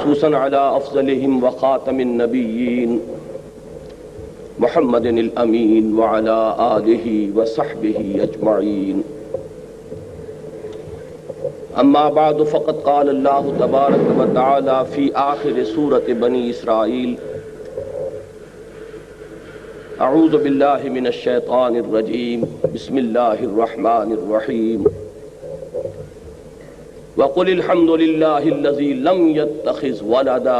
خصوصا على افضلهم وخاتم النبيين محمد الامين وعلى آله وصحبه اجمعين. اما بعد فقد قال الله تبارك وتعالى في آخر سورة بني اسرائيل: اعوذ باللہ من الشیطان الرجیم بسم اللہ الرحمن الرحیم وقل الحمد للہ الذی لم يتخذ ولدا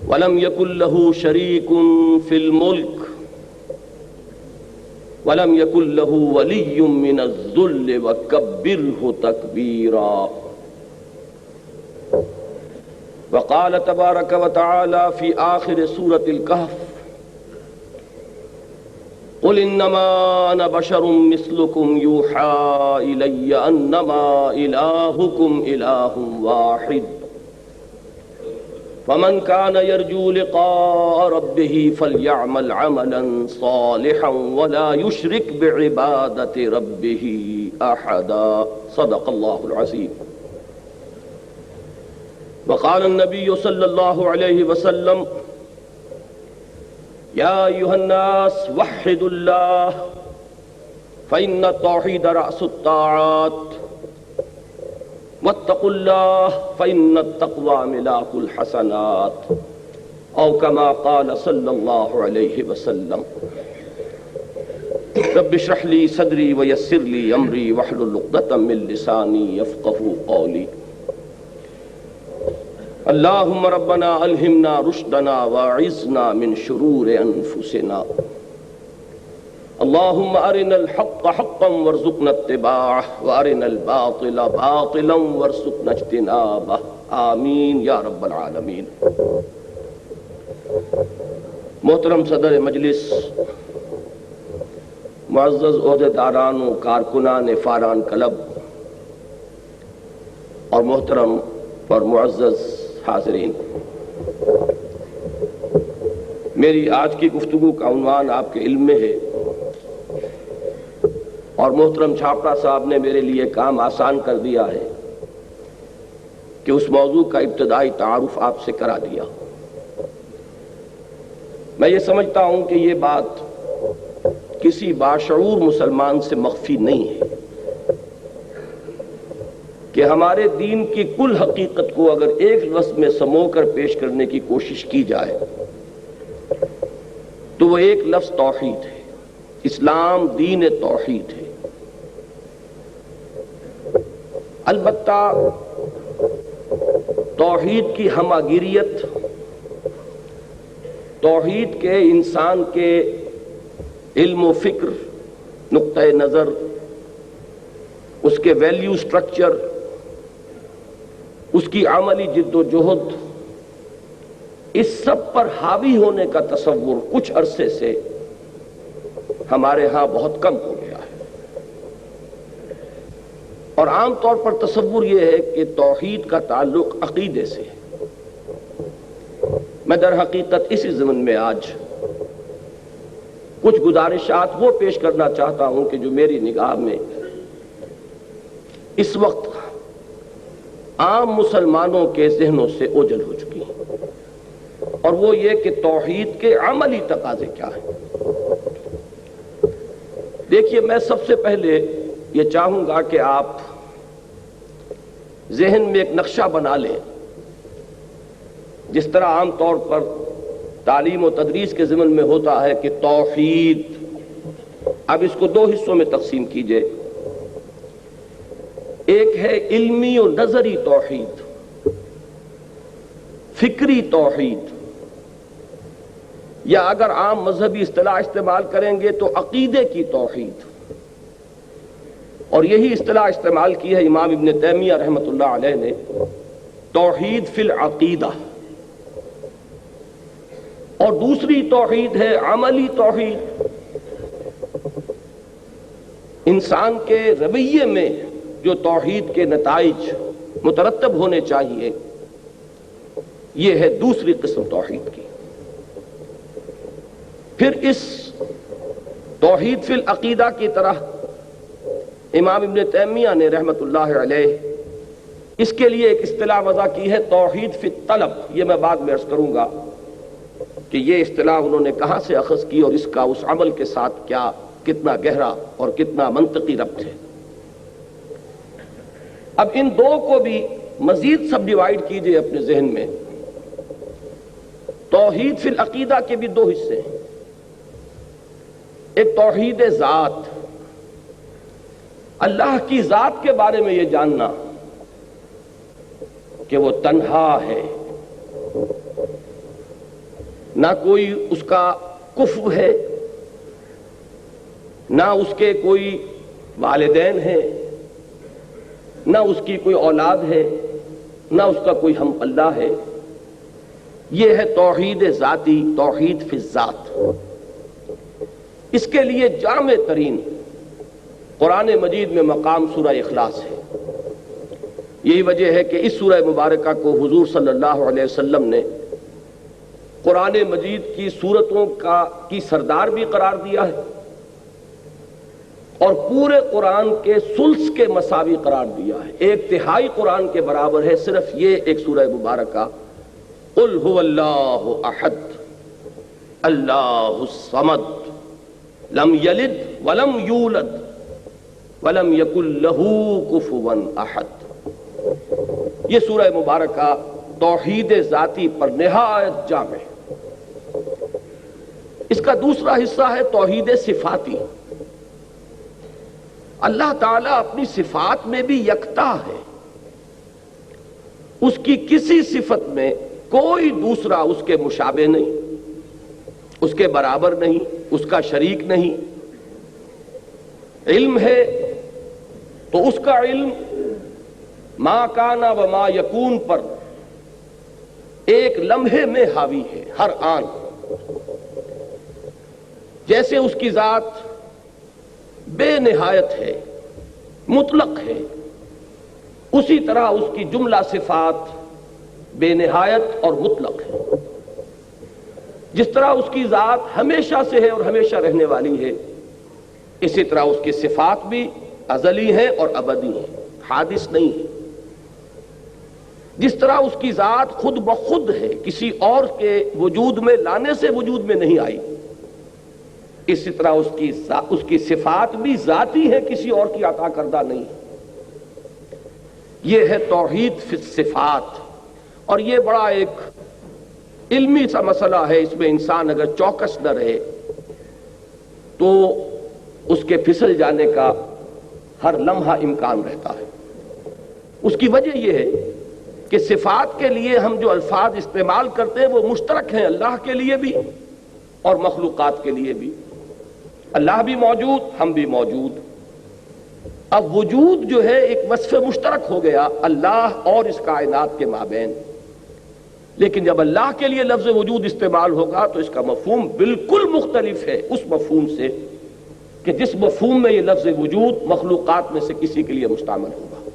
ولم يكن له شریک فی الملک ولم يكن له ولی من الذل وکبرہ تکبیرا. وقال تبارک وتعالی فی آخر سورة الکہف: قل انما انا بشر مثلكم يوحى الي انما الهكم اله واحد فمن كان يرجو لقاء ربه فليعمل عملا صالحا ولا يشرك بعبادة ربه احدا. صدق الله العظيم. وقال النبي صلى الله عليه وسلم: یا ایھا الناس وحدوا اللہ فإن التوحید رأس الطاعات واتقوا اللہ فإن التقوى ملاک الحسنات او کما قال صلی اللہ علیہ وسلم. رب اشرح لی صدری ویسر لی امری واحلل عقدۃ من لسانی یفقہوا قولی. اللہم ربنا الہمنا رشدنا واعذنا من شرور انفسنا. اللہم ارنا الحق حقا وارزقنا اتباعہ وارنا الباطل باطلا وارزقنا اجتنابہ. آمین یا رب العالمین. محترم صدر مجلس، معزز عہدیداران و کارکنان فاران کلب اور محترم اور معزز حاضرین، میری آج کی گفتگو کا عنوان آپ کے علم میں ہے، اور محترم چھاپڑا صاحب نے میرے لیے کام آسان کر دیا ہے کہ اس موضوع کا ابتدائی تعارف آپ سے کرا دیا. میں یہ سمجھتا ہوں کہ یہ بات کسی باشعور مسلمان سے مخفی نہیں ہے کہ ہمارے دین کی کل حقیقت کو اگر ایک لفظ میں سمو کر پیش کرنے کی کوشش کی جائے تو وہ ایک لفظ توحید ہے. اسلام دین توحید ہے. البتہ توحید کی ہماگیریت، توحید کے انسان کے علم و فکر، نقطۂ نظر، اس کے ویلیو سٹرکچر، اس کی عملی جد و جہد، اس سب پر حاوی ہونے کا تصور کچھ عرصے سے ہمارے ہاں بہت کم ہو گیا ہے. اور عام طور پر تصور یہ ہے کہ توحید کا تعلق عقیدے سے ہے. میں در حقیقت اسی ضمن میں آج کچھ گزارشات وہ پیش کرنا چاہتا ہوں کہ جو میری نگاہ میں اس وقت عام مسلمانوں کے ذہنوں سے اوجھل ہو چکی ہیں، اور وہ یہ کہ توحید کے عملی تقاضے کیا ہیں. دیکھیے، میں سب سے پہلے یہ چاہوں گا کہ آپ ذہن میں ایک نقشہ بنا لیں، جس طرح عام طور پر تعلیم و تدریس کے ضمن میں ہوتا ہے کہ توحید، اب اس کو دو حصوں میں تقسیم کیجئے. ایک ہے علمی و نظری توحید، فکری توحید، یا اگر عام مذہبی اصطلاح استعمال کریں گے تو عقیدے کی توحید. اور یہی اصطلاح استعمال کی ہے امام ابن تیمیہ رحمۃ اللہ علیہ نے، توحید فی العقیدہ. اور دوسری توحید ہے عملی توحید، انسان کے رویے میں جو توحید کے نتائج مترتب ہونے چاہیے، یہ ہے دوسری قسم توحید کی. پھر اس توحید فی العقیدہ کی طرح امام ابن تیمیہ نے رحمت اللہ علیہ اس کے لیے ایک اصطلاح وضع کی ہے توحید فی الطلب، یہ میں بعد میں عرض کروں گا کہ یہ اصطلاح انہوں نے کہاں سے اخذ کی اور اس کا اس عمل کے ساتھ کیا کتنا گہرا اور کتنا منطقی ربط ہے۔ اب ان دو کو بھی مزید سب ڈیوائیڈ کیجئے اپنے ذہن میں۔ توحید فی العقیدہ کے بھی دو حصے ہیں، ایک توحید ذات، اللہ کی ذات کے بارے میں یہ جاننا کہ وہ تنہا ہے، نہ کوئی اس کا کفو ہے، نہ اس کے کوئی والدین ہیں، نہ اس کی کوئی اولاد ہے، نہ اس کا کوئی ہم پلہ ہے۔ یہ ہے توحید ذاتی، توحید فی الذات۔ اس کے لیے جامع ترین قرآن مجید میں مقام سورہ اخلاص ہے۔ یہی وجہ ہے کہ اس سورہ مبارکہ کو حضور صلی اللہ علیہ وسلم نے قرآن مجید کی سورتوں کی سردار بھی قرار دیا ہے اور پورے قرآن کے ثلث کے مساوی قرار دیا ہے۔ ایک تہائی قرآن کے برابر ہے صرف یہ ایک سورہ مبارکہ، قل هو اللہ احد اللہ الصمد لم یلد ولم یولد ولم یکن لہ کفوا احد۔ یہ سورہ مبارکہ توحید ذاتی پر نہایت جامع ہے۔ اس کا دوسرا حصہ ہے توحید صفاتی۔ اللہ تعالیٰ اپنی صفات میں بھی یکتا ہے، اس کی کسی صفت میں کوئی دوسرا اس کے مشابہ نہیں، اس کے برابر نہیں، اس کا شریک نہیں۔ علم ہے تو اس کا علم ما کانا و ما یکون پر ایک لمحے میں حاوی ہے، ہر آن۔ جیسے اس کی ذات بے نہایت ہے، مطلق ہے، اسی طرح اس کی جملہ صفات بے نہایت اور مطلق ہے۔ جس طرح اس کی ذات ہمیشہ سے ہے اور ہمیشہ رہنے والی ہے، اسی طرح اس کی صفات بھی ازلی ہیں اور ابدی ہیں، حادث نہیں ہے۔ جس طرح اس کی ذات خود بخود ہے، کسی اور کے وجود میں لانے سے وجود میں نہیں آئی، اسی طرح اس کی صفات بھی ذاتی ہے، کسی اور کی عطا کردہ نہیں۔ یہ ہے توحید فی الصفات، اور یہ بڑا ایک علمی سا مسئلہ ہے۔ اس میں انسان اگر چوکس نہ رہے تو اس کے پھسل جانے کا ہر لمحہ امکان رہتا ہے۔ اس کی وجہ یہ ہے کہ صفات کے لیے ہم جو الفاظ استعمال کرتے ہیں وہ مشترک ہیں، اللہ کے لیے بھی اور مخلوقات کے لیے بھی۔ اللہ بھی موجود، ہم بھی موجود۔ اب وجود جو ہے ایک وصف مشترک ہو گیا اللہ اور اس کائنات کے مابین، لیکن جب اللہ کے لیے لفظ وجود استعمال ہوگا تو اس کا مفہوم بالکل مختلف ہے اس مفہوم سے کہ جس مفہوم میں یہ لفظ وجود مخلوقات میں سے کسی کے لیے مستعمل ہوگا۔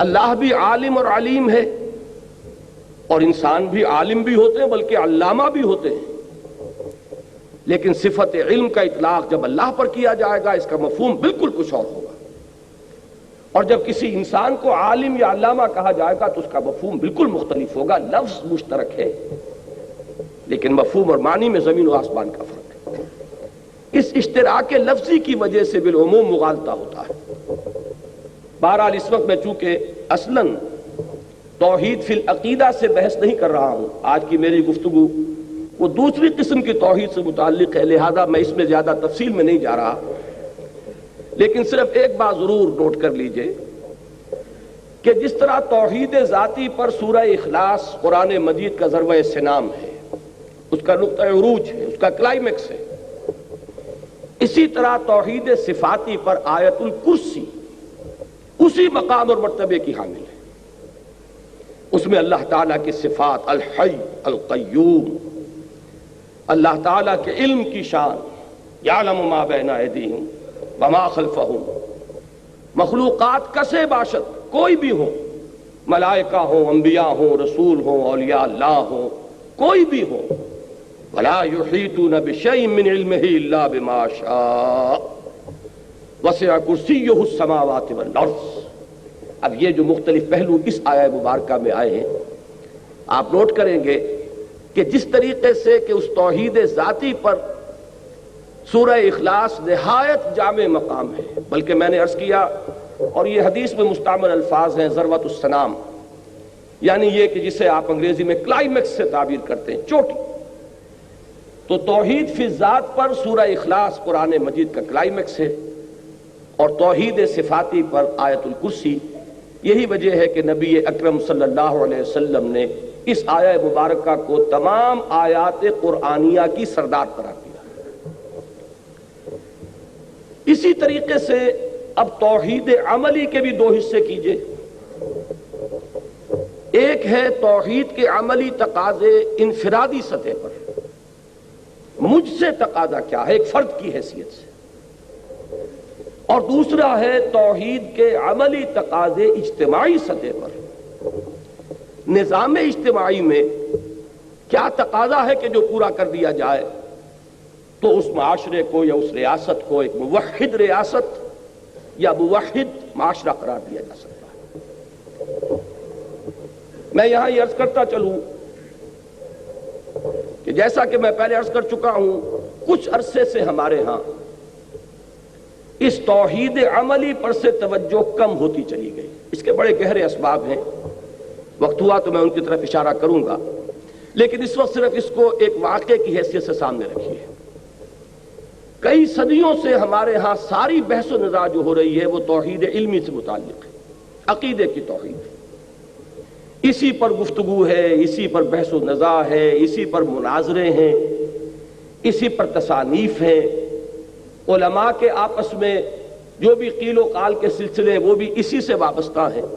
اللہ بھی عالم اور علیم ہے، اور انسان بھی عالم بھی ہوتے ہیں بلکہ علامہ بھی ہوتے ہیں، لیکن صفت علم کا اطلاق جب اللہ پر کیا جائے گا اس کا مفہوم بالکل کچھ اور ہوگا، اور جب کسی انسان کو عالم یا علامہ کہا جائے گا تو اس کا مفہوم بالکل مختلف ہوگا۔ لفظ مشترک ہے لیکن مفہوم اور معنی میں زمین و آسمان کا فرق ہے۔ اس اشتراک لفظی کی وجہ سے بالعموم مغالطہ ہوتا ہے۔ بہرحال اس وقت میں چونکہ اصلاً توحید فی العقیدہ سے بحث نہیں کر رہا ہوں، آج کی میری گفتگو وہ دوسری قسم کی توحید سے متعلق ہے، لہذا میں اس میں زیادہ تفصیل میں نہیں جا رہا، لیکن صرف ایک بات ضرور نوٹ کر لیجئے کہ جس طرح توحید ذاتی پر سورہ اخلاص قرآن مجید کا ذروہ سنام ہے، اس کا نقطہ عروج ہے، اس کا کلائمیکس ہے، اسی طرح توحید صفاتی پر آیت الکرسی اسی مقام اور مرتبے کی حامل ہے۔ اس میں اللہ تعالیٰ کی صفات الحی القیوم، اللہ تعالیٰ کے علم کی شان، یعلم ما بین ایدیہم وما خلفہم، مخلوقات کسے باشد کوئی بھی ہو، ملائکہ ہوں، انبیاء ہوں، رسول ہوں، اولیاء اللہ ہوں، کوئی بھی ہو، ولا یحیطون بشیء من علمہ الا بما شاء وسع کرسیہ السماوات والارض۔ اب یہ جو مختلف پہلو اس آیہ مبارکہ میں آئے ہیں، آپ نوٹ کریں گے کہ جس طریقے سے کہ اس توحید ذاتی پر سورہ اخلاص نہایت جامع مقام ہے، بلکہ میں نے عرض کیا اور یہ حدیث میں مستعمل الفاظ ہیں، ذروۃ السنام، یعنی یہ کہ جسے آپ انگریزی میں کلائمیکس سے تعبیر کرتے ہیں، چوٹی۔ تو توحید فی ذات پر سورہ اخلاص قرآن مجید کا کلائمیکس ہے، اور توحید صفاتی پر آیت الکرسی۔ یہی وجہ ہے کہ نبی اکرم صلی اللہ علیہ وسلم نے اس آیہ مبارکہ کو تمام آیات قرآنیہ کی سردار قرار دیا۔ اسی طریقے سے اب توحید عملی کے بھی دو حصے کیجئے۔ ایک ہے توحید کے عملی تقاضے انفرادی سطح پر، مجھ سے تقاضا کیا ہے ایک فرد کی حیثیت سے، اور دوسرا ہے توحید کے عملی تقاضے اجتماعی سطح پر، نظام اجتماعی میں کیا تقاضا ہے کہ جو پورا کر دیا جائے تو اس معاشرے کو یا اس ریاست کو ایک موحد ریاست یا موحد معاشرہ قرار دیا جا سکتا ہے۔ میں یہاں یہ عرض کرتا چلوں کہ جیسا کہ میں پہلے عرض کر چکا ہوں، کچھ عرصے سے ہمارے ہاں اس توحید عملی پر سے توجہ کم ہوتی چلی گئی۔ اس کے بڑے گہرے اسباب ہیں، وقت ہوا تو میں ان کی طرف اشارہ کروں گا، لیکن اس وقت صرف اس کو ایک واقعے کی حیثیت سے سامنے رکھیے۔ کئی صدیوں سے ہمارے ہاں ساری بحث و نظار جو ہو رہی ہے وہ توحید علمی سے متعلق ہے، عقیدے کی توحید، اسی پر گفتگو ہے، اسی پر بحث و نظار ہے، اسی پر مناظرے ہیں، اسی پر تصانیف ہیں، علماء کے آپس میں جو بھی قیل و قال کے سلسلے وہ بھی اسی سے وابستہ ہیں۔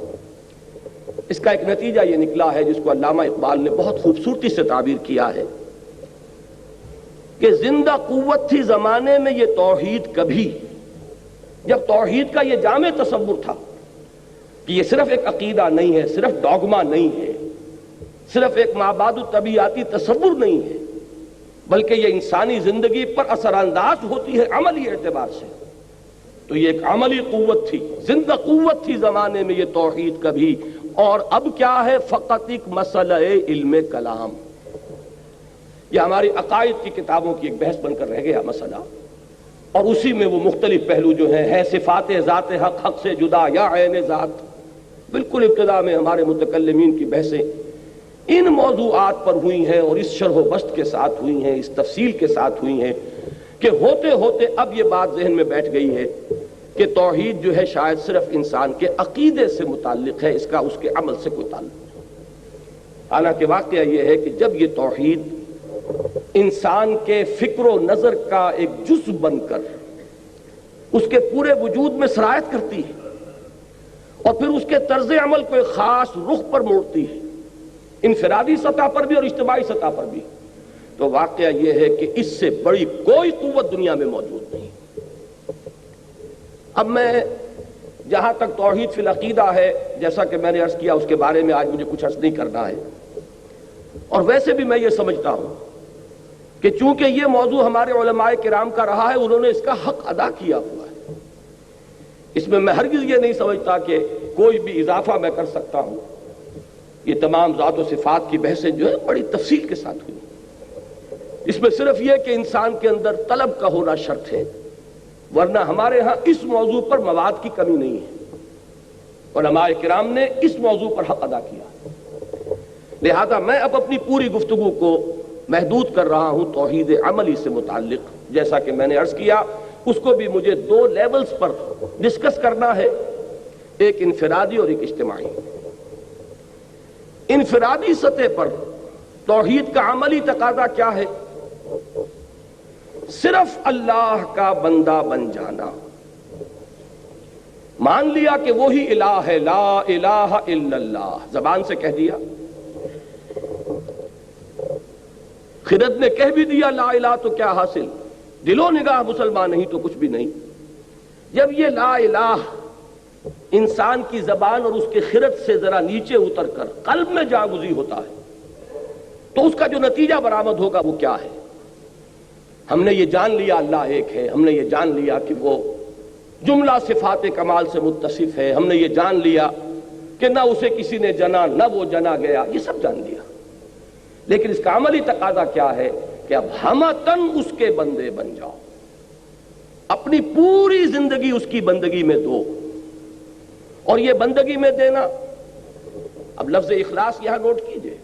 اس کا ایک نتیجہ یہ نکلا ہے جس کو علامہ اقبال نے بہت خوبصورتی سے تعبیر کیا ہے کہ زندہ قوت تھی زمانے میں یہ توحید کبھی، جب توحید کا یہ جامع تصور تھا کہ یہ صرف ایک عقیدہ نہیں ہے، صرف ڈوگما نہیں ہے، صرف ایک مابعد الطبیعاتی تصور نہیں ہے، بلکہ یہ انسانی زندگی پر اثر انداز ہوتی ہے عملی اعتبار سے، تو یہ ایک عملی قوت تھی، زندہ قوت تھی زمانے میں یہ توحید کبھی، اور اب کیا ہے فقط ایک مسئلہ علم کلام۔ یہ ہماری عقائد کی کتابوں کی ایک بحث بن کر رہ گیا مسئلہ، اور اسی میں وہ مختلف پہلو جو ہیں ہے صفات ذات حق، حق سے جدا یا عین ذات، بالکل ابتدا میں ہمارے متکلمین کی بحثیں ان موضوعات پر ہوئی ہیں، اور اس شرح و بسط کے ساتھ ہوئی ہیں، اس تفصیل کے ساتھ ہوئی ہیں کہ ہوتے ہوتے اب یہ بات ذہن میں بیٹھ گئی ہے کہ توحید جو ہے شاید صرف انسان کے عقیدے سے متعلق ہے، اس کا اس کے عمل سے کوئی تعلق نہیں۔ حالانکہ واقعہ یہ ہے کہ جب یہ توحید انسان کے فکر و نظر کا ایک جزء بن کر اس کے پورے وجود میں سرایت کرتی ہے اور پھر اس کے طرز عمل کو ایک خاص رخ پر موڑتی ہے، انفرادی سطح پر بھی اور اجتماعی سطح پر بھی، تو واقعہ یہ ہے کہ اس سے بڑی کوئی قوت دنیا میں موجود نہیں۔ اب میں جہاں تک توحید فی العقیدہ ہے، جیسا کہ میں نے عرض کیا، اس کے بارے میں آج مجھے کچھ عرض نہیں کرنا ہے، اور ویسے بھی میں یہ سمجھتا ہوں کہ چونکہ یہ موضوع ہمارے علماء کرام کا رہا ہے، انہوں نے اس کا حق ادا کیا ہوا ہے، اس میں ہرگز یہ نہیں سمجھتا کہ کوئی بھی اضافہ میں کر سکتا ہوں۔ یہ تمام ذات و صفات کی بحثیں جو ہے بڑی تفصیل کے ساتھ ہوئی، اس میں صرف یہ کہ انسان کے اندر طلب کا ہونا شرط ہے، ورنہ ہمارے ہاں اس موضوع پر مواد کی کمی نہیں ہے، علماء کرام نے اس موضوع پر حق ادا کیا۔ لہذا میں اب اپنی پوری گفتگو کو محدود کر رہا ہوں توحید عملی سے متعلق، جیسا کہ میں نے عرض کیا اس کو بھی مجھے دو لیولز پر ڈسکس کرنا ہے، ایک انفرادی اور ایک اجتماعی۔ انفرادی سطح پر توحید کا عملی تقاضا کیا ہے؟ صرف اللہ کا بندہ بن جانا، مان لیا کہ وہی الہ ہے، لا الہ الا اللہ، زبان سے کہہ دیا، خرد نے کہہ بھی دیا لا الہ تو کیا حاصل، دل و نگاہ مسلمان نہیں تو کچھ بھی نہیں۔ جب یہ لا الہ انسان کی زبان اور اس کے خرد سے ذرا نیچے اتر کر قلب میں جاگزی ہوتا ہے تو اس کا جو نتیجہ برآمد ہوگا وہ کیا ہے؟ ہم نے یہ جان لیا اللہ ایک ہے، ہم نے یہ جان لیا کہ وہ جملہ صفات کمال سے متصف ہے، ہم نے یہ جان لیا کہ نہ اسے کسی نے جنا نہ وہ جنا گیا، یہ سب جان لیا، لیکن اس کا عملی تقاضا کیا ہے کہ اب ہمتن اس کے بندے بن جاؤ، اپنی پوری زندگی اس کی بندگی میں دو. اور یہ بندگی میں دینا، اب لفظ اخلاص یہاں نوٹ کیجئے،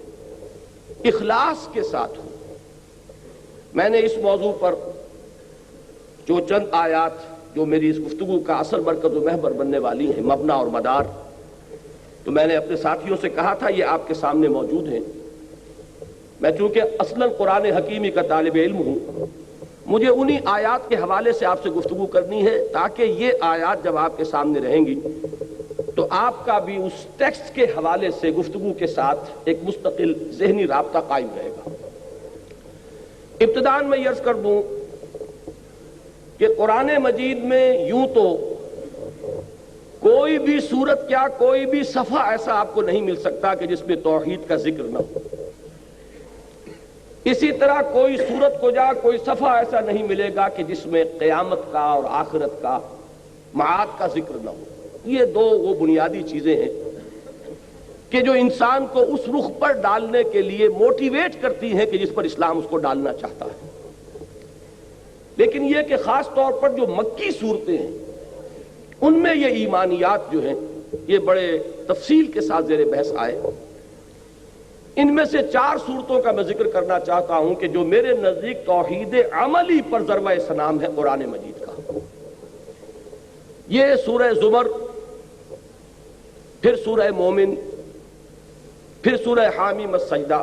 اخلاص کے ساتھ ہو. میں نے اس موضوع پر جو چند آیات جو میری اس گفتگو کا اصل مرکز و محور بننے والی ہیں، مبنا اور مدار، تو میں نے اپنے ساتھیوں سے کہا تھا یہ آپ کے سامنے موجود ہیں. میں چونکہ اصلاً قرآن حکیمی کا طالب علم ہوں، مجھے انہی آیات کے حوالے سے آپ سے گفتگو کرنی ہے تاکہ یہ آیات جب آپ کے سامنے رہیں گی تو آپ کا بھی اس ٹیکسٹ کے حوالے سے گفتگو کے ساتھ ایک مستقل ذہنی رابطہ قائم رہے گا. ابتداءً میں یہ عرض کر دوں کہ قرآن مجید میں یوں تو کوئی بھی سورت کیا کوئی بھی صفحہ ایسا آپ کو نہیں مل سکتا کہ جس میں توحید کا ذکر نہ ہو. اسی طرح کوئی سورت کو جا کوئی صفحہ ایسا نہیں ملے گا کہ جس میں قیامت کا اور آخرت کا معاد کا ذکر نہ ہو. یہ دو وہ بنیادی چیزیں ہیں کہ جو انسان کو اس رخ پر ڈالنے کے لیے موٹیویٹ کرتی ہیں کہ جس پر اسلام اس کو ڈالنا چاہتا ہے. لیکن یہ کہ خاص طور پر جو مکی صورتیں ہیں ان میں یہ ایمانیات جو ہیں یہ بڑے تفصیل کے ساتھ زیر بحث آئے. ان میں سے 4 صورتوں کا میں ذکر کرنا چاہتا ہوں کہ جو میرے نزدیک توحید عملی پر ضربہ سلام ہے قرآن مجید کا. یہ سورہ زمر، پھر سورہ مومن، پھر سورہ حامیم السجدہ،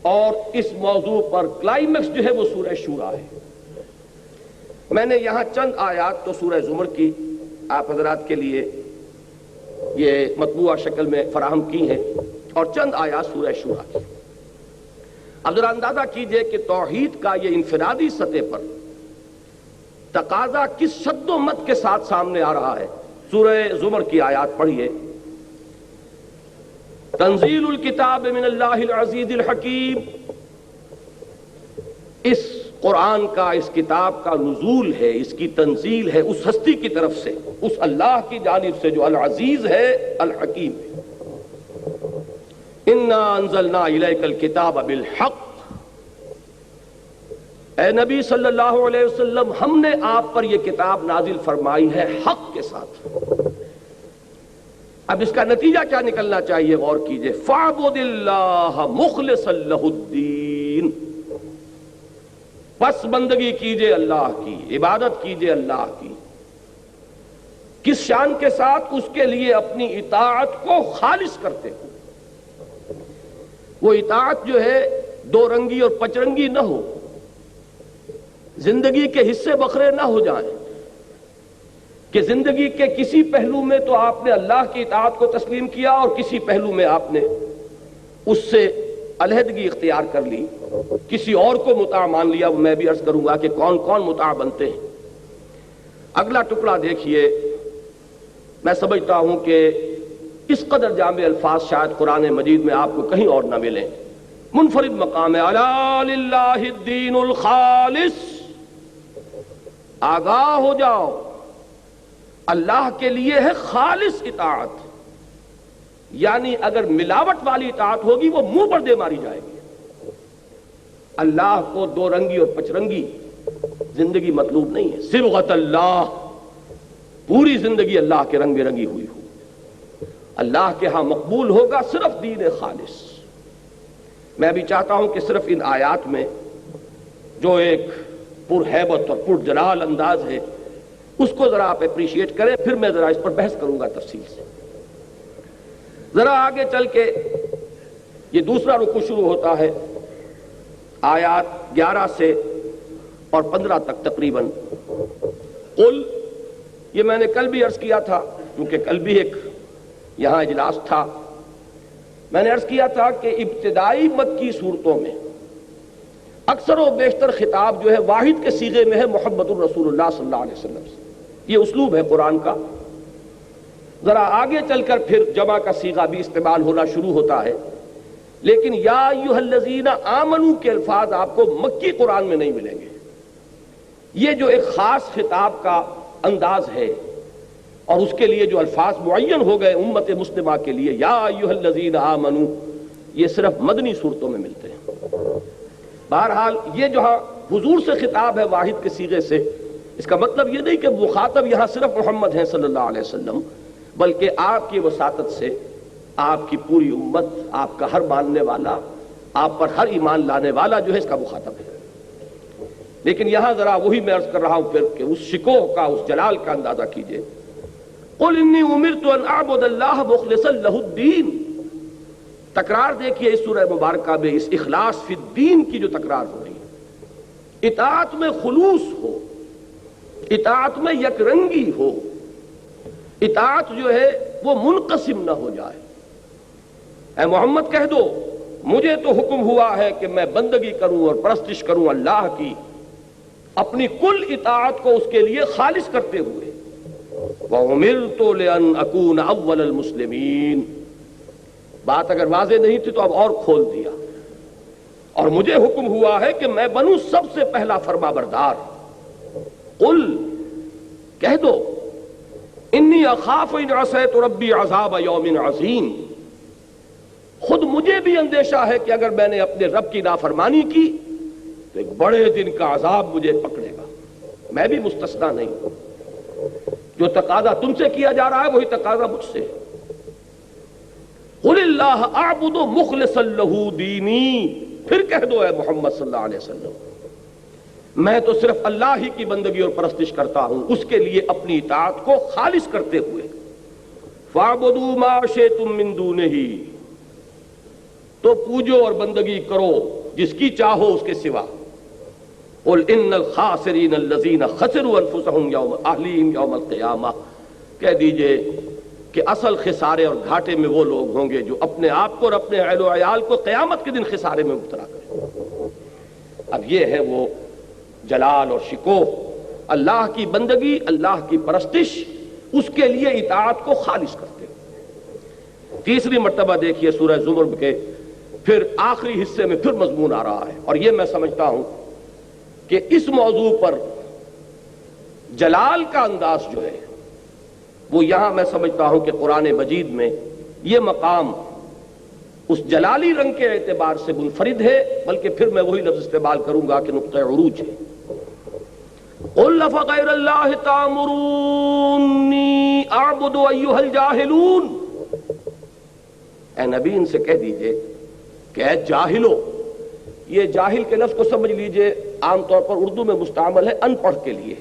اور اس موضوع پر کلائمیکس جو ہے وہ سورہ شورا ہے. میں نے یہاں چند آیات تو سورہ زمر کی آپ حضرات کے لیے یہ مطبوعہ شکل میں فراہم کی ہیں اور چند آیات سورہ شورا کی. اب ذرا اندازہ کیجئے کہ توحید کا یہ انفرادی سطح پر تقاضا کس شد و مت کے ساتھ سامنے آ رہا ہے. سورہ زمر کی آیات پڑھیے. تنزیل الکتاب من اللہ العزیز الحکیم، اس قرآن کا اس کتاب کا نزول ہے، اس کی تنزیل ہے اس ہستی کی طرف سے، اس اللہ کی جانب سے جو العزیز ہے الحکیم ہے. انا انزلنا الیک الکتاب بالحق، اے نبی صلی اللہ علیہ وسلم ہم نے آپ پر یہ کتاب نازل فرمائی ہے حق کے ساتھ. اب اس کا نتیجہ کیا نکلنا چاہیے غور کیجئے. فاعبد اللہ مخلصا لہ الدین، پس بندگی کیجئے اللہ کی، عبادت کیجئے اللہ کی. کس شان کے ساتھ؟ اس کے لیے اپنی اطاعت کو خالص کرتے ہو. وہ اطاعت جو ہے دو رنگی اور پچرنگی نہ ہو، زندگی کے حصے بکھرے نہ ہو جائیں کہ زندگی کے کسی پہلو میں تو آپ نے اللہ کی اطاعت کو تسلیم کیا اور کسی پہلو میں آپ نے اس سے علیحدگی اختیار کر لی، کسی اور کو مطاع مان لیا. میں بھی عرض کروں گا کہ کون کون مطاع بنتے ہیں. اگلا ٹکڑا دیکھیے. میں سمجھتا ہوں کہ اس قدر جامع الفاظ شاید قرآن مجید میں آپ کو کہیں اور نہ ملیں. منفرد مقام ہے. الا للہ الدین الخالص، آگاہ ہو جاؤ اللہ کے لیے ہے خالص اطاعت. یعنی اگر ملاوٹ والی اطاعت ہوگی وہ منہ پر دے ماری جائے گی. اللہ کو دو رنگی اور پچرنگی زندگی مطلوب نہیں ہے. صبغت اللہ، پوری زندگی اللہ کے رنگ برنگی ہوئی ہو. اللہ کے ہاں مقبول ہوگا صرف دین خالص. میں بھی چاہتا ہوں کہ صرف ان آیات میں جو ایک پرہیبت اور پرجلال انداز ہے اس کو ذرا آپ اپریشیٹ کریں، پھر میں ذرا اس پر بحث کروں گا تفصیل سے. ذرا آگے چل کے یہ دوسرا رکوع شروع ہوتا ہے آیات 11 سے اور 15 تک تقریباً. قل، یہ میں نے کل بھی عرض کیا تھا کیونکہ کل بھی ایک یہاں اجلاس تھا. میں نے عرض کیا تھا کہ ابتدائی مکی صورتوں میں اکثر و بیشتر خطاب جو ہے واحد کے صیغے میں ہے محمد الرسول اللہ صلی اللہ علیہ وسلم سے. یہ اسلوب ہے قرآن کا. ذرا آگے چل کر پھر جمع کا صیغہ بھی استعمال ہونا شروع ہوتا ہے، لیکن یا ایھا الذین آمنوا کے الفاظ آپ کو مکی قرآن میں نہیں ملیں گے. یہ جو ایک خاص خطاب کا انداز ہے اور اس کے لیے جو الفاظ معین ہو گئے امت مسلمہ کے لیے، یا ایھا الذین آمنو، یہ صرف مدنی صورتوں میں ملتے ہیں۔ بہرحال یہ جو حضور سے خطاب ہے واحد کے صیغے سے، اس کا مطلب یہ نہیں کہ مخاطب یہاں صرف محمد ہیں صلی اللہ علیہ وسلم، بلکہ آپ کی وساطت سے آپ کی پوری امت، آپ کا ہر ماننے والا، آپ پر ہر ایمان لانے والا جو ہے اس کا مخاطب ہے۔ لیکن یہاں ذرا وہی میں عرض کر رہا ہوں پھر کہ اس شکوہ کا، اس جلال کا اندازہ کیجئے۔ قل انی امرت ان اعبد اللہ مخلصا لہ الدین، تکرار دیکھیے اس سورہ مبارکہ میں اس اخلاص فی الدین کی جو تکرار ہو رہی ہے، اطاعت میں خلوص ہو، اطاعت میں یک رنگی ہو، اطاعت جو ہے وہ منقسم نہ ہو جائے۔ اے محمد کہہ دو مجھے تو حکم ہوا ہے کہ میں بندگی کروں اور پرستش کروں اللہ کی، اپنی کل اطاعت کو اس کے لیے خالص کرتے ہوئے۔ وَأُمِرْتُ لِأَنْ أَكُونَ أَوَّلَ الْمُسْلِمِينَ، بات اگر واضح نہیں تھی تو اب اور کھول دیا، اور مجھے حکم ہوا ہے کہ میں بنوں سب سے پہلا فرما بردار۔ قل، کہہ دو، انی اخاف ان عصیت ربی عذاب یوم عظیم، خود مجھے بھی اندیشہ ہے کہ اگر میں نے اپنے رب کی نافرمانی کی تو ایک بڑے دن کا عذاب مجھے پکڑے گا، میں بھی مستثنیٰ نہیں ہوں۔ جو تقاضا تم سے کیا جا رہا ہے وہی تقاضا مجھ سے۔ قل اللہ اعبد مخلصا لہ دینی، پھر کہہ دو اے محمد صلی اللہ علیہ وسلم میں تو صرف اللہ ہی کی بندگی اور پرستش کرتا ہوں، اس کے لیے اپنی اطاعت کو خالص کرتے ہوئے۔ فاعبدوا ما شئتم من دونہ، تو پوجو اور بندگی کرو جس کی چاہو اس کے سوا۔ قل ان الخاسرین الذین خسروا انفسهم یوم القیامہ، کہہ دیجئے کہ اصل خسارے اور گھاٹے میں وہ لوگ ہوں گے جو اپنے آپ کو اور اپنے اہل و عیال کو قیامت کے دن خسارے میں مبتلا کریں۔ اب یہ ہے وہ جلال اور شکوہ، اللہ کی بندگی، اللہ کی پرستش، اس کے لیے اطاعت کو خالص کرتے ہیں۔ تیسری مرتبہ دیکھیے سورہ زمر کے پھر آخری حصے میں پھر مضمون آ رہا ہے، اور یہ میں سمجھتا ہوں کہ اس موضوع پر جلال کا انداز جو ہے وہ یہاں میں سمجھتا ہوں کہ قرآن مجید میں یہ مقام اس جلالی رنگ کے اعتبار سے منفرد ہے، بلکہ پھر میں وہی لفظ استعمال کروں گا کہ نقطہ عروج ہے۔ قل فغیر اللہ تأمرونی اعبد ایھا الجاہلون، اے نبی ان سے کہہ دیجئے کہ اے جاہلو، یہ جاہل کے لفظ کو سمجھ لیجئے عام طور پر اردو میں مستعمل ہے ان پڑھ کے لیے،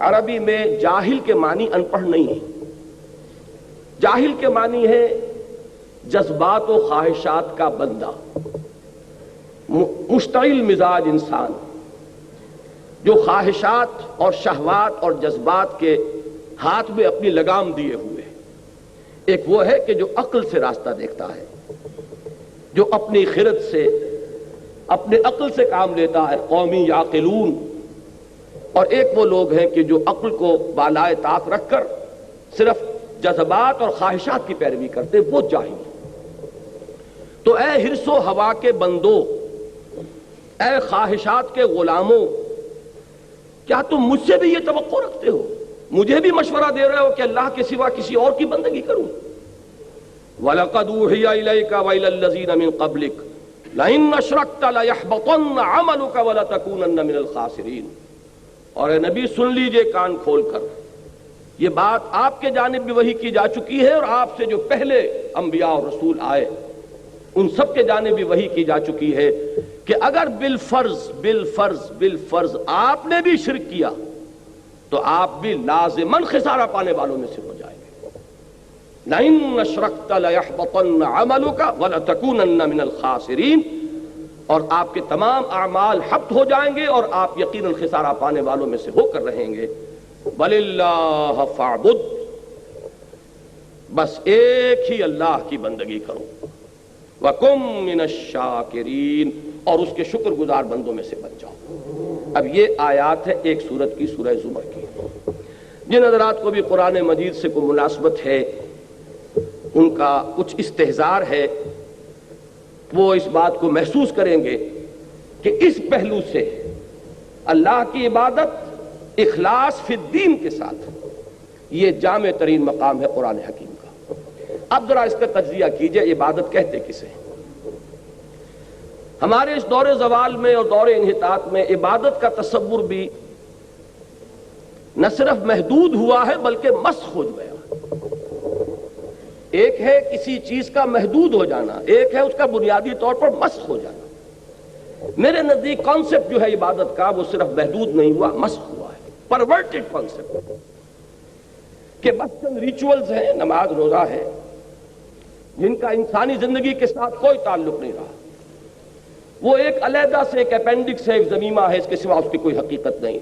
عربی میں جاہل کے معنی ان پڑھ نہیں ہے، جاہل کے معنی ہے جذبات و خواہشات کا بندہ، مشتعل مزاج انسان جو خواہشات اور شہوات اور جذبات کے ہاتھ میں اپنی لگام دیے ہوئے۔ ایک وہ ہے کہ جو عقل سے راستہ دیکھتا ہے، جو اپنی خرد سے، اپنے عقل سے کام لیتا ہے، قومی یعقلون، اور ایک وہ لوگ ہیں کہ جو عقل کو بالائے طاق رکھ کر صرف جذبات اور خواہشات کی پیروی کرتے، وہ جاہل۔ تو اے حرص و ہوا کے بندو، اے خواہشات کے غلاموں، کیا تم مجھ سے بھی یہ توقع رکھتے ہو، مجھے بھی مشورہ دے رہے ہو کہ اللہ کے سوا کسی اور کی بندگی کروں؟ وَلَقَدْ أُوحِيَ إِلَيْكَ وَإِلَى الَّذِينَ مِن قَبْلِكَ لَئِنْ أَشْرَكْتَ لَيَحْبَطَنَّ عَمَلُكَ وَلَتَكُونَنَّ مِنَ الْخَاسِرِينَ۔ اور اے نبی سن لیجئے کان کھول کر، یہ بات آپ کے جانب بھی وحی کی جا چکی ہے، اور آپ سے جو پہلے انبیاء اور رسول آئے ان سب کے جانب بھی وحی کی جا چکی ہے کہ اگر بالفرض آپ نے بھی شرک کیا تو آپ بھی لازماً خسارہ پانے والوں میں سے ہو جائیں گے۔ لَئِنْ أَشْرَكْتَ لَيَحْبَطَنَّ عَمَلُكَ وَلَتَكُونَنَّ مِنَ الْخَاسِرِينَ، اور آپ کے تمام اعمال حبط ہو جائیں گے اور آپ یقیناً خسارہ پانے والوں میں سے ہو کر رہیں گے۔ وَلِلَّهِ فَاعْبُدْ، بس ایک ہی اللہ کی بندگی کرو۔ وَكُن مِّنَ الشَّاكِرِينَ، اور اس کے شکر گزار بندوں میں سے بن جاؤ۔ اب یہ آیات ہے ایک سورت کی، سورہ زمر کی۔ جن حضرات کو بھی قرآن مجید سے کوئی مناسبت ہے، ان کا کچھ استحضار ہے، وہ اس بات کو محسوس کریں گے کہ اس پہلو سے اللہ کی عبادت اخلاص فی الدین کے ساتھ، یہ جامع ترین مقام ہے قرآن حکیم کا۔ اب ذرا اس کا تجزیہ کیجئے، عبادت کہتے کسے ہیں؟ ہمارے اس دور زوال میں اور دور انحطاط میں عبادت کا تصور بھی نہ صرف محدود ہوا ہے بلکہ مسخ ہو گیا۔ ایک ہے کسی چیز کا محدود ہو جانا، ایک ہے اس کا بنیادی طور پر مسخ ہو جانا۔ میرے نزدیک کانسیپٹ جو ہے عبادت کا وہ صرف محدود نہیں ہوا، مسخ ہوا ہے، پرورٹڈ کانسیپٹ، کہ بس چند ریچولز ہیں، نماز روزہ ہے، جن کا انسانی زندگی کے ساتھ کوئی تعلق نہیں رہا۔ وہ ایک علیحدہ سے ایک اپینڈکس ہے، ایک ضمیمہ ہے، اس کے سوا اس کی کوئی حقیقت نہیں۔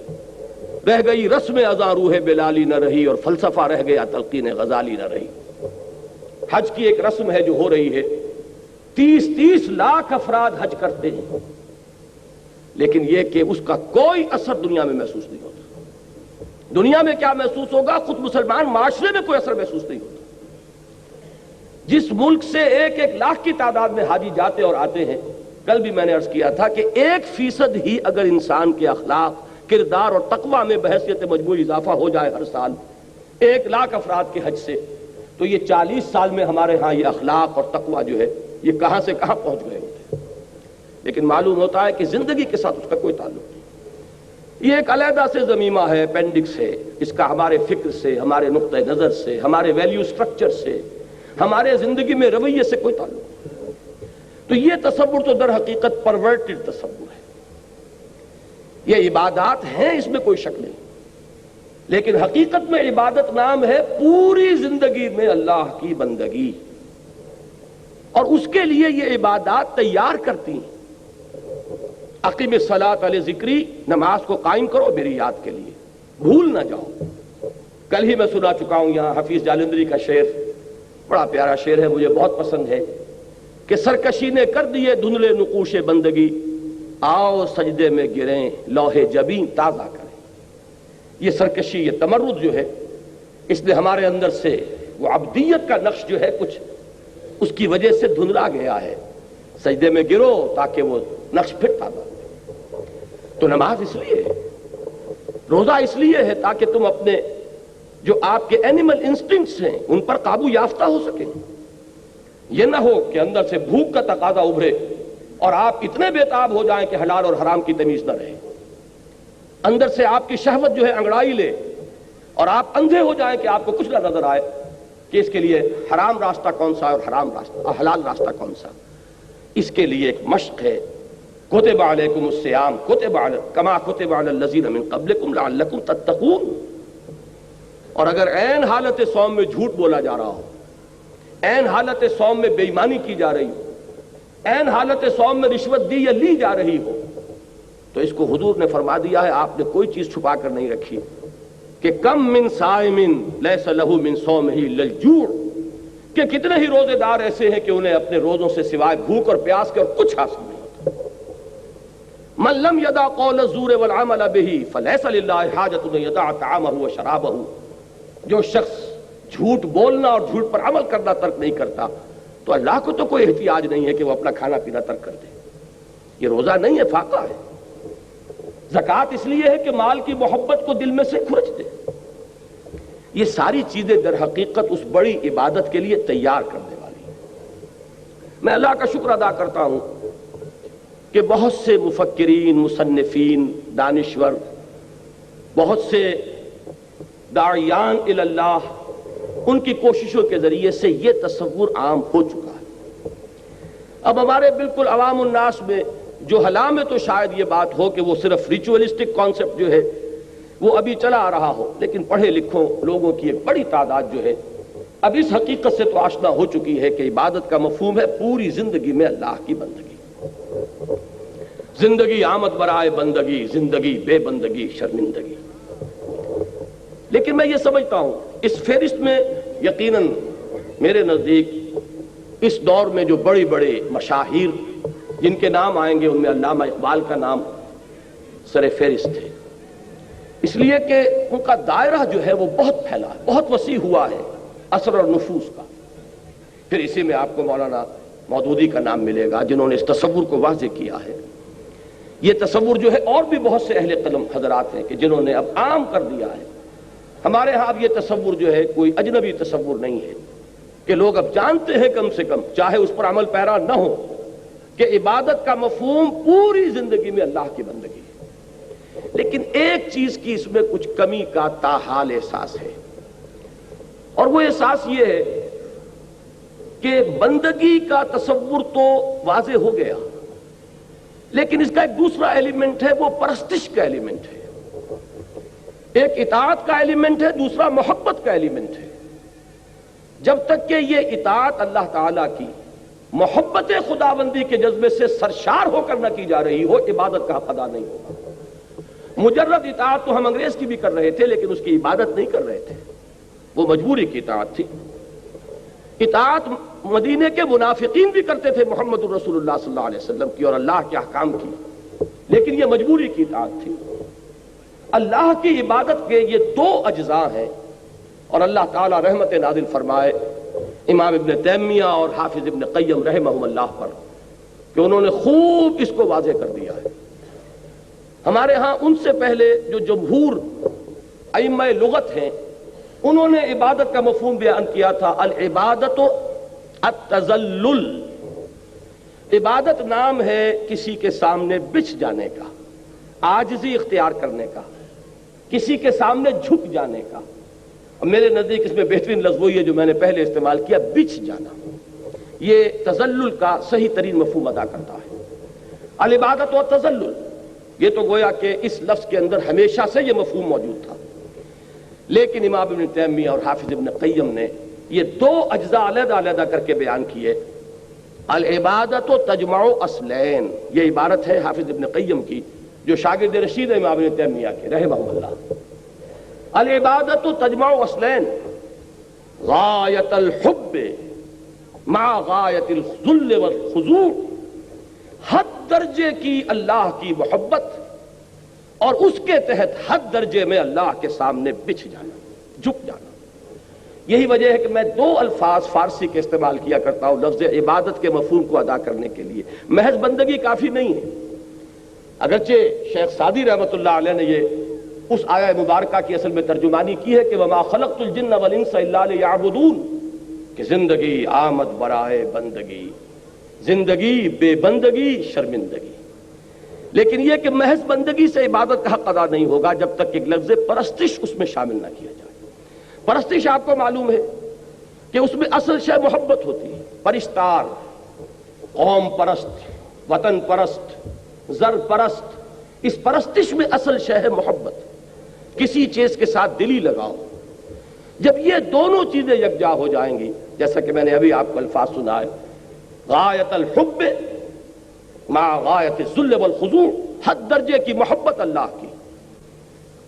رہ گئی رسم ازاں روح بلالی نہ رہی، اور فلسفہ رہ گیا تلقین غزالی نہ رہی۔ حج کی ایک رسم ہے جو ہو رہی ہے، 30 لاکھ افراد حج کرتے ہیں، لیکن یہ کہ اس کا کوئی اثر دنیا میں محسوس نہیں ہوتا۔ دنیا میں کیا محسوس ہوگا؟ خود مسلمان معاشرے میں کوئی اثر محسوس نہیں ہوتا۔ جس ملک سے 1 لاکھ کی تعداد میں حاجی جاتے اور آتے ہیں، کل بھی میں نے عرض کیا تھا کہ 1% ہی اگر انسان کے اخلاق، کردار اور تقوی میں بحیثیت مجموعی اضافہ ہو جائے ہر سال 1 لاکھ افراد کے حج سے، تو یہ 40 سال میں ہمارے ہاں یہ اخلاق اور تقوی جو ہے یہ کہاں سے کہاں پہنچ گئے ہوتے ہیں۔ لیکن معلوم ہوتا ہے کہ زندگی کے ساتھ اس کا کوئی تعلق نہیں۔ یہ ایک علیحدہ سے ضمیمہ ہے، اپینڈکس ہے، اس کا ہمارے فکر سے، ہمارے نقطہ نظر سے، ہمارے ویلیو سٹرکچر سے، ہمارے زندگی میں رویے سے کوئی تعلق نہیں۔ تو یہ تصور تو در حقیقت پرورٹڈ تصور ہے۔ یہ عبادات ہیں، اس میں کوئی شک نہیں، لیکن حقیقت میں عبادت نام ہے پوری زندگی میں اللہ کی بندگی، اور اس کے لیے یہ عبادات تیار کرتی ہیں۔ اقیم الصلاۃ علی ذکری، نماز کو قائم کرو میری یاد کے لیے، بھول نہ جاؤ۔ کل ہی میں سنا چکا ہوں یہاں حفیظ جالندری کا شعر، بڑا پیارا شعر ہے، مجھے بہت پسند ہے، کہ سرکشی نے کر دیے دھندلے نقوش بندگی، آؤ سجدے میں گریں لوح جبیں تازہ کریں۔ یہ سرکشی، یہ تمرد جو ہے، اس نے ہمارے اندر سے وہ عبدیت کا نقش جو ہے کچھ اس کی وجہ سے دھندلا گیا ہے۔ سجدے میں گرو تاکہ وہ نقش پھر تازہ ہو۔ تو نماز اس لیے ہے، روزہ اس لیے ہے تاکہ تم اپنے جو آپ کے اینیمل انسٹنکٹس ہیں ان پر قابو یافتہ ہو سکیں۔ یہ نہ ہو کہ اندر سے بھوک کا تقاضا ابھرے اور آپ اتنے بےتاب ہو جائیں کہ حلال اور حرام کی تمیز نہ رہے، اندر سے آپ کی شہوت جو ہے انگڑائی لے اور آپ اندھے ہو جائیں کہ آپ کو کچھ نہ نظر آئے کہ اس کے لیے حرام راستہ کون سا اور حلال راستہ کون سا۔ اس کے لیے ایک مشق ہے، کتب علیکم الصیام کما کتب علی الذین من قبلکم لعلکم تتقون۔ اور اگر عین حالت صوم میں جھوٹ بولا جا رہا ہو، عین حالت صوم میں بے ایمانی کی جا رہی ہو، عین حالت صوم میں رشوت دی یا لی جا رہی ہو، تو اس کو حضور نے فرما دیا ہے، آپ نے کوئی چیز چھپا کر نہیں رکھی، کہ کم من صائم لیس لہ من صومہ الا الجوع، کہ کتنے ہی روزے دار ایسے ہیں کہ انہیں اپنے روزوں سے سوائے بھوک اور پیاس کے اور کچھ حاصل نہیں ہوتا۔ من لم یدع قول الزور والعمل بہ فلیس للہ حاجۃ ان یدع طعامہ وشرابہ، جو شخص جھوٹ بولنا اور جھوٹ پر عمل کرنا ترک نہیں کرتا تو اللہ کو تو کوئی احتیاج نہیں ہے کہ وہ اپنا کھانا پینا ترک کر دے۔ یہ روزہ نہیں ہے، فاقہ ہے۔ زکوٰۃ اس لیے ہے کہ مال کی محبت کو دل میں سے کھرچ دے۔ یہ ساری چیزیں در حقیقت اس بڑی عبادت کے لیے تیار کرنے والی ہیں۔ میں اللہ کا شکر ادا کرتا ہوں کہ بہت سے مفکرین، مصنفین، دانشور، بہت سے داعیان الی اللہ، ان کی کوششوں کے ذریعے سے یہ تصور عام ہو چکا ہے۔ اب ہمارے بالکل عوام الناس میں جو حالہ میں تو شاید یہ بات ہو کہ وہ صرف ریچولسٹک کانسیپٹ جو ہے وہ ابھی چلا آ رہا ہو، لیکن پڑھے لکھوں لوگوں کی ایک بڑی تعداد جو ہے اب اس حقیقت سے تو آشنا ہو چکی ہے کہ عبادت کا مفہوم ہے پوری زندگی میں اللہ کی بندگی۔ زندگی آمد برائے بندگی، زندگی بے بندگی شرمندگی۔ لیکن میں یہ سمجھتا ہوں اس فہرست میں یقیناً میرے نزدیک اس دور میں جو بڑے بڑے مشاہیر جن کے نام آئیں گے ان میں علامہ اقبال کا نام سر فہرست ہے، اس لیے کہ ان کا دائرہ جو ہے وہ بہت پھیلا ہے، بہت وسیع ہوا ہے اثر اور نفوذ کا۔ پھر اسی میں آپ کو مولانا مودودی کا نام ملے گا جنہوں نے اس تصور کو واضح کیا ہے۔ یہ تصور جو ہے اور بھی بہت سے اہل قلم حضرات ہیں کہ جنہوں نے اب عام کر دیا ہے ہمارے ہاں اب یہ تصور جو ہے کوئی اجنبی تصور نہیں ہے کہ لوگ اب جانتے ہیں کم سے کم، چاہے اس پر عمل پیرا نہ ہو، کہ عبادت کا مفہوم پوری زندگی میں اللہ کی بندگی ہے۔ لیکن ایک چیز کی اس میں کچھ کمی کا تاحال احساس ہے، اور وہ احساس یہ ہے کہ بندگی کا تصور تو واضح ہو گیا، لیکن اس کا ایک دوسرا ایلیمنٹ ہے، وہ پرستش کا ایلیمنٹ ہے۔ ایک اطاعت کا ایلیمنٹ ہے، دوسرا محبت کا ایلیمنٹ ہے۔ جب تک کہ یہ اطاعت اللہ تعالیٰ کی محبت خداوندی کے جذبے سے سرشار ہو کر نہ کی جا رہی ہو، عبادت کا حق ادا نہیں ہوگا۔ مجرد اطاعت تو ہم انگریز کی بھی کر رہے تھے، لیکن اس کی عبادت نہیں کر رہے تھے، وہ مجبوری کی اطاعت تھی۔ اطاعت مدینے کے منافقین بھی کرتے تھے محمد الرسول اللہ صلی اللہ علیہ وسلم کی اور اللہ کے احکام کی، لیکن یہ مجبوری کی اطاعت تھی۔ اللہ کی عبادت کے یہ دو اجزاء ہیں، اور اللہ تعالی رحمت نازل فرمائے امام ابن تیمیہ اور حافظ ابن قیم رحمہم اللہ پر کہ انہوں نے خوب اس کو واضح کر دیا ہے۔ ہمارے ہاں ان سے پہلے جو جمہور ائمہ لغت ہیں، انہوں نے عبادت کا مفہوم بیان کیا تھا، العبادت التذلل۔ عبادت نام ہے کسی کے سامنے بچھ جانے کا، عاجزی اختیار کرنے کا، کسی کے سامنے جھک جانے کا۔ میرے نزدیک اس میں بہترین لفظ وہی ہے جو میں نے پہلے استعمال کیا، بچھ جانا۔ یہ تذلل کا صحیح ترین مفہوم ادا کرتا ہے۔ العبادت و تذلل، یہ تو گویا کہ اس لفظ کے اندر ہمیشہ سے یہ مفہوم موجود تھا، لیکن امام ابن تیمیہ اور حافظ ابن قیم نے یہ دو اجزاء علیحدہ علیحدہ کر کے بیان کیے۔ العبادت تجمع اصلین، یہ عبارت ہے حافظ ابن قیم کی جو شاگرد رشید امام ابن تیمیہ کے رحمہ اللہ۔ العبادت تجمع اصلین، غایت الحب مع غایت الذل والخضوع، حد درجے کی اللہ کی محبت اور اس کے تحت حد درجے میں اللہ کے سامنے بچھ جانا، جھک جانا۔ یہی وجہ ہے کہ میں دو الفاظ فارسی کے استعمال کیا کرتا ہوں لفظ عبادت کے مفہوم کو ادا کرنے کے لیے۔ محض بندگی کافی نہیں ہے، اگرچہ شیخ سعدی رحمۃ اللہ علیہ نے یہ اس آیہ مبارکہ کی اصل میں ترجمانی کی ہے کہ وَمَا خَلَقْتُ الْجِنَّ وَالْإِنسَ إِلَّا لِيَعْبُدُونَ، کہ زندگی آمد برائے بندگی، زندگی بے بندگی شرمندگی۔ لیکن یہ کہ محض بندگی سے عبادت کا حق ادا نہیں ہوگا جب تک کہ ایک لفظ پرستش اس میں شامل نہ کیا جائے۔ پرستش آپ کو معلوم ہے کہ اس میں اصل شے محبت ہوتی ہے۔ پرستار، قوم پرست، وطن پرست، زر پرست، اس پرستش میں اصل شے ہے محبت، کسی چیز کے ساتھ دلی لگاؤ۔ جب یہ دونوں چیزیں یکجا ہو جائیں گی، جیسا کہ میں نے ابھی آپ کو الفاظ سنائے، غایت الحب مع غایت الذل والخضوع، حد درجے کی محبت اللہ کی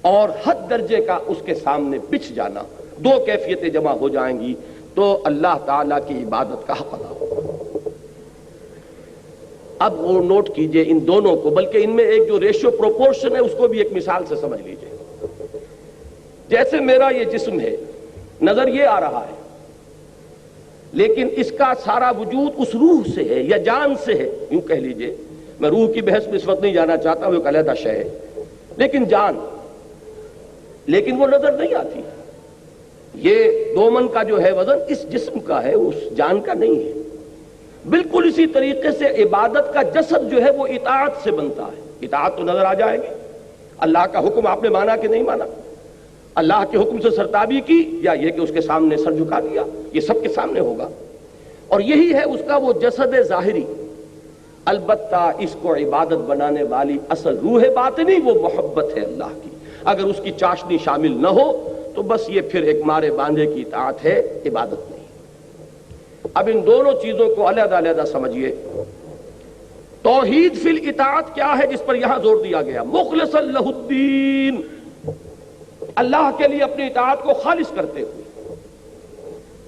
اور حد درجے کا اس کے سامنے بچھ جانا، دو کیفیتیں جمع ہو جائیں گی تو اللہ تعالیٰ کی عبادت کا حق ادا ہوگا۔ اب وہ نوٹ کیجئے ان دونوں کو، بلکہ ان میں ایک جو ریشو پروپورشن ہے اس کو بھی ایک مثال سے سمجھ لیجئے۔ جیسے میرا یہ جسم ہے، نظر یہ آ رہا ہے، لیکن اس کا سارا وجود اس روح سے ہے یا جان سے ہے، یوں کہہ لیجئے۔ میں روح کی بحث میں اس وقت نہیں جانا چاہتا، وہ ایک علیحدہ شے ہے، لیکن جان، لیکن وہ نظر نہیں آتی۔ یہ دومن کا جو ہے وزن اس جسم کا ہے، اس جان کا نہیں ہے۔ بالکل اسی طریقے سے عبادت کا جسد جو ہے وہ اطاعت سے بنتا ہے۔ اطاعت تو نظر آ جائے گی، اللہ کا حکم آپ نے مانا کہ نہیں مانا، اللہ کے حکم سے سرتابی کی یا یہ کہ اس کے سامنے سر جھکا دیا، یہ سب کے سامنے ہوگا، اور یہی ہے اس کا وہ جسد ظاہری۔ البتہ اس کو عبادت بنانے والی اصل روح باطنی وہ محبت ہے اللہ کی۔ اگر اس کی چاشنی شامل نہ ہو تو بس یہ پھر ایک مارے باندھے کی اطاعت ہے، عبادت نہیں۔ اب ان دونوں چیزوں کو علیحدہ علیحدہ سمجھیے۔ توحید فی الاطاعت کیا ہے جس پر یہاں زور دیا گیا؟ مخلصا لہ الدین، اللہ کے لیے اپنی اطاعت کو خالص کرتے ہوئے۔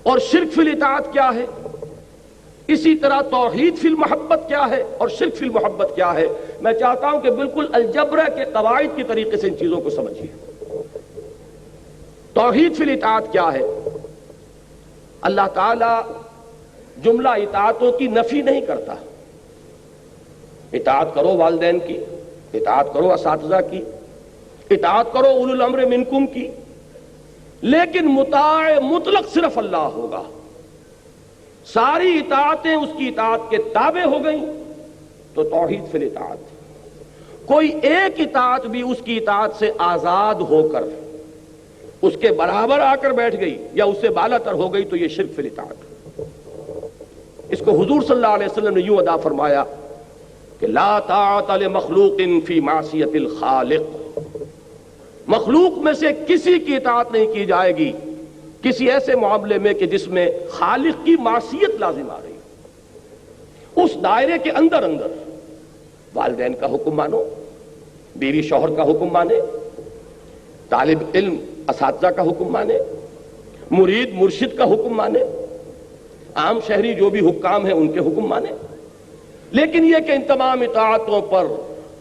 اور شرک فی الاطاعت کیا ہے؟ اسی طرح توحید فی المحبت کیا ہے اور شرک فی المحبت کیا ہے؟ میں چاہتا ہوں کہ بالکل الجبرہ کے قواعد کی طریقے سے ان چیزوں کو سمجھیے۔ توحید فی الاطاعت کیا ہے؟ اللہ تعالی جملہ اطاعتوں کی نفی نہیں کرتا۔ اطاعت کرو والدین کی، اطاعت کرو اساتذہ کی، اطاعت کرو اولو الامر منکم کی، لیکن مطاع مطلق صرف اللہ ہوگا، ساری اطاعتیں اس کی اطاعت کے تابع ہو گئیں تو توحید فی الاطاعت۔ کوئی ایک اطاعت بھی اس کی اطاعت سے آزاد ہو کر اس کے برابر آ کر بیٹھ گئی یا اس سے بالا تر ہو گئی تو یہ شرک فی الاطاعت۔ اس کو حضور صلی اللہ علیہ وسلم نے یوں ادا فرمایا کہ لا طاعت لمخلوق فی معصیت الخالق، مخلوق میں سے کسی کی اطاعت نہیں کی جائے گی کسی ایسے معاملے میں کہ جس میں خالق کی معصیت لازم آ رہی۔ اس دائرے کے اندر والدین کا حکم مانو، بیوی شوہر کا حکم مانے، طالب علم اساتذہ کا حکم مانے، مرید مرشد کا حکم مانے، عام شہری جو بھی حکام ہیں ان کے حکم مانے، لیکن یہ کہ ان تمام اطاعتوں پر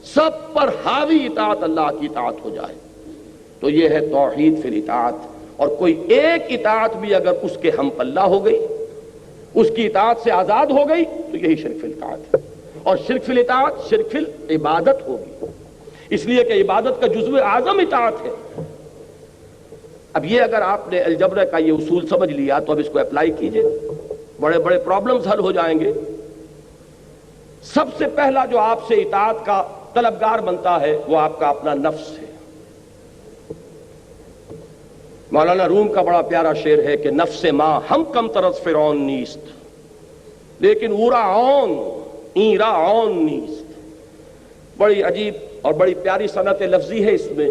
سب پر حاوی اطاعت اللہ کی اطاعت ہو جائے تو یہ ہے توحید فی الاطاعت۔ اور کوئی ایک اطاعت بھی اگر اس کے ہم پلہ ہو گئی، اس کی اطاعت سے آزاد ہو گئی تو یہی شرک فی الاطاعت ہے، اور شرک فی الاطاعت شرک فی العبادت ہوگی، اس لیے کہ عبادت کا جزو اعظم اطاعت ہے۔ اب یہ اگر آپ نے الجبر کا یہ اصول سمجھ لیا تو اب اس کو اپلائی کیجئے، بڑے بڑے پرابلمز حل ہو جائیں گے۔ سب سے پہلا جو آپ سے اطاعت کا طلبگار بنتا ہے وہ آپ کا اپنا نفس ہے۔ مولانا روم کا بڑا پیارا شعر ہے کہ نفس ماں ہم کم طرز فرعون نیست لیکن اورا عون ایرا عون نیست۔ بڑی عجیب اور بڑی پیاری صنعت لفظی ہے اس میں۔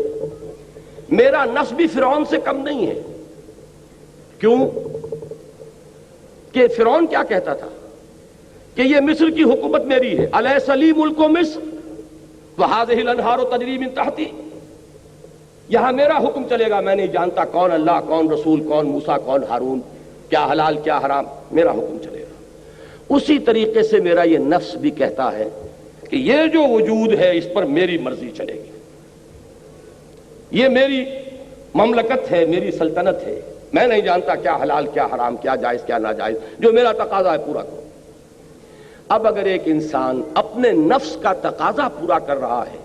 میرا نفس بھی فرعون سے کم نہیں ہے۔ کیوں کہ فرعون کیا کہتا تھا کہ یہ مصر کی حکومت میری ہے، الیس لی ملک مصر وہذہ الانہار تجری من تحتی، یہاں میرا حکم چلے گا، میں نہیں جانتا کون اللہ کون رسول کون موسیٰ کون ہارون، کیا حلال کیا حرام، میرا حکم چلے گا۔ اسی طریقے سے میرا یہ نفس بھی کہتا ہے کہ یہ جو وجود ہے اس پر میری مرضی چلے گی، یہ میری مملکت ہے، میری سلطنت ہے، میں نہیں جانتا کیا حلال کیا حرام، کیا جائز کیا ناجائز، جو میرا تقاضا ہے پورا کرو۔ اب اگر ایک انسان اپنے نفس کا تقاضا پورا کر رہا ہے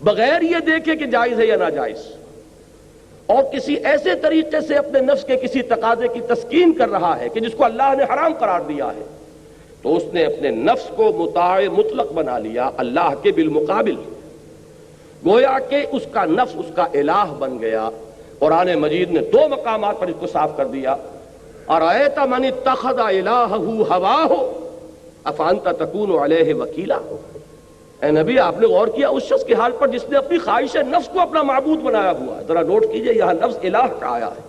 بغیر یہ دیکھے کہ جائز ہے یا ناجائز، اور کسی ایسے طریقے سے اپنے نفس کے کسی تقاضے کی تسکین کر رہا ہے کہ جس کو اللہ نے حرام قرار دیا ہے، تو اس نے اپنے نفس کو مطاع مطلق بنا لیا اللہ کے بالمقابل، گویا کہ اس کا نفس اس کا الہ بن گیا۔ قرآن مجید نے 2 مقامات پر اس کو صاف کر دیا، ارأیت من اتخذ الہہ ہواہ افانت تکون علیہ وکیلا۔ اے نبی آپ نے غور کیا اس شخص کے حال پر جس نے اپنی خواہش نفس کو اپنا معبود بنایا ہوا ہے؟ ذرا نوٹ کیجئے یہاں لفظ الہ کا آیا ہے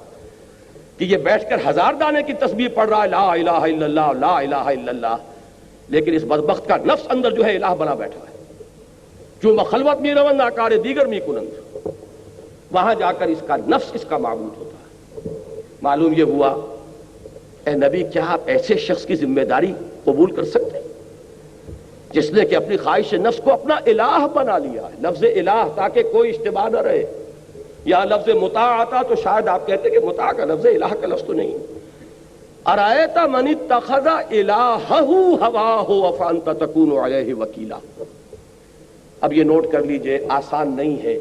کہ یہ بیٹھ کر 1000 دانے کی تسبیح پڑھ رہا ہے لا الہ الا اللہ لا الہ الا اللہ، لیکن اس بدبخت کا نفس اندر جو ہے الہ بنا بیٹھا ہے، جو مخلوت می روند آکار دیگر می کنند، وہاں جا کر اس کا نفس اس کا معبود ہوتا ہے۔ معلوم یہ ہوا اے نبی کیا آپ ایسے شخص کی ذمہ داری قبول کر سکتے جس نے کہ اپنی خواہش نفس کو اپنا الہ بنا لیا ہے؟ لفظ الہ تاکہ کوئی اشتباہ نہ رہے، یا لفظ مطاع آتا تو شاید آپ کہتے کہ مطاع کا لفظ الہ کا لفظ تو نہیں۔ ارأیت من اتخذ الہہ ہواہ افانت تکون علیہ وکیلا۔ اب یہ نوٹ کر لیجئے آسان نہیں ہے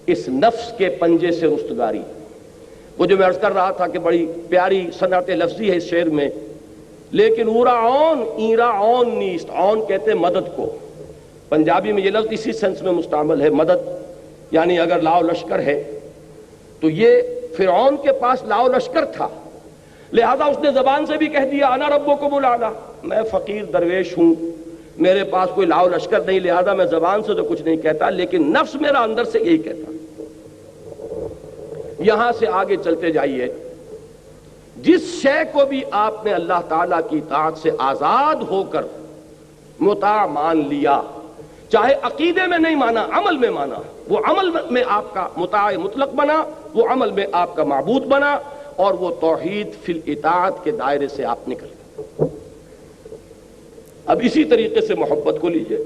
اس نفس کے پنجے سے رستگاری۔ وہ جو میں عرض کر رہا تھا کہ بڑی پیاری صنعت لفظی ہے اس شعر میں، لیکن اورا عون ایرا عون نیست، عون کہتے ہیں مدد کو، پنجابی میں یہ لفظ اسی سینس میں مستعمل ہے، مدد، یعنی اگر لاؤ لشکر ہے تو یہ فرعون کے پاس لاؤ لشکر تھا، لہذا اس نے زبان سے بھی کہہ دیا انا ربکم الاعلی، میں فقیر درویش ہوں، میرے پاس کوئی لاؤ لشکر نہیں، لہذا میں زبان سے تو کچھ نہیں کہتا، لیکن نفس میرا اندر سے یہی کہتا۔ یہاں سے آگے چلتے جائیے، جس شے کو بھی آپ نے اللہ تعالیٰ کی اطاعت سے آزاد ہو کر مطاع مان لیا، چاہے عقیدے میں نہیں مانا عمل میں مانا، وہ عمل میں آپ کا مطاع مطلق بنا، وہ عمل میں آپ کا معبود بنا، اور وہ توحید فی الاطاعت کے دائرے سے آپ نکل گئے۔ اب اسی طریقے سے محبت کو لیجئے،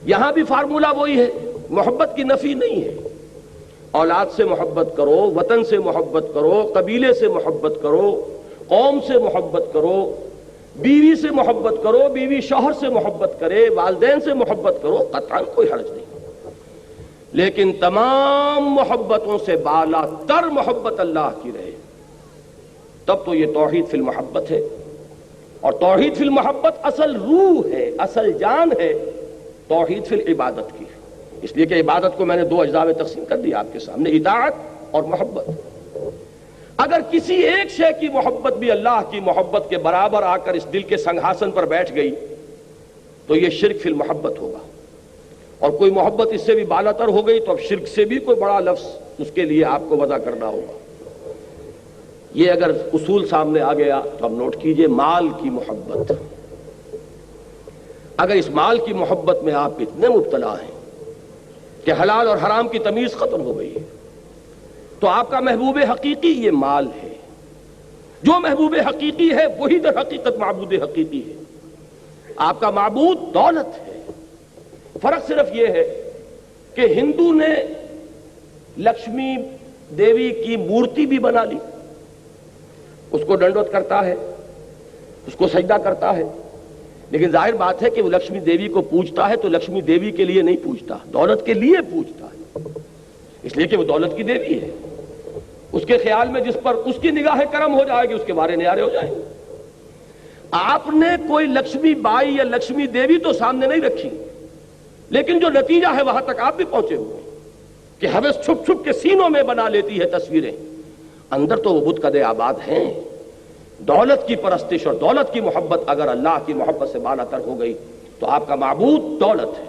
یہاں بھی فارمولہ وہی ہے، محبت کی نفی نہیں ہے۔ اولاد سے محبت کرو، وطن سے محبت کرو، قبیلے سے محبت کرو، قوم سے محبت کرو، بیوی سے محبت کرو، بیوی شوہر سے محبت کرے، والدین سے محبت کرو، قطعاً کوئی حرج نہیں، لیکن تمام محبتوں سے بالا تر محبت اللہ کی رہے، تب تو یہ توحید فی المحبت ہے۔ اور توحید فی المحبت اصل روح ہے، اصل جان ہے توحید فی العبادت کی۔ اس لیے کہ عبادت کو میں نے دو اجزاء میں تقسیم کر دیا آپ کے سامنے، اطاعت اور محبت۔ اگر کسی ایک شے کی محبت بھی اللہ کی محبت کے برابر آ کر اس دل کے سنگھاسن پر بیٹھ گئی تو یہ شرک فی المحبت ہوگا، اور کوئی محبت اس سے بھی بالا تر ہو گئی تو اب شرک سے بھی کوئی بڑا لفظ اس کے لیے آپ کو وضع کرنا ہوگا۔ یہ اگر اصول سامنے آ گیا تو اب نوٹ کیجئے، مال کی محبت۔ اگر اس مال کی محبت میں آپ اتنے مبتلا ہیں کہ حلال اور حرام کی تمیز ختم ہو گئی ہے تو آپ کا محبوب حقیقی یہ مال ہے۔ جو محبوب حقیقی ہے وہی در حقیقت معبود حقیقی ہے۔ آپ کا معبود دولت ہے۔ فرق صرف یہ ہے کہ ہندو نے لکشمی دیوی کی مورتی بھی بنا لی، اس کو ڈنڈوت کرتا ہے، اس کو سجدہ کرتا ہے، لیکن ظاہر بات ہے کہ وہ لکشمی دیوی کو پوجتا ہے تو لکشمی دیوی کے لیے نہیں پوجتا، دولت کے لیے پوجتا ہے، اس لیے کہ وہ دولت کی دیوی ہے۔ اس کے خیال میں جس پر اس کی نگاہ کرم ہو جائے گی اس کے بارے نیارے ہو جائیں گے۔ آپ نے کوئی لکشمی بائی یا لکشمی دیوی تو سامنے نہیں رکھی، لیکن جو نتیجہ ہے وہاں تک آپ بھی پہنچے ہوئے کہ ہوس چھپ چھپ کے سینوں میں بنا لیتی ہے تصویریں، اندر تو وہ بت قدِ آباد ہیں۔ دولت کی پرستش اور دولت کی محبت اگر اللہ کی محبت سے بالا تر ہو گئی تو آپ کا معبود دولت ہے۔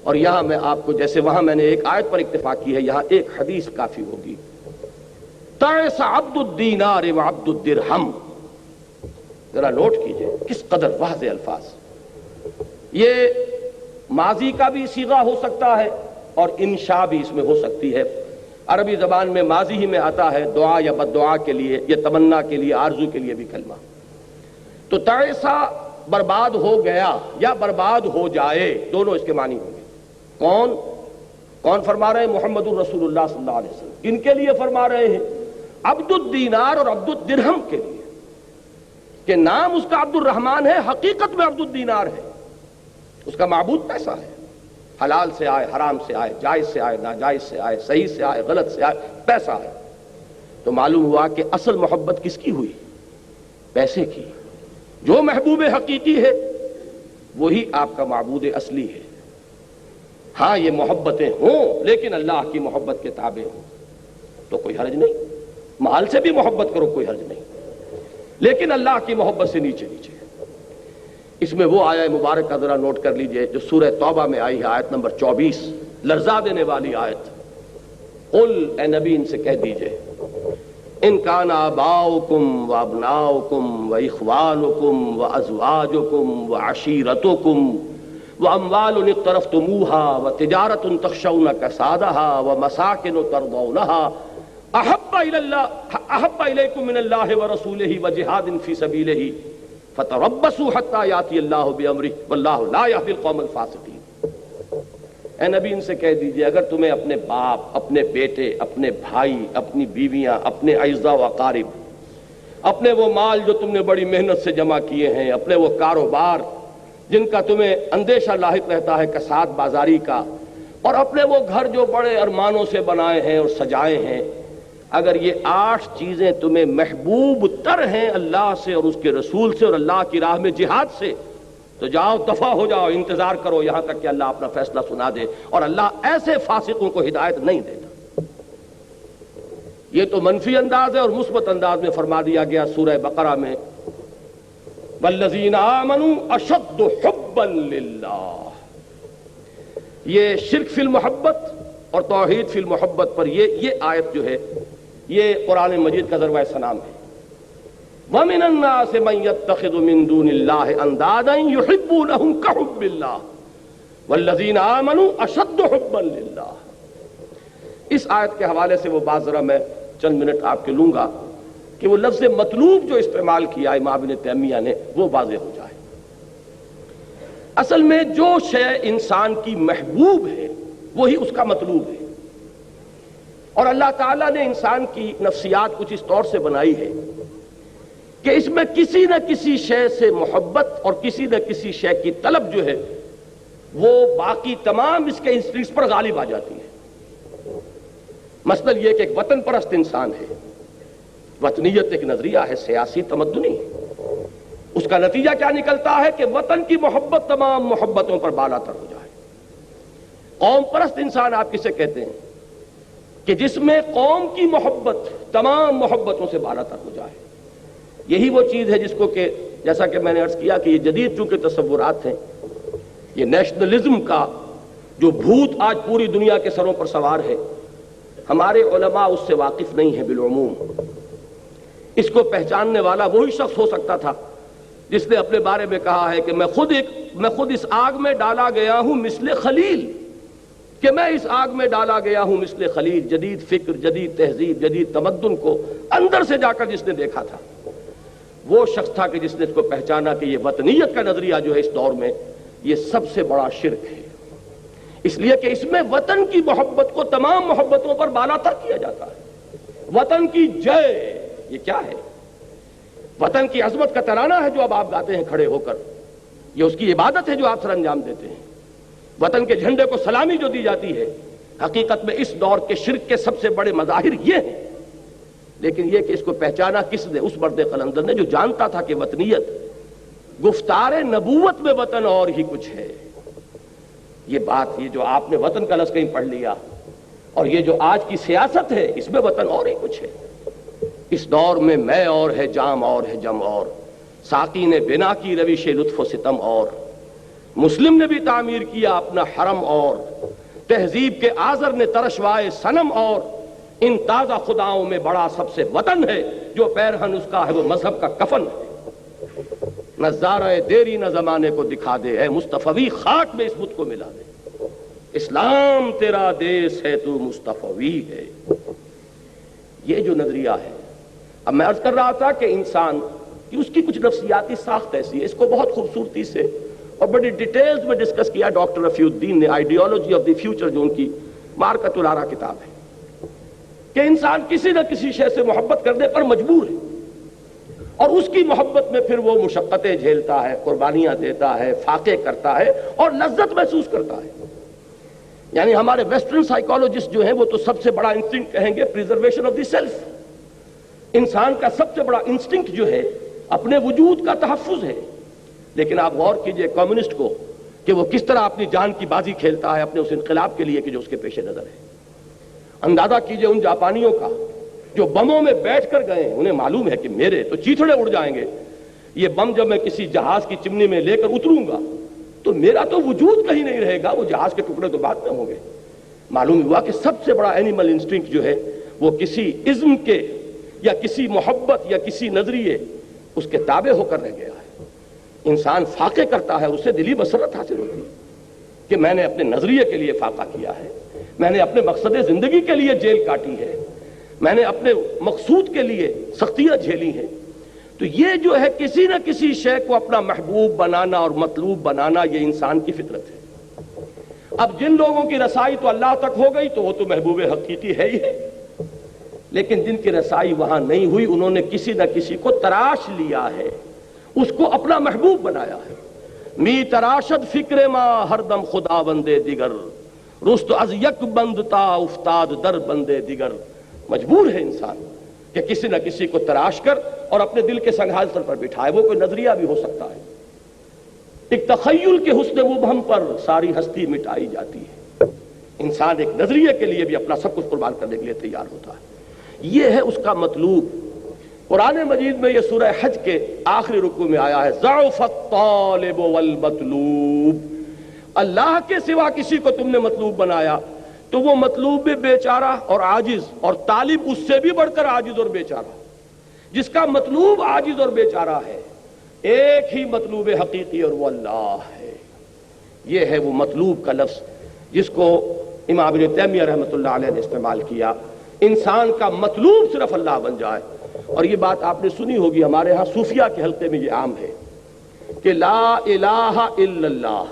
اور یہاں میں آپ کو، جیسے وہاں میں نے ایک آیت پر اکتفا کی ہے، یہاں ایک حدیث کافی ہوگی۔ تعس عبد الدینار وعبد الدرہم، ذرا نوٹ کیجئے کس قدر واضح الفاظ۔ یہ ماضی کا بھی صیغہ ہو سکتا ہے اور انشاء بھی اس میں ہو سکتی ہے۔ عربی زبان میں ماضی ہی میں آتا ہے دعا یا بد دعا کے لیے، یا تمنا کے لیے، آرزو کے لیے بھی کلمہ۔ تو تعسا برباد ہو گیا یا برباد ہو جائے، دونوں اس کے معنی ہوں گے۔ کون فرما رہے ہیں؟ محمد الرسول اللہ صلی اللہ علیہ وسلم۔ کن کے لیے فرما رہے ہیں؟ عبد الدینار اور عبد الدرہم کے لیے، کہ نام اس کا عبد الرحمن ہے، حقیقت میں عبد الدینار ہے۔ اس کا معبود پیسہ ہے، حلال سے آئے، حرام سے آئے، جائز سے آئے، ناجائز سے آئے، صحیح سے آئے، غلط سے آئے، پیسہ ہے۔ تو معلوم ہوا کہ اصل محبت کس کی ہوئی؟ پیسے کی۔ جو محبوب حقیقی ہے وہی آپ کا معبود اصلی ہے۔ ہاں یہ محبتیں ہوں لیکن اللہ کی محبت کے تابع ہوں تو کوئی حرج نہیں، مال سے بھی محبت کرو کوئی حرج نہیں، لیکن اللہ کی محبت سے نیچے نیچے۔ اس میں وہ آیہ مبارک کا ذرا نوٹ کر لیجئے جو سورہ توبہ میں آئی ہے، آیت نمبر 24، لرزا دینے والی آیت۔ قل، اے نبی ان سے کہہ دیجئے، ان کان آباؤکم وابناؤکم واخوانکم وازواجکم وعشیرتکم واموال اقترفتموها وتجارۃ تخشون کسادها ومساکن ترضونها احب الیکم من اللہ ورسولہ وجہاد فی سبیلہ فتربصوا حتی یاتی اللہ بامرہ واللہ لا یہدی القوم الفاسقین۔ اے نبی ان سے کہہ دیجئے، اگر تمہیں اپنے باپ، اپنے بیٹے، اپنے بھائی، اپنی بیویاں، اپنے اعزاء و اقارب، اپنے وہ مال جو تم نے بڑی محنت سے جمع کیے ہیں، اپنے وہ کاروبار جن کا تمہیں اندیشہ لاحق رہتا ہے کساد بازاری کا، اور اپنے وہ گھر جو بڑے ارمانوں سے بنائے ہیں اور سجائے ہیں، اگر یہ 8 چیزیں تمہیں محبوب تر ہیں اللہ سے اور اس کے رسول سے اور اللہ کی راہ میں جہاد سے، تو جاؤ دفع ہو جاؤ، انتظار کرو یہاں تک کہ اللہ اپنا فیصلہ سنا دے۔ اور اللہ ایسے فاسقوں کو ہدایت نہیں دیتا۔ یہ تو منفی انداز ہے، اور مثبت انداز میں فرما دیا گیا سورہ بقرہ میں، والذین آمنوا اشد حبا للہ۔ یہ شرک فی المحبت اور توحید فی المحبت پر یہ آیت جو ہے یہ قرآن مجید کا ذروہ سنام ہے۔ وَمِنَ النَّاسِ مَن يَتَّخِذُ مِن دُونِ اللَّهِ أَندَادًا يُحِبُّونَهُمْ كَحُبِّ اللَّهِ وَالَّذِينَ آمَنُوا أَشَدُّ حُبًّا لِلَّهِ۔ اس آیت کے حوالے سے وہ بات ذرا میں چند منٹ آپ کے لوں گا کہ وہ لفظ مطلوب جو استعمال کیا امام ابن تیمیہ نے وہ واضح ہو جائے۔ اصل میں جو شے انسان کی محبوب ہے وہی اس کا مطلوب ہے، اور اللہ تعالیٰ نے انسان کی نفسیات کچھ اس طور سے بنائی ہے کہ اس میں کسی نہ کسی شے سے محبت اور کسی نہ کسی شے کی طلب جو ہے وہ باقی تمام اس کے انسٹنکٹس پر غالب آ جاتی ہے۔ مثلاً یہ کہ ایک وطن پرست انسان ہے، وطنیت ایک نظریہ ہے سیاسی تمدنی، اس کا نتیجہ کیا نکلتا ہے کہ وطن کی محبت تمام محبتوں پر بالا تر ہو جائے۔ قوم پرست انسان آپ کسے کہتے ہیں؟ کہ جس میں قوم کی محبت تمام محبتوں سے بالا تر ہو جائے۔ یہی وہ چیز ہے جس کو کہ جیسا کہ میں نے عرض کیا کہ یہ جدید چونکہ تصورات ہیں، یہ نیشنلزم کا جو بھوت آج پوری دنیا کے سروں پر سوار ہے، ہمارے علماء اس سے واقف نہیں ہیں بالعموم۔ اس کو پہچاننے والا وہی شخص ہو سکتا تھا جس نے اپنے بارے میں کہا ہے کہ میں خود اس آگ میں ڈالا گیا ہوں مثل خلیل، کہ میں اس آگ میں ڈالا گیا ہوں مثل خلیل۔ جدید فکر، جدید تہذیب، جدید تمدن کو اندر سے جا کر جس نے دیکھا تھا، وہ شخص تھا کہ جس نے اس کو پہچانا کہ یہ وطنیت کا نظریہ جو ہے اس دور میں یہ سب سے بڑا شرک ہے، اس لیے کہ اس میں وطن کی محبت کو تمام محبتوں پر بالا تر کیا جاتا ہے۔ وطن کی جے، یہ کیا ہے؟ وطن کی عظمت کا ترانہ ہے جو اب آپ گاتے ہیں کھڑے ہو کر، یہ اس کی عبادت ہے جو آپ سر انجام دیتے ہیں۔ وطن کے جھنڈے کو سلامی جو دی جاتی ہے، حقیقت میں اس دور کے شرک کے سب سے بڑے مظاہر یہ ہیں۔ لیکن یہ کہ اس کو پہچانا کس نے؟ اس مرد قلندر نے جو جانتا تھا کہ وطنیت گفتار نبوت میں وطن اور ہی کچھ ہے۔ یہ بات، یہ جو آپ نے وطن کا لفظ کہیں پڑھ لیا، اور یہ جو آج کی سیاست ہے اس میں وطن اور ہی کچھ ہے۔ اس دور میں میں اور ہے، جام اور ہے، جم اور، ساقی نے بنا کی روش لطف و ستم اور، مسلم نے بھی تعمیر کیا اپنا حرم اور، تہذیب کے آزر نے ترشوائے صنم اور، ان تازہ خداؤں میں بڑا سب سے وطن ہے، جو پیرہن اس کا ہے وہ مذہب کا کفن ہے۔ نظارہ دیری نہ زمانے کو دکھا دے، اے مصطفی خاک میں اس بت کو ملا دے، اسلام تیرا دیس ہے تو مصطفی ہے۔ یہ جو نظریہ ہے، اب میں عرض کر رہا تھا کہ انسان کی اس کی کچھ نفسیاتی ساخت ایسی ہے، اس کو بہت خوبصورتی سے اور بڑی ڈیٹیلز میں ڈسکس کیا ڈاکٹر رفیع الدین نے، آئیڈیالوجی آف دی فیوچر، جو ان کی مارکۃ الآراء کتاب ہے، کہ انسان کسی نہ کسی شے سے محبت کرنے پر مجبور ہے، اور اس کی محبت میں پھر وہ مشقتیں جھیلتا ہے، قربانیاں دیتا ہے، فاقے کرتا ہے اور لذت محسوس کرتا ہے۔ یعنی ہمارے ویسٹرن سائیکالوجسٹ جو ہیں وہ تو سب سے بڑا انسٹنکٹ کہیں گے پریزرویشن آف دی سیلف۔ انسان کا سب سے بڑا انسٹنکٹ جو ہے اپنے وجود کا تحفظ ہے۔ لیکن آپ غور کیجئے کمیونسٹ کو کہ وہ کس طرح اپنی جان کی بازی کھیلتا ہے اپنے اس انقلاب کے لیے کہ جو اس کے پیش نظر ہے۔ اندازہ کیجئے ان جاپانیوں کا جو بموں میں بیٹھ کر گئے، انہیں معلوم ہے کہ میرے تو چیتھڑے اڑ جائیں گے، یہ بم جب میں کسی جہاز کی چمنی میں لے کر اتروں گا تو میرا تو وجود کہیں نہیں رہے گا، وہ جہاز کے ٹکڑے تو بعد میں ہوں گے۔ معلوم ہوا کہ سب سے بڑا اینیمل انسٹنکٹ جو ہے وہ کسی ازم کے یا کسی محبت یا کسی نظریے اس کے تابع ہو کر رہ گیا ہے۔ انسان فاقے کرتا ہے، اس سے دلی مسرت حاصل ہوتی ہے کہ میں نے اپنے نظریے کے لیے فاقہ کیا ہے، میں نے اپنے مقصد زندگی کے لیے جیل کاٹی ہے، میں نے اپنے مقصود کے لیے سختیاں جھیلی ہیں۔ تو یہ جو ہے کسی نہ کسی شے کو اپنا محبوب بنانا اور مطلوب بنانا، یہ انسان کی فطرت ہے۔ اب جن لوگوں کی رسائی تو اللہ تک ہو گئی تو وہ تو محبوب حقیقی ہے ہی ہے، لیکن جن کی رسائی وہاں نہیں ہوئی انہوں نے کسی نہ کسی کو تراش لیا ہے، اس کو اپنا محبوب بنایا ہے۔ می تراشد فکر ما ہر دم خدا بندے دیگر، رست از یک بند تا افتاد در بندے دیگر۔ مجبور ہے انسان کہ کسی نہ کسی کو تراش کر اور اپنے دل کے سنگھاصل پر بٹھائے۔ وہ کوئی نظریہ بھی ہو سکتا ہے، ایک تخیل کے حسن مبہم پر ساری ہستی مٹائی جاتی ہے۔ انسان ایک نظریے کے لیے بھی اپنا سب کچھ قربان کرنے کے لیے تیار ہوتا ہے۔ یہ ہے اس کا مطلوب۔ قرآن مجید میں یہ سورہ حج کے آخری رکوع میں آیا ہے، ضعف الطالب والمطلوب۔ اللہ کے سوا کسی کو تم نے مطلوب بنایا تو وہ مطلوب بھی بیچارہ اور عاجز، اور طالب اس سے بھی بڑھ کر عاجز اور بیچارہ۔ جس کا مطلوب عاجز اور بیچارہ ہے، ایک ہی مطلوب حقیقی اور وہ اللہ ہے۔ یہ ہے وہ مطلوب کا لفظ جس کو امام ابن تیمیہ رحمۃ اللہ علیہ نے استعمال کیا۔ انسان کا مطلوب صرف اللہ بن جائے۔ اور یہ بات آپ نے سنی ہوگی، ہمارے ہاں صوفیہ کے حلقے میں یہ عام ہے کہ لا الہ الا اللہ،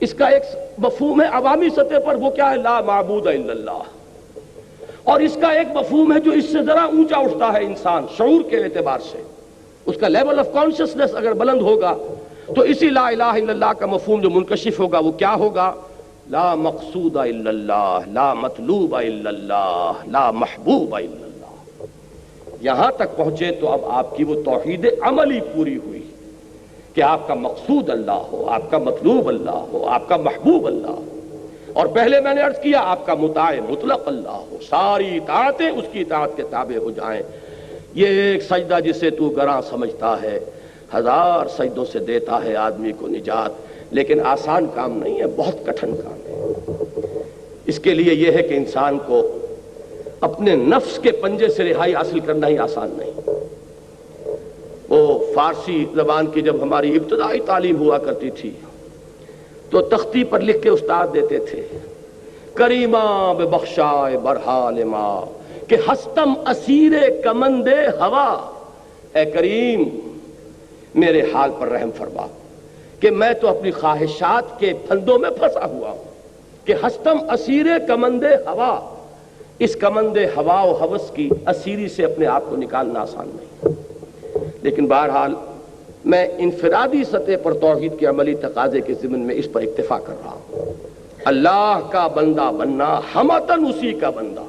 اس کا ایک مفہوم ہے عوامی سطح پر، وہ کیا ہے؟ لا معبود الا اللہ۔ اور اس کا ایک مفہوم ہے جو اس سے ذرا اونچا اٹھتا ہے انسان شعور کے اعتبار سے، اس کا لیول آف کانشسنس اگر بلند ہوگا تو اسی لا الہ الا اللہ کا مفہوم جو منکشف ہوگا وہ کیا ہوگا؟ لا مقصود الا اللہ، لا مطلوب الا اللہ، لا محبوب الا اللہ۔ یہاں تک پہنچے تو اب آپ کی وہ توحید عملی پوری ہوئی کہ آپ کا مقصود اللہ ہو، آپ کا مطلوب اللہ ہو، آپ کا محبوب اللہ ہو، اور پہلے میں نے عرض کیا آپ کا مطاع مطلق اللہ ہو، ساری اطاعتیں اس کی اطاعت کے تابع ہو جائیں۔ یہ ایک سجدہ جسے تو گراں سمجھتا ہے، ہزار سجدوں سے دیتا ہے آدمی کو نجات، لیکن آسان کام نہیں ہے، بہت کٹھن کام ہے۔ اس کے لیے یہ ہے کہ انسان کو اپنے نفس کے پنجے سے رہائی حاصل کرنا ہی آسان نہیں۔ وہ فارسی زبان کی جب ہماری ابتدائی تعلیم ہوا کرتی تھی تو تختی پر لکھ کے استاد دیتے تھے، کریماں بے بخشائے برحال ماں کہ ہستم اسیر کمند ہوا، اے کریم میرے حال پر رحم فرما کہ میں تو اپنی خواہشات کے پھندوں میں پھنسا ہوا ہوں، کہ ہستم اسیر کمند ہوا، اس کمند ہوا و ہوس کی اسیری سے اپنے آپ کو نکالنا آسان نہیں۔ لیکن بہرحال میں انفرادی سطح پر توحید کے عملی تقاضے کے ضمن میں اس پر اکتفا کر رہا ہوں۔ اللہ کا بندہ بننا، ہمتن اسی کا بندہ،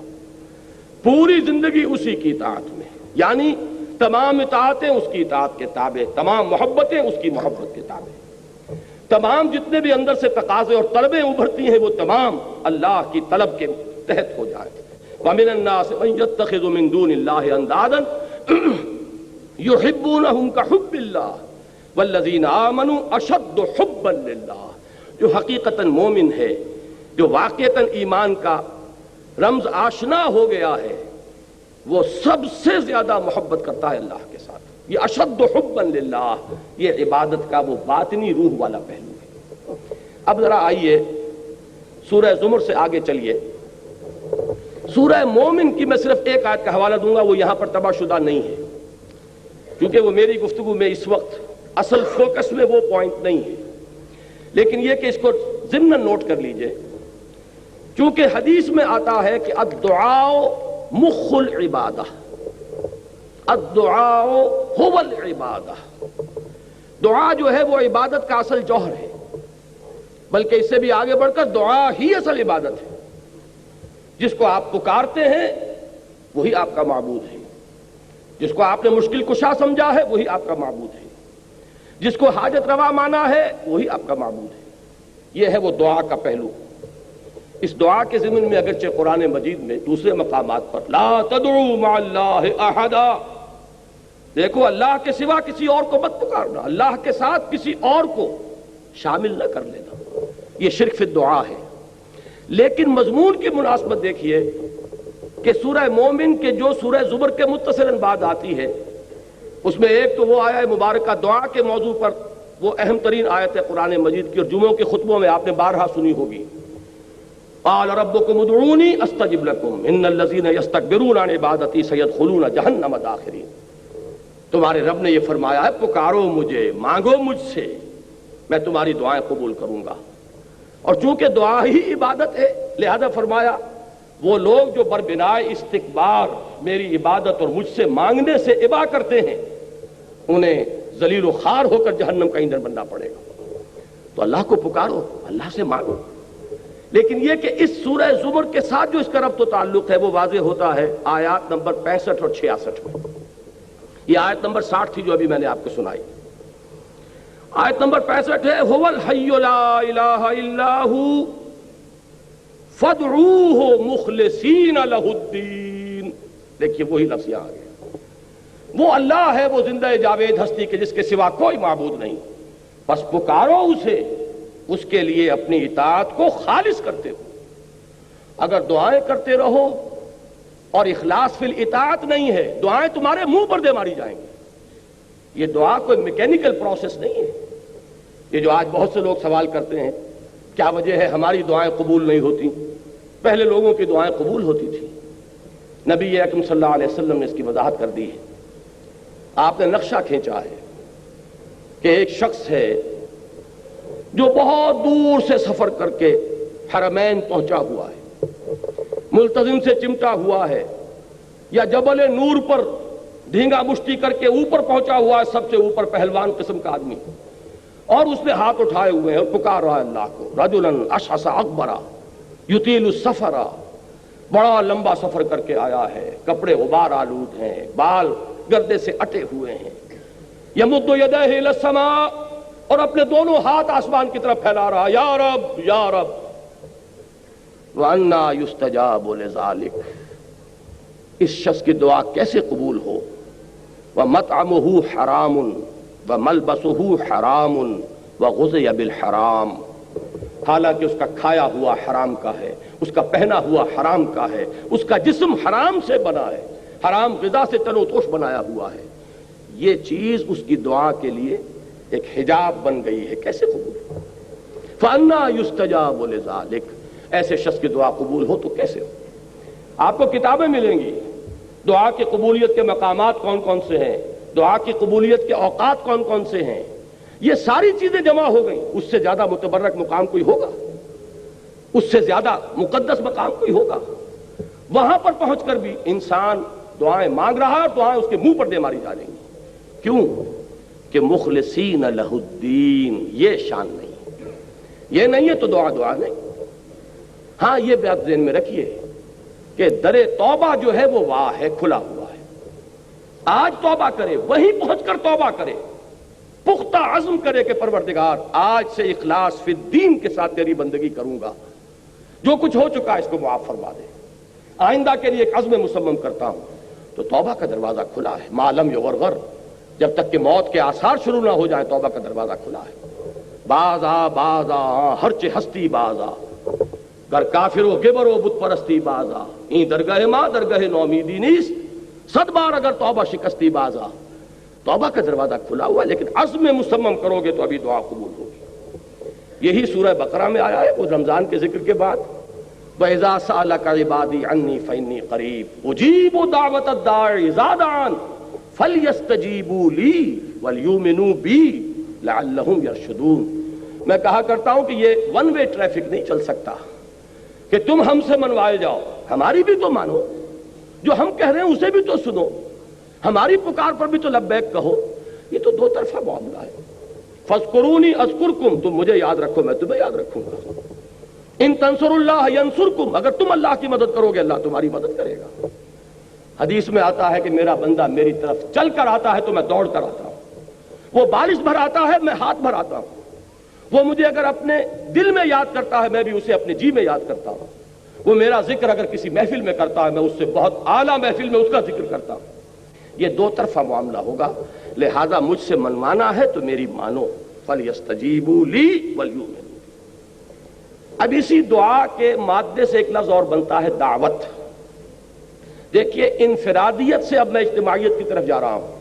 پوری زندگی اسی کی اطاعت میں، یعنی تمام اطاعتیں اس کی اطاعت کے تابع، تمام محبتیں اس کی محبت کے تابع، تمام جتنے بھی اندر سے تقاضے اور طلبیں ابھرتی ہیں وہ تمام اللہ کی طلب کے تحت ہو جائیں۔ وَمِنَ النَّاسِ مَن يَتَّخِذُ مِن دُونِ اللَّهِ أَندَادًا يُحِبُّونَهُمْ كَحُبِّ اللَّهِ وَالَّذِينَ آمَنُوا أَشَدُّ حُبًّا لِلَّهِ۔ جو حقیقتاً مومن ہے، جو واقعتاً ایمان کا رمز آشنا ہو گیا ہے، وہ سب سے زیادہ محبت کرتا ہے اللہ کے ساتھ۔ یہ اشد حبا للہ، یہ عبادت کا وہ باطنی روح والا پہلو ہے۔ اب ذرا آئیے سورہ زمر سے آگے چلیے۔ سورہ مومن کی میں صرف ایک آیت کا حوالہ دوں گا، وہ یہاں پر طبع شدہ نہیں ہے کیونکہ وہ میری گفتگو میں اس وقت اصل فوکس میں وہ پوائنٹ نہیں ہے، لیکن یہ کہ اس کو ضمن نوٹ کر لیجئے، چونکہ حدیث میں آتا ہے کہ الدعاء مخ العبادہ، الدعاء هو العبادہ، دعا جو ہے وہ عبادت کا اصل جوہر ہے، بلکہ اس سے بھی آگے بڑھ کر دعا ہی اصل عبادت ہے۔ جس کو آپ پکارتے ہیں وہی آپ کا معبود ہے، جس کو آپ نے مشکل کشا سمجھا ہے وہی آپ کا معبود ہے، جس کو حاجت روا مانا ہے وہی آپ کا معبود ہے۔ یہ ہے وہ دعا کا پہلو۔ اس دعا کے ضمن میں اگرچہ قرآن مجید میں دوسرے مقامات پر لا تدعوا مع اللہ احدا، دیکھو اللہ کے سوا کسی اور کو مت پکارنا، اللہ کے ساتھ کسی اور کو شامل نہ کر لینا، یہ شرک فی الدعا ہے۔ لیکن مضمون کی مناسبت دیکھیے کہ سورہ مومن کے جو سورہ زمر کے متصلاً بعد آتی ہے، اس میں ایک تو وہ آیا مبارکہ دعا کے موضوع پر وہ اہم ترین آیت ہے قرآن مجید کی، اور جمعوں کے خطبوں میں آپ نے بارہا سنی ہوگی، قال ربکم ادعونی استجب لکم ان الذین یستکبرون عن عبادتی سیدخلون جہنم داخرین۔ تمہارے رب نے یہ فرمایا ہے پکارو مجھے، مانگو مجھ سے، میں تمہاری دعائیں قبول کروں گا۔ اور چونکہ دعا ہی عبادت ہے لہذا فرمایا وہ لوگ جو بربنائے استکبار میری عبادت اور مجھ سے مانگنے سے ابا کرتے ہیں انہیں ذلیل و خوار ہو کر جہنم کا ایندھن بننا پڑے گا۔ تو اللہ کو پکارو، اللہ سے مانگو۔ لیکن یہ کہ اس سورہ زمر کے ساتھ جو اس کا ربط و تعلق ہے وہ واضح ہوتا ہے آیات نمبر 65 اور 66 میں۔ یہ آیت نمبر 60 تھی جو ابھی میں نے آپ کو سنائی۔ آیت نمبر 65 ہے هو الحی لا الہ الا ہو فادعوہ مخلصین لہ الدین۔ دیکھیے وہی لفظ یہاں آ گیا، وہ اللہ ہے، وہ زندہ جاوید ہستی کے جس کے سوا کوئی معبود نہیں، بس پکارو اسے، اس کے لیے اپنی اطاعت کو خالص کرتے ہو۔ اگر دعائیں کرتے رہو اور اخلاص فی الاطاعت نہیں ہے، دعائیں تمہارے منہ پر دے ماری جائیں گی۔ یہ دعا کوئی میکینیکل پروسیس نہیں ہے۔ یہ جو آج بہت سے لوگ سوال کرتے ہیں کیا وجہ ہے ہماری دعائیں قبول نہیں ہوتی، پہلے لوگوں کی دعائیں قبول ہوتی تھی۔ نبی اکرم صلی اللہ علیہ وسلم نے اس کی وضاحت کر دی ہے۔ آپ نے نقشہ کھینچا ہے کہ ایک شخص ہے جو بہت دور سے سفر کر کے حرمین پہنچا ہوا ہے، ملتزم سے چمٹا ہوا ہے، یا جبل نور پر دھینگا مشتی کر کے اوپر پہنچا ہوا ہے، سب سے اوپر پہلوان قسم کا آدمی، اور اس نے ہاتھ اٹھائے ہوئے ہیں اور پکار رہا ہے اللہ کو، رجلاً اشعث اکبر یطیل السفر، بڑا لمبا سفر کر کے آیا ہے، کپڑے غبار آلود ہیں، بال گردے سے اٹے ہوئے ہیں، یمد یدیہ الی السماء، اور اپنے دونوں ہاتھ آسمان کی طرف پھیلا رہا، یا رب یا رب، وَأَنَّا يُسْتَجَابُ لِذَلِكَ، اس شخص کی دعا کیسے قبول ہو، وَمَطْعَمُهُ حَرَامٌ وَمَلْبَسُهُ حَرَامٌ وَغُذِيَ بِالْحَرَامِ، حالانکہ اس کا کھایا ہوا حرام کا ہے، اس کا پہنا ہوا حرام کا ہے، اس کا جسم حرام سے بنا ہے، حرام غذا سے تن و توش بنایا ہوا ہے، یہ چیز اس کی دعا کے لیے ایک حجاب بن گئی ہے، کیسے قبول ہو؟ فَأَنَّا يُسْتَجَابُ لِذَلِكَ، ایسے شخص کی دعا قبول ہو تو کیسے ہو؟ آپ کو کتابیں ملیں گی، دعا کی قبولیت کے مقامات کون کون سے ہیں، دعا کی قبولیت کے اوقات کون کون سے ہیں، یہ ساری چیزیں جمع ہو گئیں۔ اس سے زیادہ متبرک مقام کوئی ہوگا؟ اس سے زیادہ مقدس مقام کوئی ہوگا؟ وہاں پر پہنچ کر بھی انسان دعائیں مانگ رہا ہے اور دعائیں اس کے منہ پر دے ماری جا رہی ہیں، کیوں کہ مخلصین لہ الدین، یہ شان نہیں، یہ نہیں ہے تو دعا نہیں۔ ہاں یہ بات ذہن میں رکھیے کہ در توبہ جو ہے وہ واہ ہے، کھلا ہوا ہے، آج توبہ کرے، وہیں پہنچ کر توبہ کرے، پختہ عزم کرے کہ پروردگار آج سے اخلاص فی الدین کے ساتھ تیری بندگی کروں گا، جو کچھ ہو چکا ہے اس کو معاف فرما دے، آئندہ کے لیے ایک عزم مصمم کرتا ہوں، تو توبہ کا دروازہ کھلا ہے، ما لم یغرغر، جب تک کہ موت کے آثار شروع نہ ہو جائیں توبہ کا دروازہ کھلا ہے۔ باز آ ہرچ ہستی باز آ، گر کافر و گبر و بت پرستی باز آ، این درگاہ ماں درگاہ نومیدی نیست، 100 بار اگر توبہ شکستی باز آ۔ توبہ کا دروازہ کھلا ہوا ہے، لیکن عزم مصمم کرو گے تو ابھی دعا قبول ہوگی۔ یہی سورہ بقرہ میں آیا ہے وہ رمضان کے ذکر کے بعد، وَإِذَا سَأَلَكَ عِبَادِي عَنِّي فَإِنِّي قَرِيبٌ أُجِيبُ دَعْوَةَ الدَّاعِ إِذَا دَعَانِ فَلْيَسْتَجِيبُوا لِي وَلْيُؤْمِنُوا بِي لَعَلَّهُمْ يَرْشُدُونَ۔ میں کہا کرتا ہوں کہ یہ ون وے ٹریفک نہیں چل سکتا کہ تم ہم سے منوائے جاؤ، ہماری بھی تو مانو، جو ہم کہہ رہے ہیں اسے بھی تو سنو، ہماری پکار پر بھی تو لبیک کہو، یہ تو دو طرفہ معاملہ ہے۔ فاذکرونی اذکرکم، تم مجھے یاد رکھو میں تمہیں یاد رکھوں گا، ان تنصر اللہ ینصرکم، اگر تم اللہ کی مدد کرو گے اللہ تمہاری مدد کرے گا۔ حدیث میں آتا ہے کہ میرا بندہ میری طرف چل کر آتا ہے تو میں دوڑ کر آتا ہوں، وہ بارش بھر آتا ہے میں ہاتھ بھر آتا ہوں، وہ مجھے اگر اپنے دل میں یاد کرتا ہے میں بھی اسے اپنے جی میں یاد کرتا ہوں، وہ میرا ذکر اگر کسی محفل میں کرتا ہے میں اس سے بہت اعلیٰ محفل میں اس کا ذکر کرتا ہوں۔ یہ دو طرفہ معاملہ ہوگا، لہذا مجھ سے منوانا ہے تو میری مانو، فَلْيَسْتَجِيبُوا لِي وَلْيُؤْمِنُوا۔ اب اسی دعا کے مادے سے ایک لفظ اور بنتا ہے دعوت۔ دیکھیے انفرادیت سے اب میں اجتماعیت کی طرف جا رہا ہوں،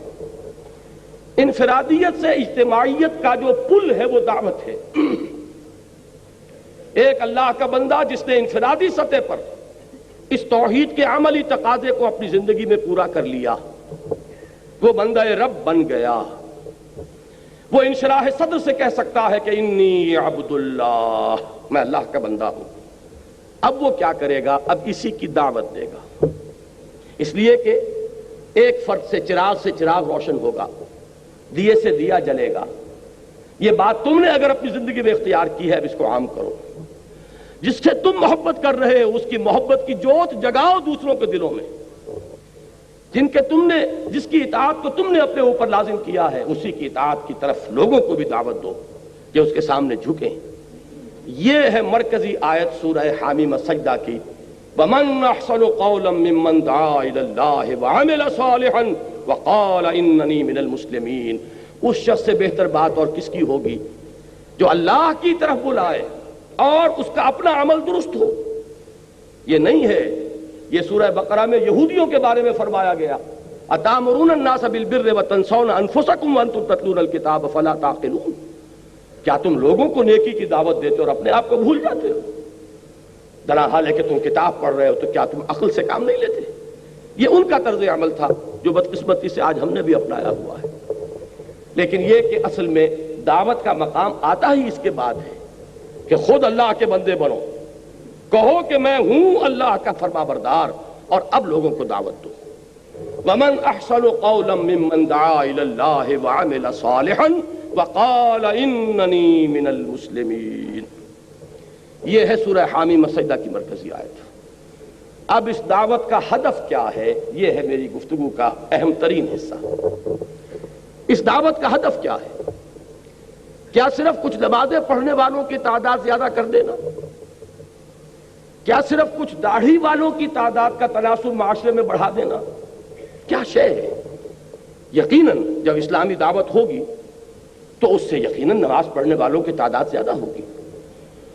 انفرادیت سے اجتماعیت کا جو پل ہے وہ دعوت ہے۔ ایک اللہ کا بندہ جس نے انفرادی سطح پر اس توحید کے عملی تقاضے کو اپنی زندگی میں پورا کر لیا، وہ بندہ رب بن گیا، وہ انشراح صدر سے کہہ سکتا ہے کہ انی عبد اللہ، میں اللہ کا بندہ ہوں۔ اب وہ کیا کرے گا؟ اب اسی کی دعوت دے گا، اس لیے کہ ایک فرد سے چراغ روشن ہوگا، دیے سے دیا جلے گا۔ یہ بات تم نے اگر اپنی زندگی میں اختیار کی ہے اب اس کو عام کرو، جس سے تم محبت کر رہے ہو اس کی محبت کی جوت جگاؤ دوسروں کے دلوں میں، جس کی اطاعت کو تم نے اپنے اوپر لازم کیا ہے اسی کی اطاعت کی طرف لوگوں کو بھی دعوت دو کہ اس کے سامنے جھکیں۔ یہ ہے مرکزی آیت سورہ حامیم سجدہ کی، وَمَنْ أَحْسَنُ قَوْلًا مِّمَّنْ دَعَا إِلَى اللَّهِ وَعَمِلَ صَالِحًا وَقَالَ إِنَّنِي مِنَ الْمُسْلِمِينَ۔ اس شخص سے بہتر بات اور کس کی ہوگی جو اللہ کی طرف بلائے اور اس کا اپنا عمل درست ہو۔ یہ نہیں ہے، یہ سورہ بقرہ میں یہودیوں کے بارے میں فرمایا گیا، أَتَأْمُرُونَ النَّاسَ بِالْبِرِّ وَتَنْسَوْنَ أَنفُسَكُمْ وَأَنْتُمْ تَتْلُونَ الْكِتَابَ فَلَا تَعْقِلُونَ۔ کیا تم لوگوں کو نیکی کی دعوت دیتے اور اپنے آپ کو بھول جاتے ہو؟ درا حال ہے کہ تم کتاب پڑھ رہے ہو تو کیا تم عقل سے کام نہیں لیتے؟ یہ ان کا طرز عمل تھا جو بدقسمتی سے آج ہم نے بھی اپنایا ہوا ہے۔ لیکن یہ کہ اصل میں دعوت کا مقام آتا ہی اس کے بعد ہے کہ خود اللہ کے بندے بنو، کہو کہ میں ہوں اللہ کا فرما بردار، اور اب لوگوں کو دعوت دو۔ وَمَنْ أَحْسَنُ قَوْلًا مِّمَّنْ دَعَا إِلَى اللَّهِ وَعَمِلَ صَالِحًا وقال اننی من المسلمین۔ یہ ہے سورہ حامیم السجدہ کی مرکزی آیت۔ اب اس دعوت کا ہدف کیا ہے، یہ ہے میری گفتگو کا اہم ترین حصہ۔ اس دعوت کا ہدف کیا ہے؟ کیا صرف کچھ نمازیں پڑھنے والوں کی تعداد زیادہ کر دینا؟ کیا صرف کچھ داڑھی والوں کی تعداد کا تناسب معاشرے میں بڑھا دینا؟ کیا شے ہے؟ یقیناً جب اسلامی دعوت ہوگی تو اس سے یقیناً نماز پڑھنے والوں کی تعداد زیادہ ہوگی۔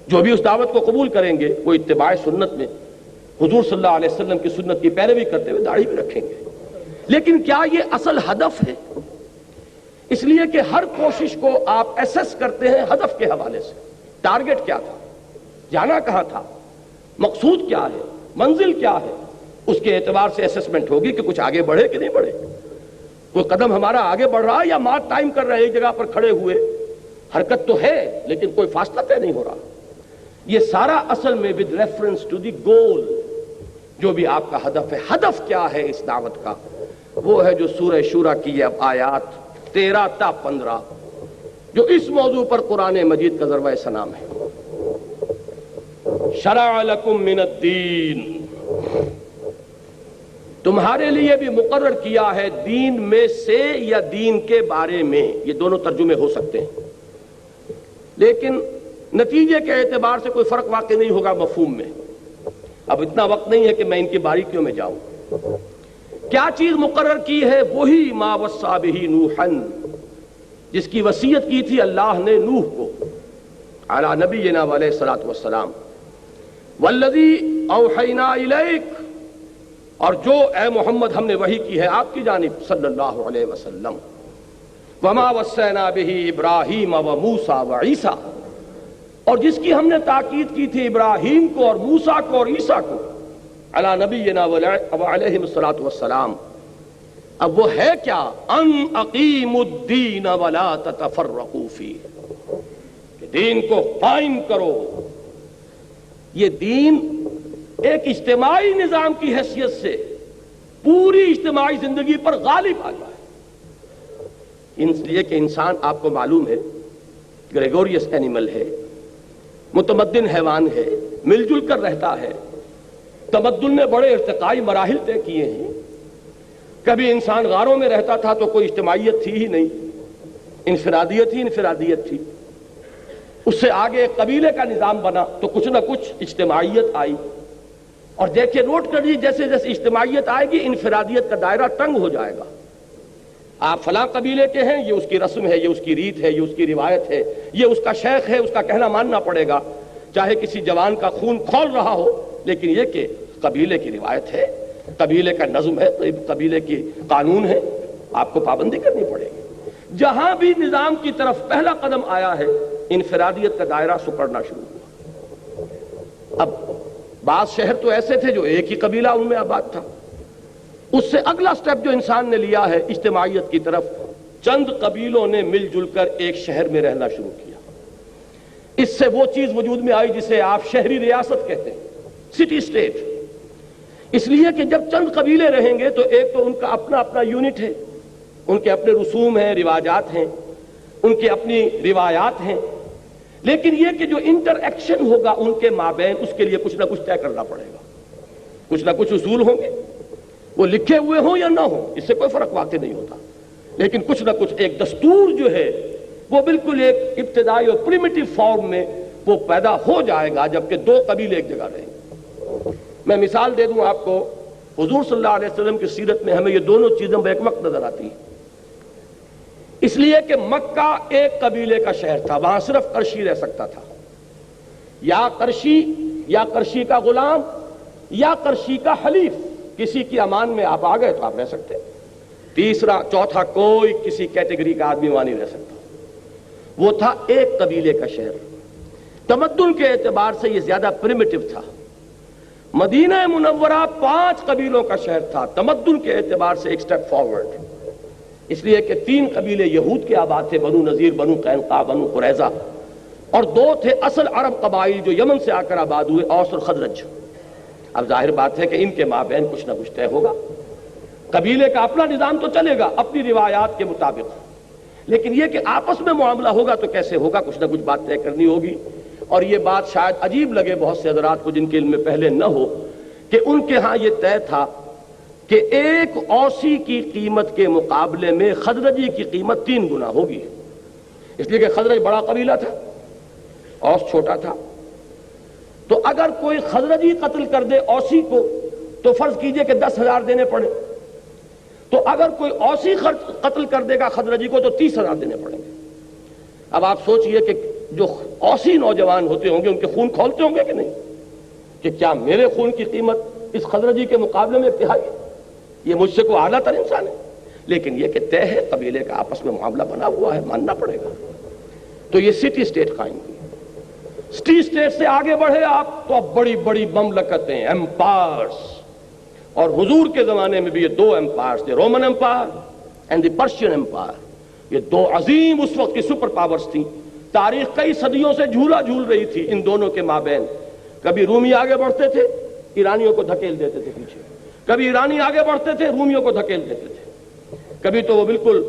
جو بھی اس دعوت کو قبول کریں گے وہ اتباع سنت میں حضور صلی اللہ علیہ وسلم کی سنت کی پیروی کرتے ہوئے داڑھی بھی رکھیں گے۔ لیکن کیا یہ اصل ہدف ہے؟ اس لیے کہ ہر کوشش کو آپ ایسس کرتے ہیں ہدف کے حوالے سے۔ ٹارگٹ کیا تھا؟ جانا کہاں تھا؟ مقصود کیا ہے؟ منزل کیا ہے؟ اس کے اعتبار سے اسسمنٹ ہوگی کہ کچھ آگے بڑھے کہ نہیں بڑھے، کوئی قدم ہمارا آگے بڑھ رہا ہے یا مار ٹائم کر رہے ہیں ایک جگہ پر کھڑے ہوئے۔ حرکت تو ہے لیکن کوئی فاصلہ طے نہیں ہو رہا۔ یہ سارا اصل میں ود ریفرنس ٹو دی گول، جو بھی آپ کا ہدف ہے۔ ہدف کیا ہے اس دعوت کا؟ وہ ہے جو سورہ شورى کی یہ آیات 13 تا 15 جو اس موضوع پر قرآن مجید کا ضربہ سلام ہے۔ شرع لکم من الدین، تمہارے لیے بھی مقرر کیا ہے دین میں سے یا دین کے بارے میں، یہ دونوں ترجمے ہو سکتے ہیں، لیکن نتیجے کے اعتبار سے کوئی فرق واقع نہیں ہوگا مفہوم میں۔ اب اتنا وقت نہیں ہے کہ میں ان کی باریکیوں میں جاؤں۔ کیا چیز مقرر کی ہے؟ وہی ما وصی بہ نوحا، جس کی وصیت کی تھی اللہ نے نوح کو علی نبینا علیہ الصلوۃ والسلام، والذی اوحینا الیک، اور جو اے محمد ہم نے وحی کی ہے آپ کی جانب صلی اللہ علیہ وسلم، وما وصینا بہ ابراہیم و موسیٰ و عیسیٰ، اور جس کی ہم نے تاکید کی تھی ابراہیم کو اور موسیٰ کو اور عیسیٰ کو علی نبینا علیہ الصلوۃ والسلام۔ اب وہ ہے کیا؟ ان اقیموا الدین ولا تتفرقوا فیہ، کہ دین کو قائم کرو۔ یہ دین ایک اجتماعی نظام کی حیثیت سے پوری اجتماعی زندگی پر غالب آ جائے، اس لیے کہ انسان آپ کو معلوم ہے گریگوریس اینیمل ہے، متمدن حیوان ہے، مل جل کر رہتا ہے۔ تمدن نے بڑے ارتقائی مراحل طے کیے ہیں۔ کبھی انسان غاروں میں رہتا تھا تو کوئی اجتماعیت تھی ہی نہیں، انفرادیت ہی انفرادیت تھی۔ اس سے آگے ایک قبیلے کا نظام بنا تو کچھ نہ کچھ اجتماعیت آئی، اور دیکھیں نوٹ کر لیجیے جیسے جیسے اجتماعیت آئے گی انفرادیت کا دائرہ تنگ ہو جائے گا۔ آپ فلاں قبیلے کے ہیں، یہ اس کی رسم ہے، یہ اس کی ریت ہے، یہ اس کی روایت ہے، یہ اس کا شیخ ہے، اس کا کہنا ماننا پڑے گا، چاہے کسی جوان کا خون کھول رہا ہو، لیکن یہ کہ قبیلے کی روایت ہے، قبیلے کا نظم ہے، قبیلے کی قانون ہے، آپ کو پابندی کرنی پڑے گی۔ جہاں بھی نظام کی طرف پہلا قدم آیا ہے انفرادیت کا دائرہ سکڑنا شروع ہوا۔ اب بعض شہر تو ایسے تھے جو ایک ہی قبیلہ ان میں آباد تھا، اس سے اگلا سٹیپ جو انسان نے لیا ہے اجتماعیت کی طرف، چند قبیلوں نے مل جل کر ایک شہر میں رہنا شروع کیا۔ اس سے وہ چیز وجود میں آئی جسے آپ شہری ریاست کہتے ہیں، سٹی اسٹیٹ۔ اس لیے کہ جب چند قبیلے رہیں گے تو ایک تو ان کا اپنا اپنا یونٹ ہے، ان کے اپنے رسوم ہیں، رواجات ہیں، ان کی اپنی روایات ہیں، لیکن یہ کہ جو انٹر ایکشن ہوگا ان کے مابین، اس کے لیے کچھ نہ کچھ طے کرنا پڑے گا، کچھ نہ کچھ اصول ہوں گے، وہ لکھے ہوئے ہوں یا نہ ہوں، اس سے کوئی فرق واقع نہیں ہوتا، لیکن کچھ نہ کچھ ایک دستور جو ہے وہ بالکل ایک ابتدائی اور پریمیٹیو فارم میں وہ پیدا ہو جائے گا جبکہ دو قبیلے ایک جگہ رہیں گے۔ میں مثال دے دوں آپ کو، حضور صلی اللہ علیہ وسلم کی سیرت میں ہمیں یہ دونوں چیزیں بیک وقت نظر آتی ہیں، اس لیے کہ مکہ ایک قبیلے کا شہر تھا، وہاں صرف قرشی رہ سکتا تھا، یا قرشی کا غلام یا قرشی کا حلیف، کسی کی امان میں آپ آ گئے تو آپ رہ سکتے، تیسرا چوتھا کوئی کسی کیٹیگری کا آدمی وہاں نہیں رہ سکتا۔ وہ تھا ایک قبیلے کا شہر، تمدن کے اعتبار سے یہ زیادہ پریمیٹیو تھا۔ مدینہ منورہ 5 قبیلوں کا شہر تھا، تمدن کے اعتبار سے ایک سٹیپ فارورڈ، اس لیے کہ 3 قبیلے یہود کے آباد تھے، بنو نذیر، بنو قینقاع، بنو قریظہ، اور 2 تھے اصل عرب قبائل جو یمن سے آ کر آباد ہوئے، اوس اور خزرج۔ اب ظاہر بات ہے کہ ان کے مابین کچھ نہ کچھ طے ہوگا، قبیلے کا اپنا نظام تو چلے گا اپنی روایات کے مطابق، لیکن یہ کہ آپس میں معاملہ ہوگا تو کیسے ہوگا، کچھ نہ کچھ بات طے کرنی ہوگی. اور یہ بات شاید عجیب لگے بہت سے حضرات کو جن کے علم میں پہلے نہ ہو کہ ان کے ہاں یہ طے تھا کہ ایک اوسی کی قیمت کے مقابلے میں خزرجی کی قیمت 3 گنا ہوگی. اس لیے کہ خزرج بڑا قبیلہ تھا، اوس چھوٹا تھا. تو اگر کوئی خزرجی قتل کر دے اوسی کو تو فرض کیجئے کہ 10,000 دینے پڑے. تو اگر کوئی اوسی قتل کر دے گا خزرجی کو تو 30,000 دینے پڑیں گے. اب آپ سوچئے کہ جو اوسی نوجوان ہوتے ہوں گے ان کے خون کھولتے ہوں گے کہ نہیں، کہ کیا میرے خون کی قیمت اس خزرجی کے مقابلے میں ابتہائی ہے، یہ مجھ سے کوئی اعلیٰ تر انسان ہے. لیکن یہ کہ طے ہے، قبیلے کا آپس میں معاملہ بنا ہوا ہے، ماننا پڑے گا. تو یہ سٹی اسٹیٹ قائم کی. سٹی اسٹیٹ سے آگے بڑھے آپ تو اب بڑی بڑی مملکتیں، ایمپائرز. اور حضور کے زمانے میں بھی یہ 2 ایمپائرز تھے، Roman empire and the Persian empire. یہ 2 عظیم اس وقت کی سپر پاورز تھیں. تاریخ کئی صدیوں سے جھولا جھول رہی تھی ان دونوں کے مابین. کبھی رومی آگے بڑھتے تھے، ایرانیوں کو دھکیل دیتے تھے پیچھے. کبھی ایرانی آگے بڑھتے تھے، رومیوں کو دھکیل دیتے تھے. کبھی تو وہ بالکل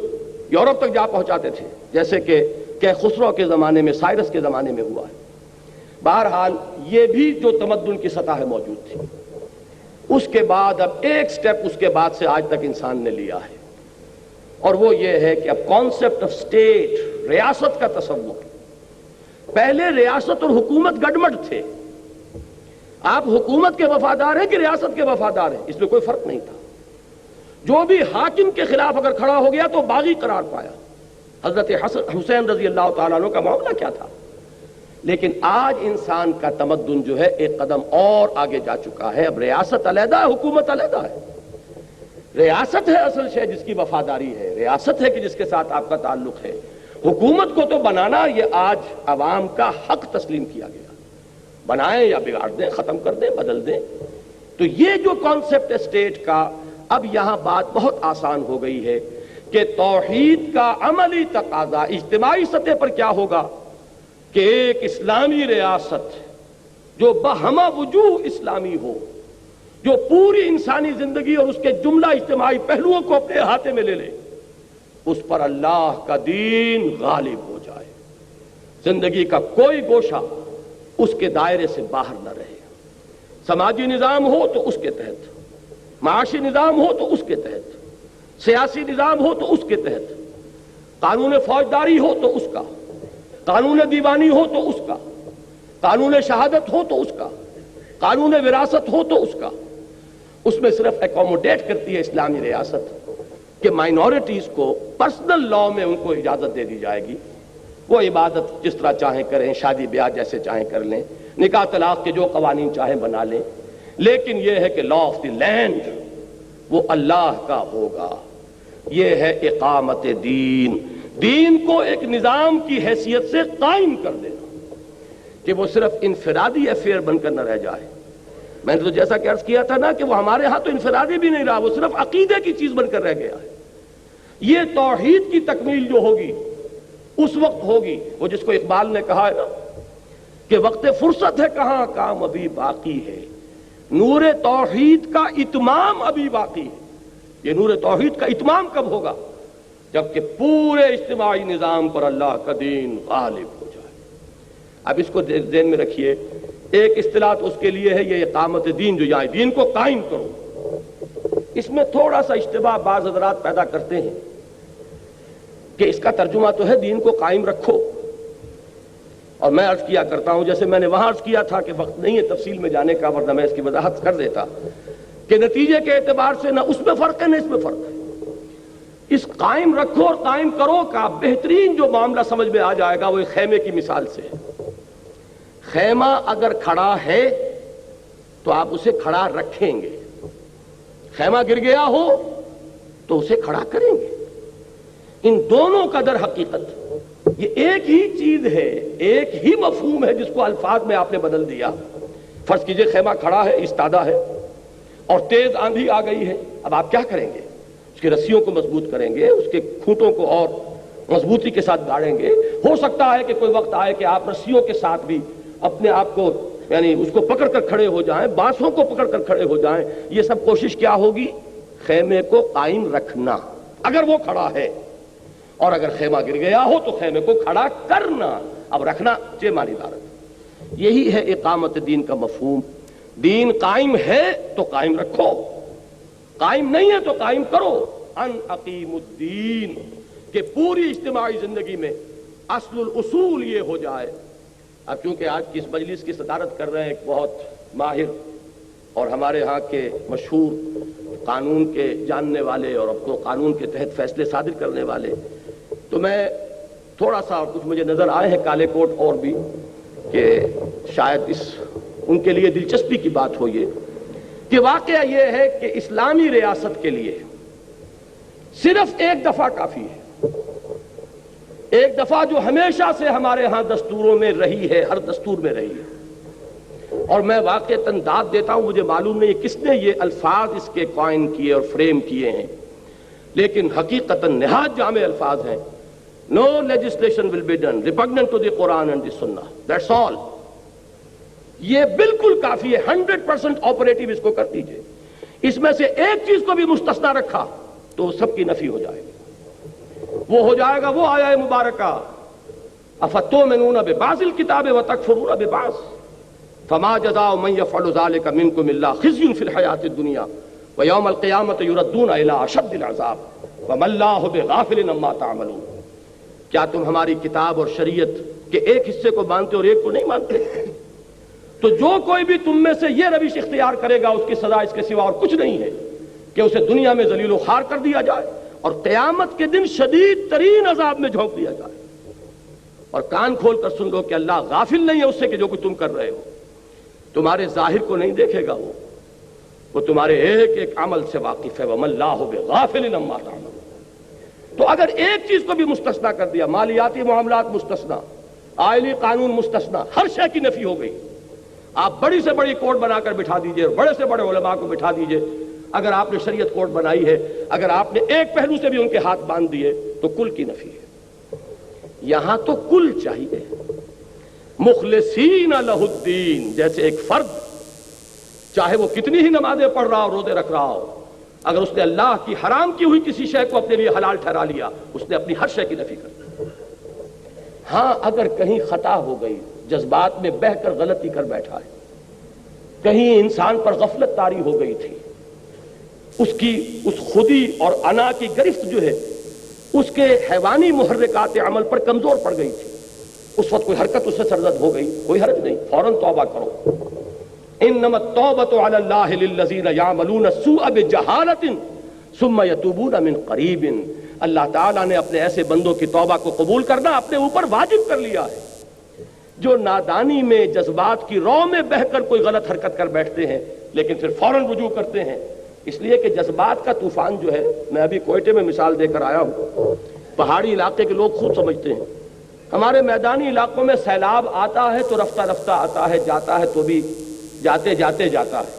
یورپ تک جا پہنچاتے تھے، جیسے کہ خسرو کے زمانے میں، سائرس کے زمانے میں ہوا ہے. بہرحال یہ بھی جو تمدن کی سطح ہے موجود تھی. اس کے بعد اب ایک سٹیپ اس کے بعد سے آج تک انسان نے لیا ہے، اور وہ یہ ہے کہ اب کانسیپٹ آف سٹیٹ، ریاست کا تصور. پہلے ریاست اور حکومت گڈمڈ تھے. آپ حکومت کے وفادار ہیں کہ ریاست کے وفادار ہیں، اس میں کوئی فرق نہیں تھا. جو بھی حاکم کے خلاف اگر کھڑا ہو گیا تو باغی قرار پایا. حضرت حسین رضی اللہ تعالیٰ عنہ کا معاملہ کیا تھا. لیکن آج انسان کا تمدن جو ہے ایک قدم اور آگے جا چکا ہے. اب ریاست علیحدہ ہے، حکومت علیحدہ ہے. ریاست ہے اصل شے جس کی وفاداری ہے، ریاست ہے کہ جس کے ساتھ آپ کا تعلق ہے. حکومت کو تو بنانا یہ آج عوام کا حق تسلیم کیا گیا. بنائیں یا بگاڑ دیں، ختم کر دیں، بدل دیں. تو یہ جو کانسیپٹ ہے اسٹیٹ کا، اب یہاں بات بہت آسان ہو گئی ہے کہ توحید کا عملی تقاضا اجتماعی سطح پر کیا ہوگا کہ ایک اسلامی ریاست جو بہمہ وجوہ اسلامی ہو، جو پوری انسانی زندگی اور اس کے جملہ اجتماعی پہلوؤں کو اپنے احاطے میں لے لے، اس پر اللہ کا دین غالب ہو جائے. زندگی کا کوئی گوشہ اس کے دائرے سے باہر نہ رہے. سماجی نظام ہو تو اس کے تحت، معاشی نظام ہو تو اس کے تحت، سیاسی نظام ہو تو اس کے تحت، قانون فوجداری ہو تو اس کا، قانون دیوانی ہو تو اس کا، قانون شہادت ہو تو اس کا، قانون وراثت ہو تو اس کا. اس میں صرف ایکوموڈیٹ کرتی ہے اسلامی ریاست کہ مائنورٹیز کو پرسنل لا میں ان کو اجازت دے دی جائے گی. وہ عبادت جس طرح چاہیں کریں، شادی بیاہ جیسے چاہیں کر لیں، نکاح طلاق کے جو قوانین چاہیں بنا لیں. لیکن یہ ہے کہ لا آف دی لینڈ وہ اللہ کا ہوگا. یہ ہے اقامت دین. دین کو ایک نظام کی حیثیت سے قائم کر دینا کہ وہ صرف انفرادی افیئر بن کر نہ رہ جائے. میں نے تو جیسا کہ عرض کیا تھا نا کہ وہ ہمارے ہاں تو انفرادی بھی نہیں رہا، وہ صرف عقیدے کی چیز بن کر رہ گیا ہے. یہ توحید کی تکمیل جو ہوگی اس وقت ہوگی، وہ جس کو اقبال نے کہا ہے نا کہ وقت فرصت ہے کہاں، کام ابھی باقی ہے، نور توحید کا اتمام ابھی باقی ہے. یہ نور توحید کا اتمام کب ہوگا؟ جبکہ پورے اجتماعی نظام پر اللہ کا دین غالب ہو جائے. اب اس کو ذہن میں رکھیے. ایک اصطلاح تو اس کے لیے ہے یہ اقامت دین، جو یہاں دین کو قائم کرو. اس میں تھوڑا سا اشتباہ بعض حضرات پیدا کرتے ہیں کہ اس کا ترجمہ تو ہے دین کو قائم رکھو. اور میں عرض کیا کرتا ہوں، جیسے میں نے وہاں عرض کیا تھا کہ وقت نہیں ہے تفصیل میں جانے کا، ورنہ میں اس کی وضاحت کر دیتا کہ نتیجے کے اعتبار سے نہ اس میں فرق ہے نہ اس میں فرق ہے. اس قائم رکھو اور قائم کرو کا بہترین جو معاملہ سمجھ میں آ جائے گا وہ ایک خیمے کی مثال سے ہے. خیمہ اگر کھڑا ہے تو آپ اسے کھڑا رکھیں گے. خیمہ گر گیا ہو تو اسے کھڑا کریں گے. ان دونوں کا در حقیقت یہ ایک ہی چیز ہے، ایک ہی مفہوم ہے جس کو الفاظ میں آپ نے بدل دیا. فرض کیجئے خیمہ کھڑا ہے، استادہ ہے اور تیز آندھی آ گئی ہے. اب آپ کیا کریں گے؟ اس کی رسیوں کو مضبوط کریں گے، اس کے کھوٹوں کو اور مضبوطی کے ساتھ گاڑیں گے. ہو سکتا ہے کہ کوئی وقت آئے کہ آپ رسیوں کے ساتھ بھی اپنے آپ کو یعنی اس کو پکڑ کر کھڑے ہو جائیں، بانسوں کو پکڑ کر کھڑے ہو جائیں. یہ سب کوشش کیا ہوگی؟ خیمے کو قائم رکھنا. اگر وہ کھڑا ہے اور اگر خیمہ گر گیا ہو تو خیمے کو کھڑا کرنا، اب رکھنا جیمانی دارت۔ یہی ہے اقامت دین کا مفہوم۔ دین قائم ہے تو قائم رکھو، قائم نہیں ہے تو قائم کرو۔ ان اقیم الدین، کہ پوری اجتماعی زندگی میں اصل الاصول یہ ہو جائے۔ اب کیونکہ آج کی اس مجلس کی صدارت کر رہے ہیں ایک بہت ماہر اور ہمارے ہاں کے مشہور قانون کے جاننے والے اور اب کو قانون کے تحت فیصلے صادر کرنے والے، تو میں تھوڑا سا اور کچھ مجھے نظر آئے ہیں کالے کوٹ اور بھی کہ شاید ان کے لیے دلچسپی کی بات ہو یہ کہ واقعہ یہ ہے کہ اسلامی ریاست کے لیے صرف ایک دفعہ کافی ہے، ایک دفعہ جو ہمیشہ سے ہمارے ہاں دستوروں میں رہی ہے، ہر دستور میں رہی ہے۔ اور میں واقعتاً داد دیتا ہوں، مجھے معلوم نہیں کس نے یہ الفاظ اس کے قائم کیے اور فریم کیے ہیں، لیکن حقیقتاً نہایت جامع الفاظ ہیں۔ No legislation will be done repugnant to the Quran and the Sunnah. That's all. یہ بالکل کافی ہے، 100% آپریٹو اس کو کر دیجئے۔ اس میں سے ایک چیز کو بھی مستثنا رکھا تو سب کی نفی ہو جائے گی، وہ ہو جائے گا وہ آیہ مبارکہ افتؤمنون ببعض الکتاب وتکفرون ببعض فما جزاء من يفعل ذلك منكم الا خزي في الحیاة الدنیا ويوم القیامة يردون الى اشد العذاب وما اللہ بغافل عما تعملون۔ کیا تم ہماری کتاب اور شریعت کے ایک حصے کو مانتے اور ایک کو نہیں مانتے؟ تو جو کوئی بھی تم میں سے یہ روش اختیار کرے گا اس کی سزا اس کے سوا اور کچھ نہیں ہے کہ اسے دنیا میں ذلیل و خوار کر دیا جائے اور قیامت کے دن شدید ترین عذاب میں جھونک دیا جائے۔ اور کان کھول کر سن لو کہ اللہ غافل نہیں ہے اس سے کہ جو کچھ تم کر رہے ہو، تمہارے ظاہر کو نہیں دیکھے گا، وہ تمہارے ایک ایک عمل سے واقف ہے۔ وَمَا اللَّهُ بِغَافِلٍ عَمَّا تَعْمَلُونَ۔ تو اگر ایک چیز کو بھی مستثنا کر دیا، مالیاتی معاملات مستثنا، آئلی قانون مستثنا، ہر شے کی نفی ہو گئی۔ آپ بڑی سے بڑی کورٹ بنا کر بٹھا دیجئے، بڑے سے بڑے علماء کو بٹھا دیجئے، اگر آپ نے شریعت کورٹ بنائی ہے، اگر آپ نے ایک پہلو سے بھی ان کے ہاتھ باندھ دیے تو کل کی نفی ہے۔ یہاں تو کل چاہیے، مخلصین لہ الدین، جیسے ایک فرد چاہے وہ کتنی ہی نمازیں پڑھ رہا ہو، روزے رکھ رہا ہو، اگر اس نے اللہ کی حرام کی ہوئی کسی شے کو اپنے لیے حلال ٹھہرا لیا، اس نے اپنی ہر شے کی نفی کر دی۔ ہاں اگر کہیں خطا ہو گئی، جذبات میں بہہ کر غلطی کر بیٹھا ہے، کہیں انسان پر غفلت طاری ہو گئی تھی، اس خودی اور انا کی گرفت جو ہے اس کے حیوانی محرکات عمل پر کمزور پڑ گئی تھی، اس وقت کوئی حرکت اس سے سرزد ہو گئی، کوئی حرج نہیں، فوراً توبہ کرو۔ انما التوبۃ علی اللہ للذین یعملون السوء بجہالۃ ثم یتوبون من قریب۔ اللہ تعالیٰ نے اپنے ایسے بندوں کی توبہ کو قبول کرنا اپنے اوپر واجب کر لیا ہے جو نادانی میں جذبات کی رو میں بہہ کر کوئی غلط حرکت کر بیٹھتے ہیں لیکن پھر فوراً رجوع کرتے ہیں، اس لیے کہ جذبات کا طوفان جو ہے، میں ابھی کوئٹے میں مثال دے کر آیا ہوں، پہاڑی علاقے کے لوگ خود سمجھتے ہیں، ہمارے میدانی علاقوں میں سیلاب آتا ہے تو رفتہ رفتہ آتا ہے، جاتا ہے تو بھی جاتے جاتے جاتا ہے،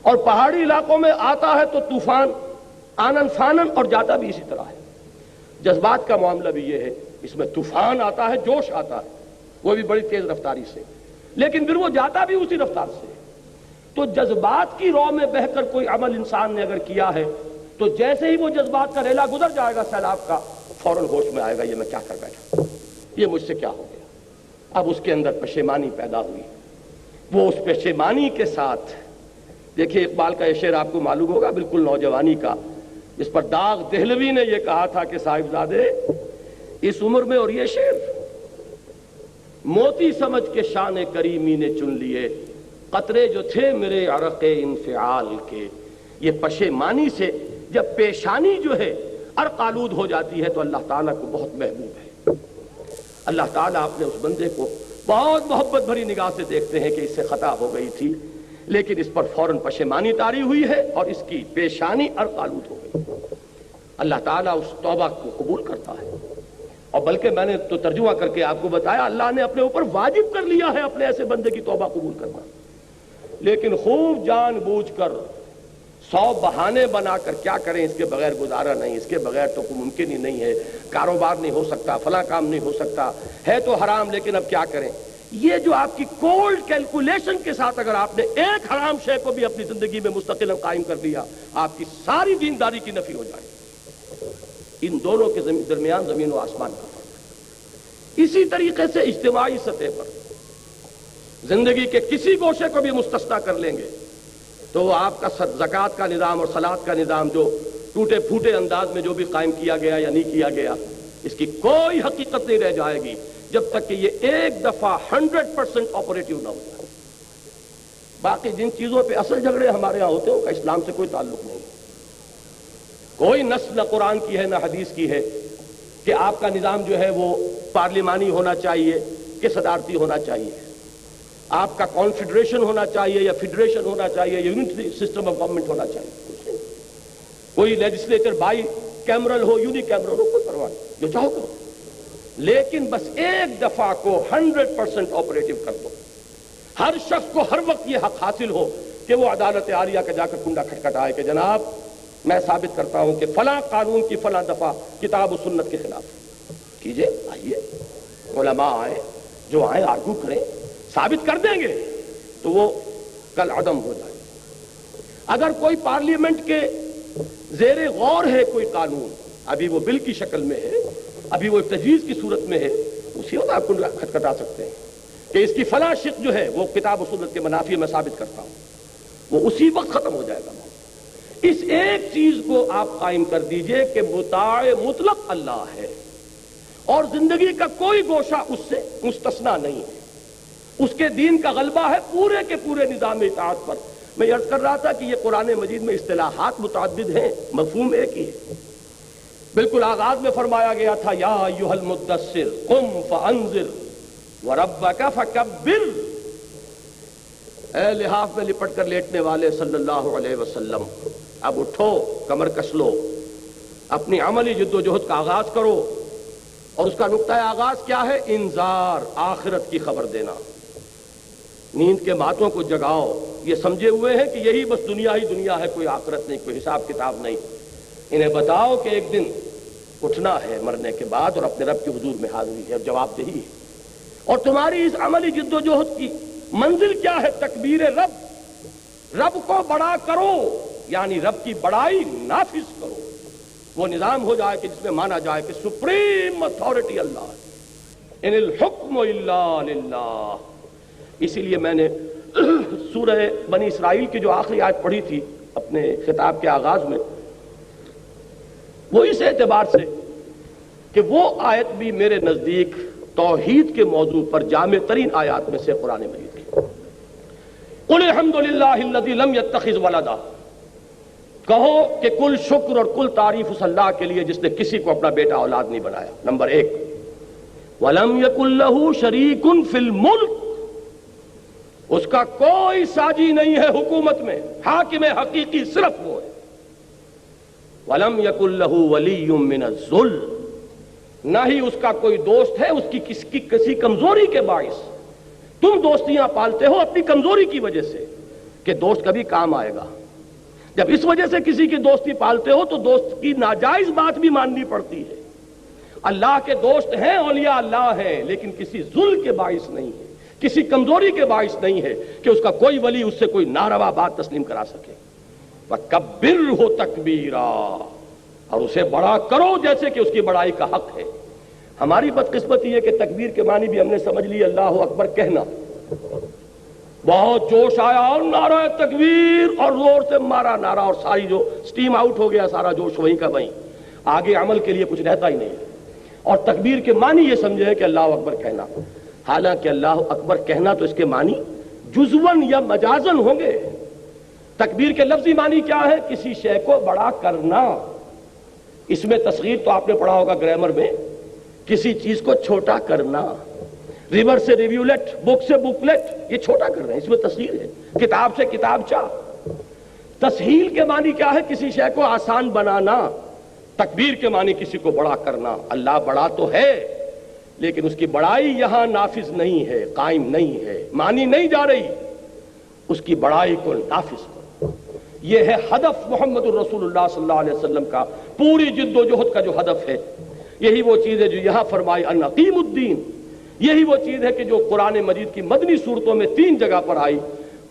اور پہاڑی علاقوں میں آتا ہے تو طوفان آنن فانن اور جاتا بھی اسی طرح ہے۔ جذبات کا معاملہ بھی یہ ہے، اس میں طوفان آتا ہے، جوش آتا ہے، وہ بھی بڑی تیز رفتاری سے، لیکن پھر وہ جاتا بھی اسی رفتار سے۔ تو جذبات کی رو میں بہہ کر کوئی عمل انسان نے اگر کیا ہے تو جیسے ہی وہ جذبات کا ریلا گزر جائے گا سیلاب کا، فوراً ہوش میں آئے گا یہ میں کیا کر بیٹھا، یہ مجھ سے کیا ہو گیا۔ اب اس کے اندر پشیمانی پیدا ہوئی، وہ اس پشیمانی کے ساتھ، دیکھیے اقبال کا یہ شعر آپ کو معلوم ہوگا، بالکل نوجوانی کا، جس پر داغ دہلوی نے یہ کہا تھا کہ صاحبزادے اس عمر میں، اور یہ شعر موتی سمجھ کے شان کریمی نے چن لیے قطرے جو تھے میرے عرق انفعال کے۔ یہ پشیمانی سے جب پیشانی جو ہے عرق آلود ہو جاتی ہے تو اللہ تعالیٰ کو بہت محبوب ہے۔ اللہ تعالیٰ اپنے اس بندے کو بہت محبت بھری نگاہ سے دیکھتے ہیں کہ اس سے خطا ہو گئی تھی لیکن اس پر فوراً پشیمانی طاری ہوئی ہے اور اس کی پیشانی عرق آلود ہو گئی۔ اللہ تعالیٰ اس توبہ کو قبول کرتا ہے، اور بلکہ میں نے تو ترجمہ کر کے آپ کو بتایا، اللہ نے اپنے اوپر واجب کر لیا ہے اپنے ایسے بندے کی توبہ قبول کرنا، لیکن خوب جان بوجھ کر 100 بہانے بنا کر کیا کریں، اس کے بغیر گزارا نہیں، اس کے بغیر تو کوئی ممکن ہی نہیں ہے، کاروبار نہیں ہو سکتا، فلاں کام نہیں ہو سکتا، ہے تو حرام لیکن اب کیا کریں۔ یہ جو آپ کی کولڈ کیلکولیشن کے ساتھ اگر آپ نے ایک حرام شے کو بھی اپنی زندگی میں مستقل قائم کر دیا، آپ کی ساری دینداری کی نفی ہو جائے۔ ان دونوں کے درمیان زمین و آسمان کا فرق ہے۔ اسی طریقے سے اجتماعی سطح پر زندگی کے کسی گوشے کو بھی مستثنا کر لیں گے تو وہ آپ کا زکوٰۃ کا نظام اور صلاۃ کا نظام جو ٹوٹے پھوٹے انداز میں جو بھی قائم کیا گیا یا نہیں کیا گیا، اس کی کوئی حقیقت نہیں رہ جائے گی جب تک کہ یہ ایک دفعہ 100% آپریٹو نہ ہو جائے۔ باقی جن چیزوں پہ اصل جھگڑے ہمارے ہاں ہوتے ہیں ان کا اسلام سے کوئی تعلق نہیں، کوئی نص نہ قرآن کی ہے نہ حدیث کی ہے کہ آپ کا نظام جو ہے وہ پارلیمانی ہونا چاہیے کہ صدارتی ہونا چاہیے، آپ کا کانفیڈریشن ہونا چاہیے یا فیڈریشن ہونا چاہیے، یونٹری سسٹم آف گورنمنٹ ہونا چاہیے، کوئی لیجسلیچر بائی کیمرل ہو یونی کیمرل ہو، کوئی پرواہ نہیں، جو چاہو کرو، لیکن بس ایک دفعہ کو 100% آپریٹو کر دو۔ ہر شخص کو ہر وقت یہ حق حاصل ہو کہ وہ عدالت عالیہ کا جا کر کنڈا کھٹکھٹائے کہ جناب میں ثابت کرتا ہوں کہ فلاں قانون کی فلاں دفعہ کتاب و سنت کے خلاف کیجئے، آئیے علماء آئے، جو آئے آرگو کریں، ثابت کر دیں گے تو وہ کل عدم ہو جائے۔ اگر کوئی پارلیمنٹ کے زیر غور ہے کوئی قانون، ابھی وہ بل کی شکل میں ہے، ابھی وہ تجویز کی صورت میں ہے، اسی وقت آپ کنڈا کھٹکھٹا سکتے ہیں کہ اس کی فلاں شق جو ہے وہ کتاب و سنت کے منافی میں ثابت کرتا ہوں، وہ اسی وقت ختم ہو جائے گا۔ اس ایک چیز کو آپ قائم کر دیجئے کہ مطاع مطلق اللہ ہے اور زندگی کا کوئی گوشہ اس سے مستثنا نہیں ہے، اس کے دین کا غلبہ ہے پورے کے پورے نظام اطاعت پر۔ میں عرض کر رہا تھا کہ یہ قرآن مجید میں اصطلاحات متعدد ہیں، مفہوم ایک ہی ہے۔ بالکل آغاز میں فرمایا گیا تھا یا ایھا المدثر قم فانذر وربک فکبر، اے لحاف میں لپٹ کر لیٹنے والے صلی اللہ علیہ وسلم، اب اٹھو، کمر کس لو، اپنی عملی جد و جہد کا آغاز کرو، اور اس کا نقطہ آغاز کیا ہے؟ انذار، آخرت کی خبر دینا۔ نیند کے ماتوں کو جگاؤ، یہ سمجھے ہوئے ہیں کہ یہی بس دنیا ہی دنیا ہے، کوئی آخرت نہیں، کوئی حساب کتاب نہیں۔ انہیں بتاؤ کہ ایک دن اٹھنا ہے مرنے کے بعد اور اپنے رب کے حضور میں حاضری ہے اور جواب دہی ہے، اور تمہاری اس عملی جد و جہد کی منزل کیا ہے؟ تکبیر رب، رب کو بڑا کرو، یعنی رب کی بڑائی نافذ کرو، وہ نظام ہو جائے کہ جس میں مانا جائے کہ سپریم اتھارٹی اللہ ہے، ان الحکم الا للہ۔ اسی لیے میں نے سورہ بنی اسرائیل کی جو آخری آیت پڑھی تھی اپنے خطاب کے آغاز میں، وہ اس اعتبار سے کہ وہ آیت بھی میرے نزدیک توحید کے موضوع پر جامع ترین آیات میں سے قرآن مجید کی۔ قل الحمد للہ الذی لم یتخذ ولدا، کہو کہ کل شکر اور کل تعریف اس اللہ کے لیے جس نے کسی کو اپنا بیٹا اولاد نہیں بنایا۔ نمبر ایک، وَلَمْ يَكُنْ لَهُ شَرِيكٌ فِي الْمُلْكِ، اس کا کوئی ساجی نہیں ہے حکومت میں، حاکم حقیقی صرف وہ ہے۔ وَلَمْ يَكُنْ لَهُ وَلِيٌّ مِّنَ الذُّلِّ، نہ ہی اس کا کوئی دوست ہے اس کی کسی کمزوری کے باعث۔ تم دوستیاں پالتے ہو اپنی کمزوری کی وجہ سے کہ دوست کبھی کام آئے گا، جب اس وجہ سے کسی کی دوستی پالتے ہو تو دوست کی ناجائز بات بھی ماننی پڑتی ہے۔ اللہ کے دوست ہیں، اولیاء اللہ ہیں، لیکن کسی ظلم کے باعث نہیں ہے، کسی کمزوری کے باعث نہیں ہے کہ اس کا کوئی ولی اس سے کوئی ناروا بات تسلیم کرا سکے۔ وَكَبِّرْهُ تَكْبِيرًا، اور اسے بڑا کرو جیسے کہ اس کی بڑائی کا حق ہے۔ ہماری بدقسمتی ہے کہ تکبیر کے معنی بھی ہم نے سمجھ لی اللہ اکبر کہنا، بہت جوش آیا اور نعرہ تکبیر اور زور سے مارا نعرہ، اور ساری جو سٹیم آؤٹ ہو گیا سارا جوش وہیں کا وہیں، آگے عمل کے لیے کچھ رہتا ہی نہیں۔ اور تکبیر کے معنی یہ سمجھے کہ اللہ اکبر کہنا، حالانکہ اللہ اکبر کہنا تو اس کے معنی جزون یا مجازن ہوں گے۔ تکبیر کے لفظی معنی کیا ہے؟ کسی شے کو بڑا کرنا۔ اس میں تصغیر تو آپ نے پڑھا ہوگا گرامر میں، کسی چیز کو چھوٹا کرنا، ریور سے ریویولٹ، بک سے بکلیٹ، یہ چھوٹا کر رہے ہیں، اس میں تصغیر ہے۔ کتاب سے کتابچہ، تسہیل کے معنی کیا ہے؟ کسی شے کو آسان بنانا۔ تکبیر کے معنی کسی کو بڑا کرنا۔ اللہ بڑا تو ہے لیکن اس کی بڑائی یہاں نافذ نہیں ہے، قائم نہیں ہے، مانی نہیں جا رہی، اس کی بڑائی کو نافذ کرو۔ یہ ہے ہدف محمد الرسول اللہ صلی اللہ علیہ وسلم کا، پوری جد و جہد کا جو ہدف ہے۔ یہی وہ چیز ہے جو یہاں فرمائی ان اقیم الدین، یہی وہ چیز ہے کہ جو قرآن مجید کی مدنی صورتوں میں 3 جگہ پر آئی،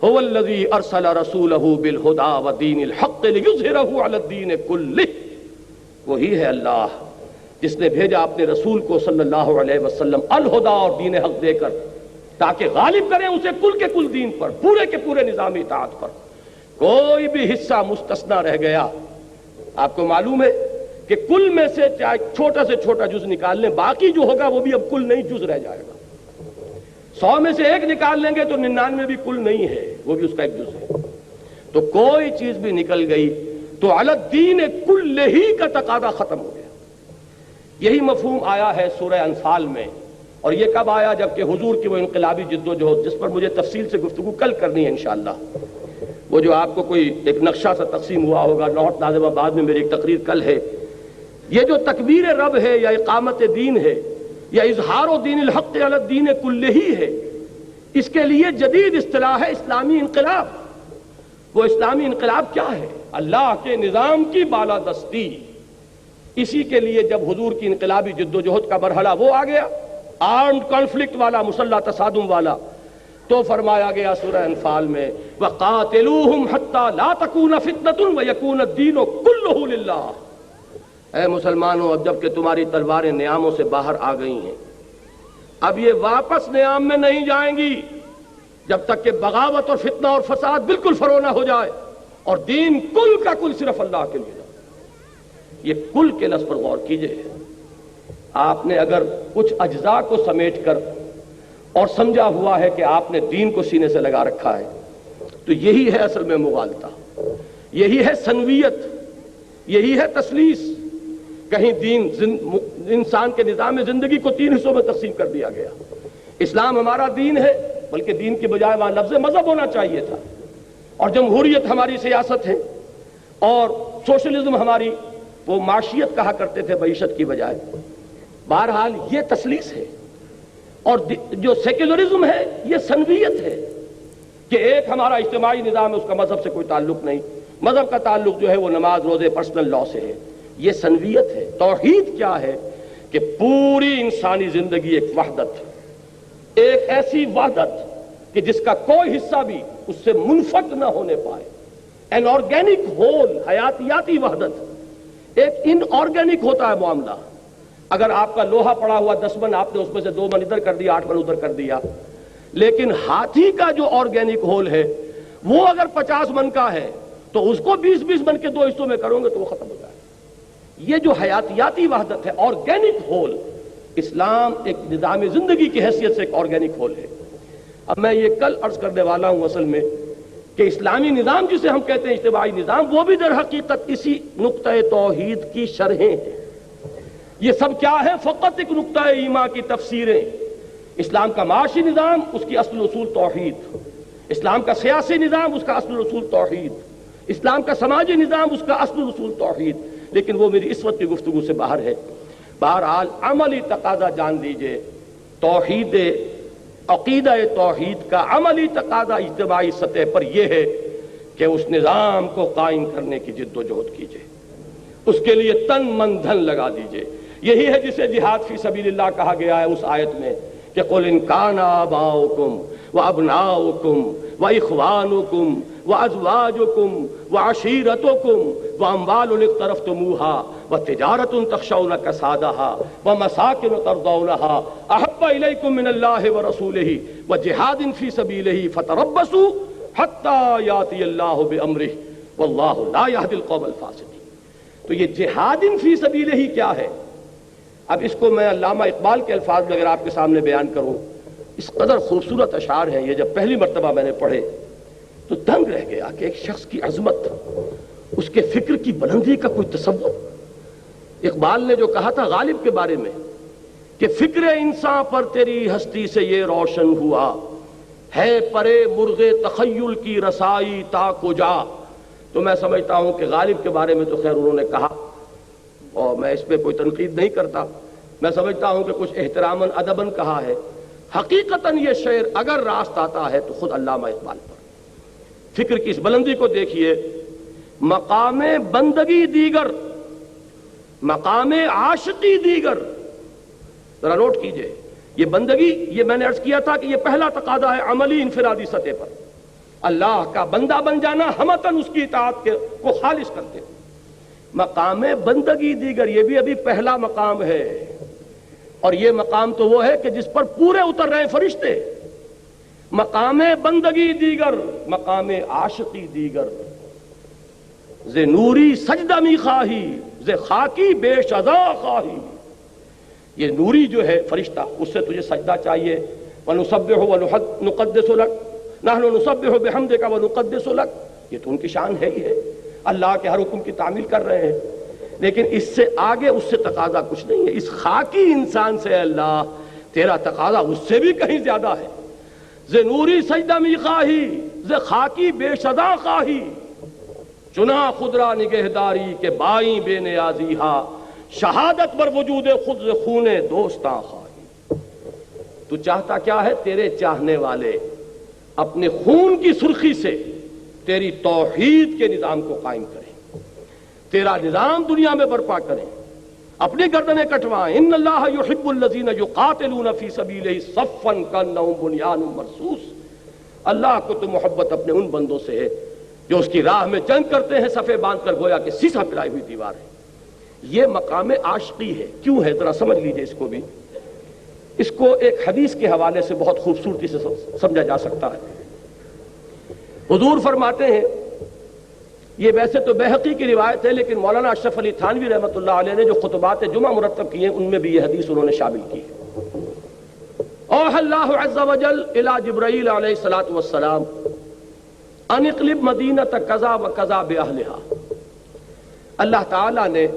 هو الذی ارسل رسولہ بالہدی ودین الحق لیظہرہ علی الدین کلہ۔ وہی ہے اللہ جس نے بھیجا اپنے رسول کو صلی اللہ علیہ وسلم الہدا اور دین حق دے کر تاکہ غالب کریں اسے کل کے کل دین پر، پورے کے پورے نظام اطاعت پر۔ کوئی بھی حصہ مستثنا رہ گیا، آپ کو معلوم ہے کہ کل میں سے چاہے چھوٹا سے چھوٹا جز نکال لیں، باقی جو ہوگا وہ بھی اب کل نہیں جز رہ جائے گا۔ 100 میں سے ایک نکال لیں گے تو 99 بھی کل نہیں ہے، وہ بھی اس کا ایک جز ہے۔ تو کوئی چیز بھی نکل گئی تو علی الدین کل ہی کا تقاضا ختم ہو گیا۔ یہی مفہوم آیا ہے سورہ انفال میں، اور یہ کب آیا؟ جبکہ حضور کی وہ انقلابی جد و جہد جس پر مجھے تفصیل سے گفتگو کل کرنی ہے انشاءاللہ، وہ جو آپ کو کوئی ایک نقشہ سا تقسیم ہوا ہوگا لاہور ناظم آباد میں، میری ایک تقریر کل ہے۔ یہ جو تکبیر رب ہے یا اقامت دین ہے یا اظہار و دین الحق علی الدین کلہ ہے، اس کے لیے جدید اصطلاح ہے اسلامی انقلاب۔ وہ اسلامی انقلاب کیا ہے؟ اللہ کے نظام کی بالادستی۔ اسی کے لیے جب حضور کی انقلابی جد و جہد کا مرحلہ وہ آ گیا، آرمڈ کانفلکٹ والا، مسلح تصادم والا، تو فرمایا گیا سورہ انفال میں وَقَاتِلُوهُمْ حَتَّى لَا تَكُونَ فِتْنَةٌ وَيَكُونَ الدِّينُ كُلُّهُ لِلَّهِ۔ اے مسلمانوں، اب جب کہ تمہاری تلواریں نیاموں سے باہر آ گئی ہیں، اب یہ واپس نیام میں نہیں جائیں گی جب تک کہ بغاوت اور فتنہ اور فساد بالکل فرو نہ ہو جائے اور دین کل کا کل صرف اللہ کے لیے۔ یہ کل کے لفظ پر غور کیجئے۔ آپ نے اگر کچھ اجزاء کو سمیٹ کر اور سمجھا ہوا ہے کہ آپ نے دین کو سینے سے لگا رکھا ہے، تو یہی ہے اصل میں مغالطہ، یہی ہے سنویت، یہی ہے تسلیس۔ کہیں دین انسان کے نظام زندگی کو 3 حصوں میں تقسیم کر دیا گیا۔ اسلام ہمارا دین ہے، بلکہ دین کے بجائے وہاں لفظ مذہب ہونا چاہیے تھا، اور جمہوریت ہماری سیاست ہے، اور سوشلزم ہماری وہ معاشیت کہا کرتے تھے معیشت کی بجائے۔ بہرحال یہ تسلیس ہے، اور جو سیکولرزم ہے یہ سنویت ہے کہ ایک ہمارا اجتماعی نظام ہے، اس کا مذہب سے کوئی تعلق نہیں، مذہب کا تعلق جو ہے وہ نماز روزے پرسنل لا سے ہے۔ یہ سنویت ہے۔ توحید کیا ہے؟ کہ پوری انسانی زندگی ایک وحدت، ایک ایسی وحدت کہ جس کا کوئی حصہ بھی اس سے منفک نہ ہونے پائے، این آرگینک ہول، حیاتیاتی وحدت۔ ایک ان آرگینک ہوتا ہے معاملہ۔ اگر آپ کا لوہا پڑا ہوا 10 من، آپ نے اس میں سے 2 من ادھر کر دیا، 8 من ادھر کر دیا، لیکن ہاتھی کا جو آرگینک ہول ہے وہ اگر 50 من کا ہے تو اس کو 20-20 من کے 2 حصوں میں کرو گے تو وہ ختم ہو جائے۔ یہ جو حیاتیاتی وحدت ہے، آرگینک ہول، اسلام ایک نظام زندگی کی حیثیت سے ایک آرگینک ہول ہے۔ اب میں یہ کل عرض کرنے والا ہوں اصل میں کہ اسلامی نظام جسے ہم کہتے ہیں اجتماعی نظام، وہ بھی در حقیقت اسی نقطہ توحید کی شرحیں ہیں۔ یہ سب کیا ہے؟ فقط ایک نقطہ ایمان کی تفسیریں۔ اسلام کا معاشی نظام، اس کی اصل اصول توحید۔ اسلام کا سیاسی نظام، اس کا اصل اصول توحید۔ اسلام کا سماجی نظام، اس کا اصل اصول توحید۔ لیکن وہ میری اس وقت کی گفتگو سے باہر ہے۔ بہرحال عملی تقاضا جان لیجئے، توحید، عقیدہ توحید کا عملی تقاضا اجتماعی سطح پر یہ ہے کہ اس نظام کو قائم کرنے کی جد و جہد کیجئے، اس کے لیے تن من دھن لگا دیجئے۔ یہی ہے جسے جہاد فی سبیل اللہ کہا گیا ہے اس آیت میں کہ قُلْ إِنْ كَانَ آبَاؤُكُمْ وَأَبْنَاؤُكُمْ وَإِخْوَانُكُمْ وَأَزْوَاجُكُمْ وَعَشِيرَتُكُمْ وَأَمْوَالٌ اقْتَرَفْتُمُوهَا وَتِجَارَةٌ تَخْشَوْنَ كَسَادَهَا وَمَسَاكِنُ تَرْضَوْنَهَا أَحَبَّ إِلَيْكُم مِّنَ اللَّهِ وَرَسُولِهِ وَجِهَادٍ فِي سَبِيلِهِ فَتَرَبَّصُوا حَتَّى يَأْتِيَ اللَّهُ بِأَمْرِهِ وَاللَّهُ لَا يَهْدِي الْقَوْمَ الْفَاسِقِينَ۔ تو یہ جہاد فی سبیلہ کیا ہے؟ اب اس کو میں علامہ اقبال کے الفاظ میں اگر آپ کے سامنے بیان کروں، اس قدر خوبصورت اشعار ہیں یہ، جب پہلی مرتبہ میں نے پڑھے تو دنگ رہ گیا کہ ایک شخص کی عظمت، اس کے فکر کی بلندی کا کوئی تصور۔ اقبال نے جو کہا تھا غالب کے بارے میں کہ فکر انسان پر تیری ہستی سے یہ روشن ہوا، ہے پرے مرغ تخیل کی رسائی تا کجا۔ تو میں سمجھتا ہوں کہ غالب کے بارے میں تو خیر انہوں نے کہا، اور میں اس پہ کوئی تنقید نہیں کرتا، میں سمجھتا ہوں کہ کچھ احتراماً ادباً کہا ہے۔ حقیقتاً یہ شعر اگر راست آتا ہے تو خود علامہ اقبال پر۔ فکر کی اس بلندی کو دیکھیے، مقام بندگی دیگر، مقام عاشقی دیگر۔ ذرا نوٹ کیجئے، یہ بندگی، یہ میں نے عرض کیا تھا کہ یہ پہلا تقاضا ہے عملی انفرادی سطح پر، اللہ کا بندہ بن جانا، ہمتاً اس کی اطاعت کو خالص کرتے ہیں۔ مقام بندگی دیگر، یہ بھی ابھی پہلا مقام ہے، اور یہ مقام تو وہ ہے کہ جس پر پورے اتر رہے ہیں فرشتے۔ مقام بندگی دیگر، مقام عاشقی دیگر، ز نوری سجدہ می خواہی، ز خاکی بے شذا خواہی۔ یہ نوری جو ہے فرشتہ، اس سے تجھے سجدہ چاہیے۔ وَنُسَبِّحُ وَنُقَدِّسُ لَكَ نَحْنُ نُسَبِّحُ بِحَمْدِكَ وَنُقَدِّسُ لَكَ، یہ تو ان کی شان ہے ہی ہے، اللہ کے ہر حکم کی تعمیل کر رہے ہیں، لیکن اس سے آگے اس سے تقاضا کچھ نہیں ہے۔ اس خاکی انسان سے اللہ تیرا تقاضا اس سے بھی کہیں زیادہ ہے۔ ز نوری سجدہ می خواہی، ز خاکی بے شذا خواہی، چنا خدرا نگہداری کے بائیں بے نیازی ہا، شہادت بر وجود خود ز خون دوستاں خواہی۔ تو چاہتا کیا ہے؟ تیرے چاہنے والے اپنے خون کی سرخی سے تیری توحید کے نظام کو قائم کریں، تیرا نظام دنیا میں برپا کریں، اپنی گردنیں کٹوائیں۔ ان اللہ یحب الذین یقاتلون فی سبیلہ صفا کانہم بنیان مرصوص، اللہ کو تو محبت اپنے ان بندوں سے ہے جو اس کی راہ میں جنگ کرتے ہیں صفے باندھ کر، گویا کہ سیسا پلائی ہوئی دیوار ہے۔ یہ مقام عاشقی ہے۔ کیوں ہے؟ ذرا سمجھ لیجئے اس کو بھی۔ اس کو ایک حدیث کے حوالے سے بہت خوبصورتی سے سمجھا جا سکتا ہے۔ حضور فرماتے ہیں، یہ ویسے تو بیہقی کی روایت ہے، لیکن مولانا اشرف علی تھانوی رحمۃ اللہ علیہ نے جو خطبات جمعہ مرتب کیے ہیں ان میں بھی یہ حدیث انہوں نے شامل کی ہے۔ اوحى اللہ عز وجل الی جبرائیل علیہ الصلوۃ والسلام ان اقلب مدینۃ کذا و کذا باہلھا، اللہ تعالیٰ نے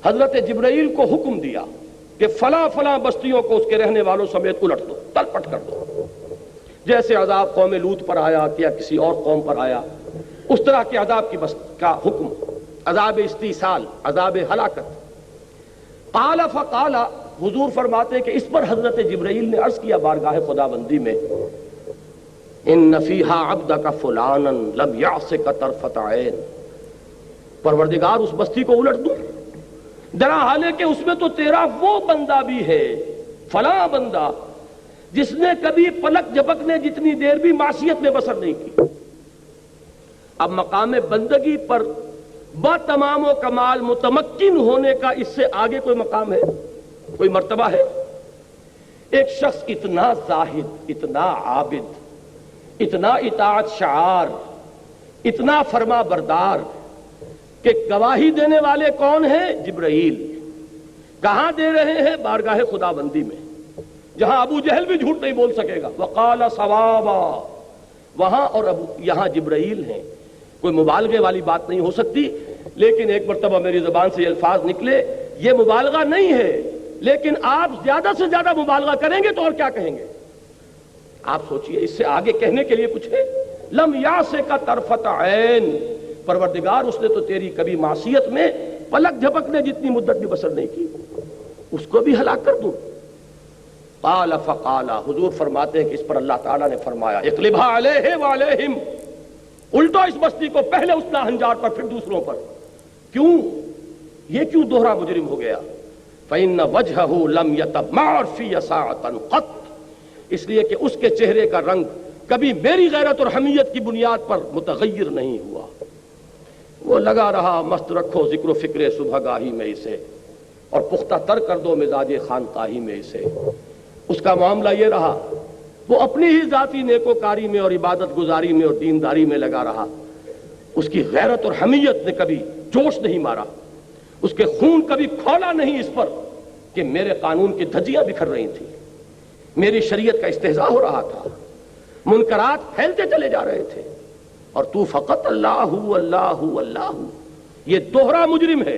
حضرت جبرائیل کو حکم دیا کہ فلاں فلاں بستیوں کو اس کے رہنے والوں سمیت الٹ دو، تل پٹ کر دو۔ جیسے عذاب قوم لوط پر آیا یا کسی اور قوم پر آیا، اس طرح کے عذاب کا حکم، عذاب استیصال، عذاب ہلاکت۔ قال فقال، حضور فرماتے کہ اس پر حضرت جبرائیل نے عرض کیا بارگاہ خداوندی میں، ان فیہا عبدک فلانا لم یعصک طرفۃ عین، پروردگار اس بستی کو الٹ دوں، درا حالے کہ اس میں تو تیرا وہ بندہ بھی ہے، فلاں بندہ جس نے کبھی پلک جھپکنے جتنی دیر بھی معصیت میں بسر نہیں کی۔ اب مقام بندگی پر با تمام و کمال متمکن ہونے کا اس سے آگے کوئی مقام ہے، کوئی مرتبہ ہے؟ ایک شخص اتنا زاہد، اتنا عابد، اتنا اطاعت شعار، اتنا فرما بردار کہ گواہی دینے والے کون ہیں؟ جبرائیل۔ کہاں دے رہے ہیں؟ بارگاہ خداوندی میں، جہاں ابو جہل بھی جھوٹ نہیں بول سکے گا۔ وقال صوابا، وہاں اور یہاں جبرائیل ہیں۔ کوئی مبالغے والی بات نہیں ہو سکتی، لیکن ایک مرتبہ میری زبان سے یہ الفاظ نکلے، یہ مبالغہ نہیں ہے، لیکن آپ زیادہ سے زیادہ مبالغہ کریں گے تو اور کیا کہیں گے؟ آپ سوچئے، اس سے آگے کہنے کے لیے کچھ ہے؟ لم یعصک طرفۃ عین، پروردگار اس نے تو تیری کبھی معصیت میں پلک جھپکنے جتنی مدت بھی بسر نہیں کی، اس کو بھی ہلاک کر دوں۔ قال فقال، حضور فرماتے ہیں کہ اس پر اللہ تعالیٰ نے فرمایا اقلبھا علیہ وعلیہم، الٹو اس بستی کو، پہلے اس ناہنجار پر پھر دوسروں پر۔ کیوں؟ یہ کیوں دوہرا مجرم ہو گیا؟ فإن وجہہ لم یتمعر فی ساعۃ قط، اس لیے کہ اس کے چہرے کا رنگ کبھی میری غیرت اور حمیت کی بنیاد پر متغیر نہیں ہوا۔ وہ لگا رہا مست رکھو ذکر و فکر صبح گاہی میں اسے، اور پختہ تر کر دو مزاج خانقاہی میں اسے۔ اس کا معاملہ یہ رہا، وہ اپنی ہی ذاتی نیکوکاری میں اور عبادت گزاری میں اور دینداری میں لگا رہا، اس کی غیرت اور حمیت نے کبھی جوش نہیں مارا، اس کے خون کبھی کھولا نہیں اس پر کہ میرے قانون کی دھجیاں بکھر رہی تھیں، میری شریعت کا استہزاء ہو رہا تھا، منکرات پھیلتے چلے جا رہے تھے، اور تو فقط اللہ اللہ اللہ، یہ دوہرا مجرم ہے،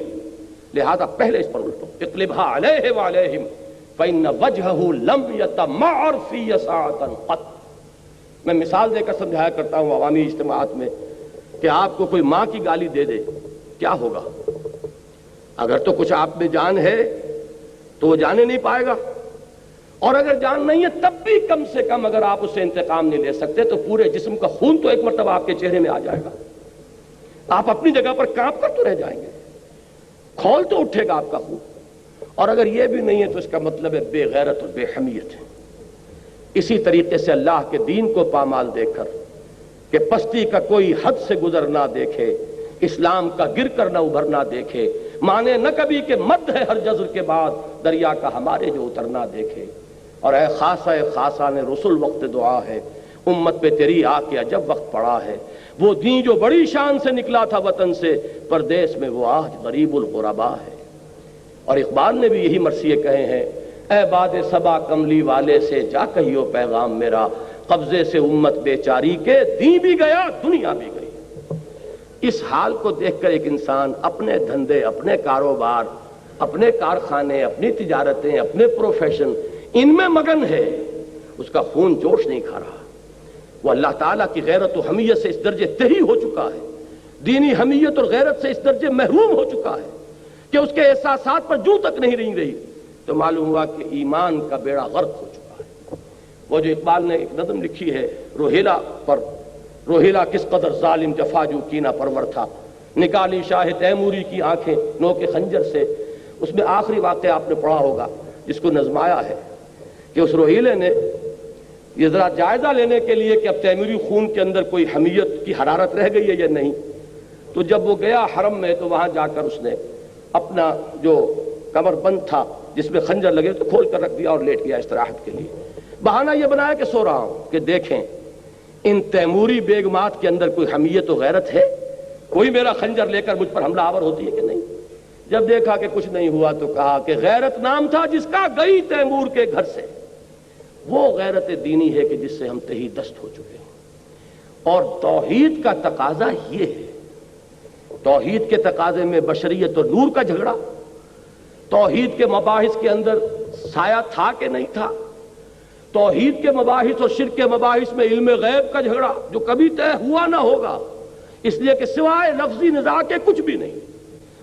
لہذا پہلے اس پر الٹو۔ اقلبھا علیہ وعلیہم فإن وجہہ لم یتمعر فی ساعۃ قط۔ میں مثال دے کر سمجھایا کرتا ہوں عوامی اجتماعات میں کہ آپ کو کوئی ماں کی گالی دے دے، کیا ہوگا؟ اگر تو کچھ آپ میں جان ہے تو وہ جانے نہیں پائے گا، اور اگر جان نہیں ہے تب بھی کم سے کم اگر آپ اس سے انتقام نہیں لے سکتے تو پورے جسم کا خون تو ایک مرتبہ آپ کے چہرے میں آ جائے گا، آپ اپنی جگہ پر کانپ کر تو رہ جائیں گے، کھول تو اٹھے گا آپ کا خون۔ اور اگر یہ بھی نہیں ہے تو اس کا مطلب ہے بے غیرت اور بے حمیت ہے۔ اسی طریقے سے اللہ کے دین کو پامال دیکھ کر کہ پستی کا کوئی حد سے گزر نہ دیکھے، اسلام کا گر کر نہ ابھرنا دیکھے، مانے نہ کبھی کہ مد ہے ہر جزر کے بعد دریا کا ہمارے جو اترنا دیکھے۔ اور اے خاصہ نے رسول وقت دعا ہے، امت پہ تیری آ کے عجب وقت پڑا ہے، وہ دین جو بڑی شان سے نکلا تھا وطن سے، پردیس میں وہ آج غریب الغربا ہے۔ اور اقبال نے بھی یہی مرثیے کہے ہیں، اے باد صبا کملی والے سے جا کہیو پیغام میرا، قبضے سے امت بیچاری کے دین بھی گیا دنیا بھی گئی۔ اس حال کو دیکھ کر ایک انسان اپنے دھندے، اپنے کاروبار، اپنے کارخانے، اپنی تجارتیں، اپنے پروفیشن، ان میں مگن ہے، اس کا خون جوش نہیں کھا رہا۔ وہ اللہ تعالیٰ کی غیرت و حمیت سے اس درجے تہی ہو چکا ہے، دینی حمیت اور غیرت سے اس درجے محروم ہو چکا ہے کہ اس کے احساسات پر جوں تک نہیں رہی، تو معلوم ہوا کہ ایمان کا بیڑا غرق ہو چکا ہے۔ وہ جو اقبال نے ایک نظم لکھی ہے روہیلا پر، روہیلا کس قدر ظالم جفاجو کینہ پرور تھا، نکالی شاہ تیموری کی آنکھیں نو کے خنجر سے، اس میں آخری واقعہ آپ نے پڑھا ہوگا جس کو نظمایا ہے کہ اس روہیلے نے یہ ذرا جائزہ لینے کے لیے کہ اب تیموری خون کے اندر کوئی حمیت کی حرارت رہ گئی ہے یا نہیں، تو جب وہ گیا حرم میں تو وہاں جا کر اس نے اپنا جو کمر بند تھا جس میں خنجر لگے تو کھول کر رکھ دیا اور لیٹ گیا استراحت کے لیے۔ بہانہ یہ بنایا کہ سو رہا ہوں، کہ دیکھیں ان تیموری بیگمات کے اندر کوئی حمیت و غیرت ہے، کوئی میرا خنجر لے کر مجھ پر حملہ آور ہوتی ہے کہ نہیں۔ جب دیکھا کہ کچھ نہیں ہوا تو کہا کہ غیرت نام تھا جس کا گئی تیمور کے گھر سے، وہ غیرت دینی ہے کہ جس سے ہم تہی دست ہو چکے ہیں۔ اور توحید کا تقاضا یہ ہے، توحید کے تقاضے میں بشریت اور نور کا جھگڑا، توحید کے مباحث کے اندر سایہ تھا کہ نہیں تھا، توحید کے مباحث اور شرک کے مباحث میں علم غیب کا جھگڑا جو کبھی طے ہوا نہ ہوگا، اس لیے کہ سوائے لفظی نزاع کے کچھ بھی نہیں،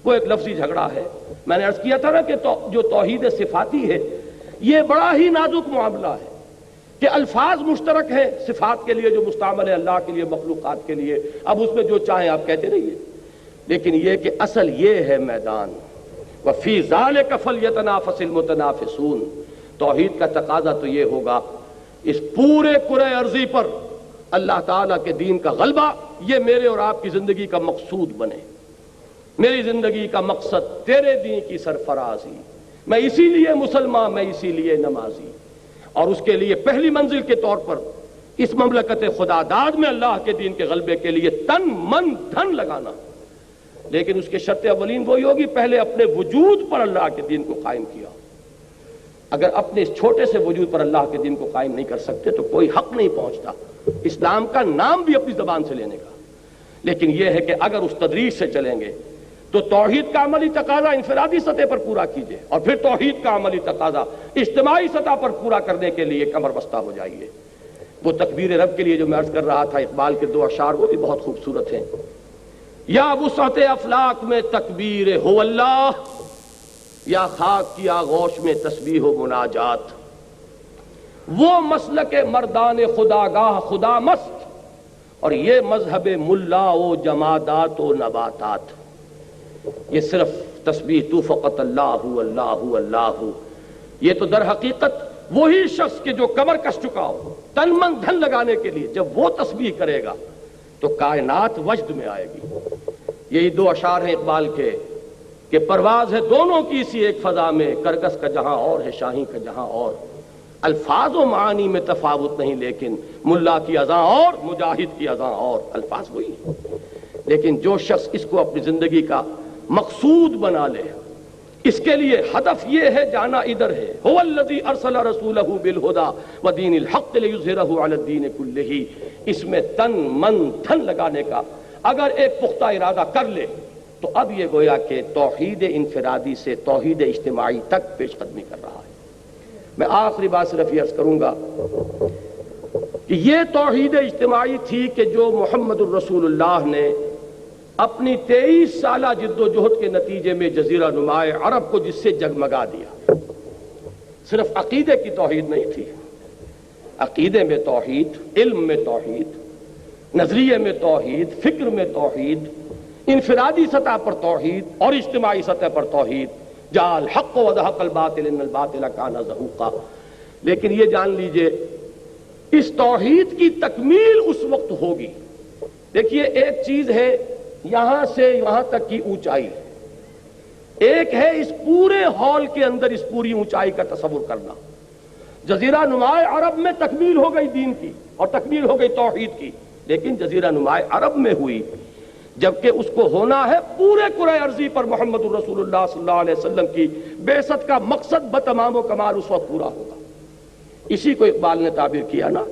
وہ ایک لفظی جھگڑا ہے۔ میں نے عرض کیا تھا نا کہ جو توحید صفاتی ہے یہ بڑا ہی نازک معاملہ ہے کہ الفاظ مشترک ہیں صفات کے لیے جو مستعمل ہے اللہ کے لیے مخلوقات کے لیے، اب اس میں جو چاہیں آپ کہتے رہیے، لیکن یہ کہ اصل یہ ہے میدان وَفِي ذَلِكَ فَلْيَتَنَافَسِ الْمُتَنَافِسُونَ۔ توحید کا تقاضا تو یہ ہوگا اس پورے کرۂ ارضی پر اللہ تعالیٰ کے دین کا غلبہ یہ میرے اور آپ کی زندگی کا مقصود بنے، میری زندگی کا مقصد تیرے دین کی سرفرازی، میں اسی لیے مسلمان، میں اسی لیے نمازی، اور اس کے لیے پہلی منزل کے طور پر اس مملکت خدا داد میں اللہ کے دین کے غلبے کے لیے تن من دھن لگانا۔ لیکن اس کے شرط اولین وہی ہوگی پہلے اپنے وجود پر اللہ کے دین کو قائم کیا۔ اگر اپنے اس چھوٹے سے وجود پر اللہ کے دین کو قائم نہیں کر سکتے تو کوئی حق نہیں پہنچتا اسلام کا نام بھی اپنی زبان سے لینے کا۔ لیکن یہ ہے کہ اگر اس تدریج سے چلیں گے تو توحید کا عملی تقاضا انفرادی سطح پر پورا کیجئے، اور پھر توحید کا عملی تقاضا اجتماعی سطح پر پورا کرنے کے لیے کمر بستہ ہو جائیے۔ وہ تکبیر رب کے لیے جو میں عرض کر رہا تھا اقبال کے دو اشعار وہ بھی بہت خوبصورت ہیں۔ یا وسعت افلاک میں تکبیر ہو اللہ، یا خاک کی آغوش میں تسبیح و مناجات، وہ مسلک مردان خداگاہ خدا مست، اور یہ مذہب ملا و جمادات و نباتات۔ یہ صرف تسبیح تو فقط اللہ اللہ اللہ، یہ تو در حقیقت وہی شخص کے جو کمر کس چکا ہو تن من دھن لگانے کے لیے جب وہ تسبیح کرے گا تو کائنات وجد میں آئے گی۔ یہی دو اشعار ہیں اقبال کے کہ پرواز ہے دونوں کی اسی ایک فضا میں، کرگس کا جہاں اور ہے شاہی کا جہاں اور، الفاظ و معانی میں تفاوت نہیں لیکن ملا کی اذاں اور مجاہد کی اذاں اور، الفاظ وہی ہیں۔ لیکن جو شخص اس کو اپنی زندگی کا مقصود بنا لے، اس کے لیے ہدف یہ ہے جانا ادھر ہے، هو الذی ارسل رسولہ بالہدی ودین الحق لیظہرہ علی الدین کلہ، اس میں تن من دھن لگانے کا اگر ایک پختہ ارادہ کر لے تو اب یہ گویا کہ توحید انفرادی سے توحید اجتماعی تک پیش قدمی کر رہا ہے۔ میں آخری بات صرف یہ عرض کروں گا کہ یہ توحید اجتماعی تھی کہ جو محمد الرسول اللہ نے اپنی 23 سالہ جد و جہد کے نتیجے میں جزیرہ نمائے عرب کو جس سے جگمگا دیا۔ صرف عقیدے کی توحید نہیں تھی، عقیدے میں توحید، علم میں توحید، نظریے میں توحید، فکر میں توحید، انفرادی سطح پر توحید اور اجتماعی سطح پر توحید، جاء الحق وزهق الباطل ان الباطل کان زہوقا۔ لیکن یہ جان لیجئے اس توحید کی تکمیل اس وقت ہوگی۔ دیکھیے ایک چیز ہے یہاں سے یہاں تک کی اونچائی، ایک ہے اس پورے ہال کے اندر اس پوری اونچائی کا تصور کرنا۔ جزیرہ نمائے عرب میں تکمیل ہو گئی دین کی اور تکمیل ہو گئی توحید کی، لیکن جزیرہ نمائے عرب میں ہوئی، جبکہ اس کو ہونا ہے پورے کرۂ ارضی پر محمد الرسول اللہ صلی اللہ علیہ وسلم کی بعثت کا مقصد بتمام و کمال اس وقت پورا ہوگا۔ اسی کو اقبال نے تعبیر کیا نا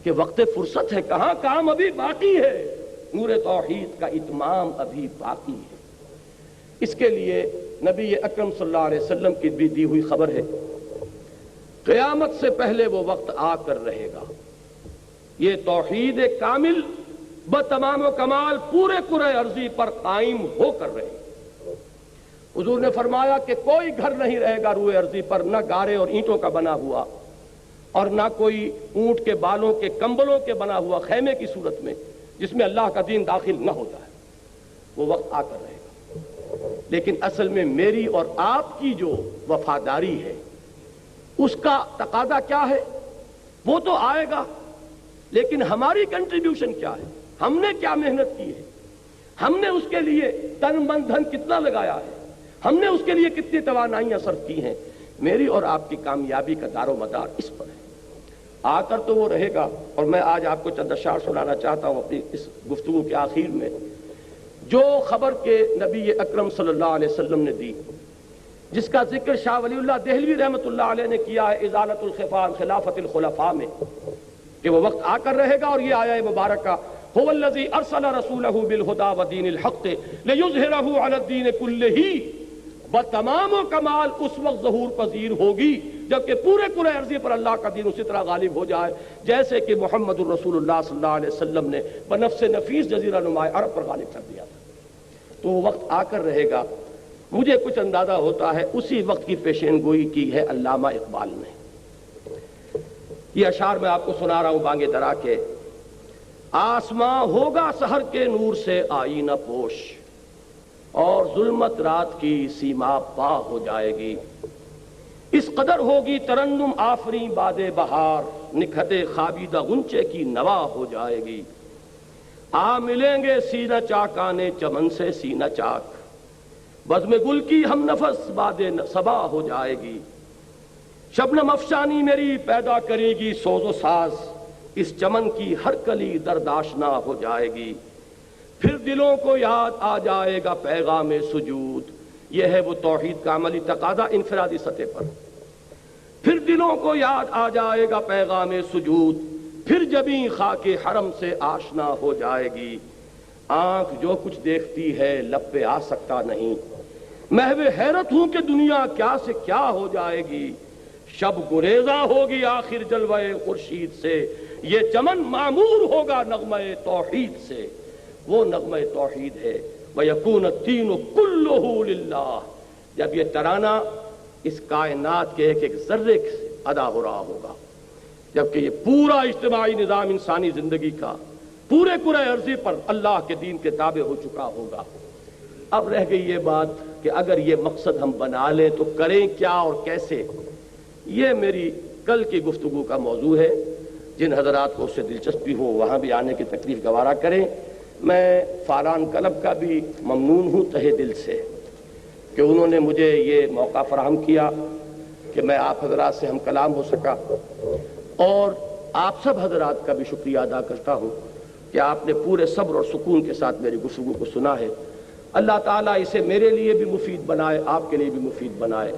کہ وقت فرصت ہے کہاں، کام ابھی باقی ہے، نور توحید کا اتمام ابھی باقی ہے۔ اس کے لیے نبی اکرم صلی اللہ علیہ وسلم کی بھی دی ہوئی خبر ہے، قیامت سے پہلے وہ وقت آ کر رہے گا، یہ توحید کامل بتمام و کمال پورے کرۂ ارضی پر قائم ہو کر رہے گا۔ حضور نے فرمایا کہ کوئی گھر نہیں رہے گا روئے ارضی پر، نہ گارے اور اینٹوں کا بنا ہوا اور نہ کوئی اونٹ کے بالوں کے کمبلوں کے بنا ہوا خیمے کی صورت میں جس میں اللہ کا دین داخل نہ ہوتا ہے۔ وہ وقت آ کر رہے گا، لیکن اصل میں میری اور آپ کی جو وفاداری ہے اس کا تقاضا کیا ہے؟ وہ تو آئے گا، لیکن ہماری کنٹریبیوشن کیا ہے؟ ہم نے کیا محنت کی ہے؟ ہم نے اس کے لیے تن من دھن کتنا لگایا ہے؟ ہم نے اس کے لیے کتنی توانائیاں صرف کی ہیں؟ میری اور آپ کی کامیابی کا دار و مدار اس پر ہے۔ آ کر تو وہ رہے گا، اور میں آج آپ کو چند اشعار سنانا چاہتا ہوں اپنی اس گفتگو کے آخر میں، جو خبر کے نبی اکرم صلی اللہ علیہ وسلم نے دی، جس کا ذکر شاہ ولی اللہ دہلوی رحمۃ اللہ علیہ نے کیا ہے ازالۃ الخفا عن خلافت الخلفاء میں، کہ وہ وقت آ کر رہے گا اور یہ آیہ مبارکہ هو الذی ارسل رسولہ بالہدی ودین الحق لیظہرہ علی الدین کلہ بتمام و کمال اس وقت ظہور پذیر ہوگی جبکہ پورے کرۂ ارضی پر اللہ کا دین اسی طرح غالب ہو جائے جیسے کہ محمد الرسول اللہ صلی اللہ علیہ وسلم نے بنفس نفیس جزیرہ نمائے عرب پر غالب کر دیا تھا۔ تو وہ وقت آ کر رہے گا، مجھے کچھ اندازہ ہوتا ہے اسی وقت کی پیشین گوئی کی ہے علامہ اقبال نے۔ یہ اشعار میں آپ کو سنا رہا ہوں بانگ درا کے۔ آسماں ہوگا سحر کے نور سے آئینہ پوش، اور ظلمت رات کی سیما پا ہو جائے گی، اس قدر ہوگی ترنم آفری باد بہار، نکھتے خوابیدہ غنچے کی نوا ہو جائے گی، آ ملیں گے سینہ چاکانے چمن سے سینہ چاک، بزم گل کی ہم نفس باد صبا ہو جائے گی، شبنم افشانی میری پیدا کرے گی سوز و ساز، اس چمن کی ہر کلی درداشنا ہو جائے گی، پھر دلوں کو یاد آ جائے گا پیغام سجود، یہ ہے وہ توحید کا عملی تقاضا انفرادی سطح پر، پھر دلوں کو یاد آ جائے گا پیغام سجود، پھر جبیں خاک حرم سے آشنا ہو جائے گی، آنکھ جو کچھ دیکھتی ہے لب پہ آ سکتا نہیں، محو حیرت ہوں کہ دنیا کیا سے کیا ہو جائے گی، شب گریزاں ہوگی آخر جلوہ خورشید سے، یہ چمن معمور ہوگا نغمہ توحید سے، وہ نغمہ توحید ہے وَيَكُونَ الدِّينُ كُلُّهُ لِلَّهِ، جب یہ ترانہ اس کائنات کے ایک ایک ذرے سے ادا ہو رہا ہوگا، جبکہ یہ پورا اجتماعی نظام انسانی زندگی کا پورے کرۂ ارضی پر اللہ کے دین کے تابع ہو چکا ہوگا۔ اب رہ گئی یہ بات کہ اگر یہ مقصد ہم بنا لیں تو کریں کیا اور کیسے، یہ میری کل کی گفتگو کا موضوع ہے۔ جن حضرات کو اس سے دلچسپی ہو وہاں بھی آنے کی تکلیف گوارا کریں۔ میں فاران کلب کا بھی ممنون ہوں تہہ دل سے کہ انہوں نے مجھے یہ موقع فراہم کیا کہ میں آپ حضرات سے ہم کلام ہو سکا، اور آپ سب حضرات کا بھی شکریہ ادا کرتا ہوں کہ آپ نے پورے صبر اور سکون کے ساتھ میری گفتگو کو سنا ہے۔ اللہ تعالیٰ اسے میرے لیے بھی مفید بنائے، آپ کے لیے بھی مفید بنائے۔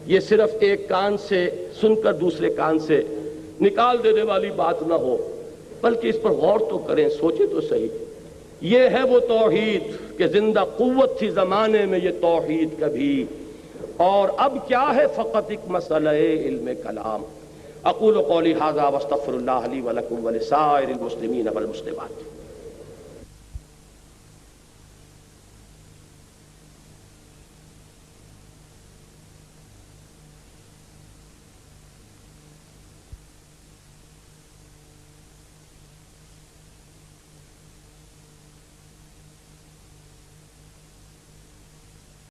یہ صرف ایک کان سے سن کر دوسرے کان سے نکال دینے والی بات نہ ہو، بلکہ اس پر غور تو کریں، سوچیں تو صحیح۔ یہ ہے وہ توحید کہ زندہ قوت تھی زمانے میں یہ توحید کبھی، اور اب کیا ہے فقط ایک مسئلہ علم کلام۔ اقول قولی ھذا واستغفر اللہ لی ولکم ولسائر المسلمین والمسلمات۔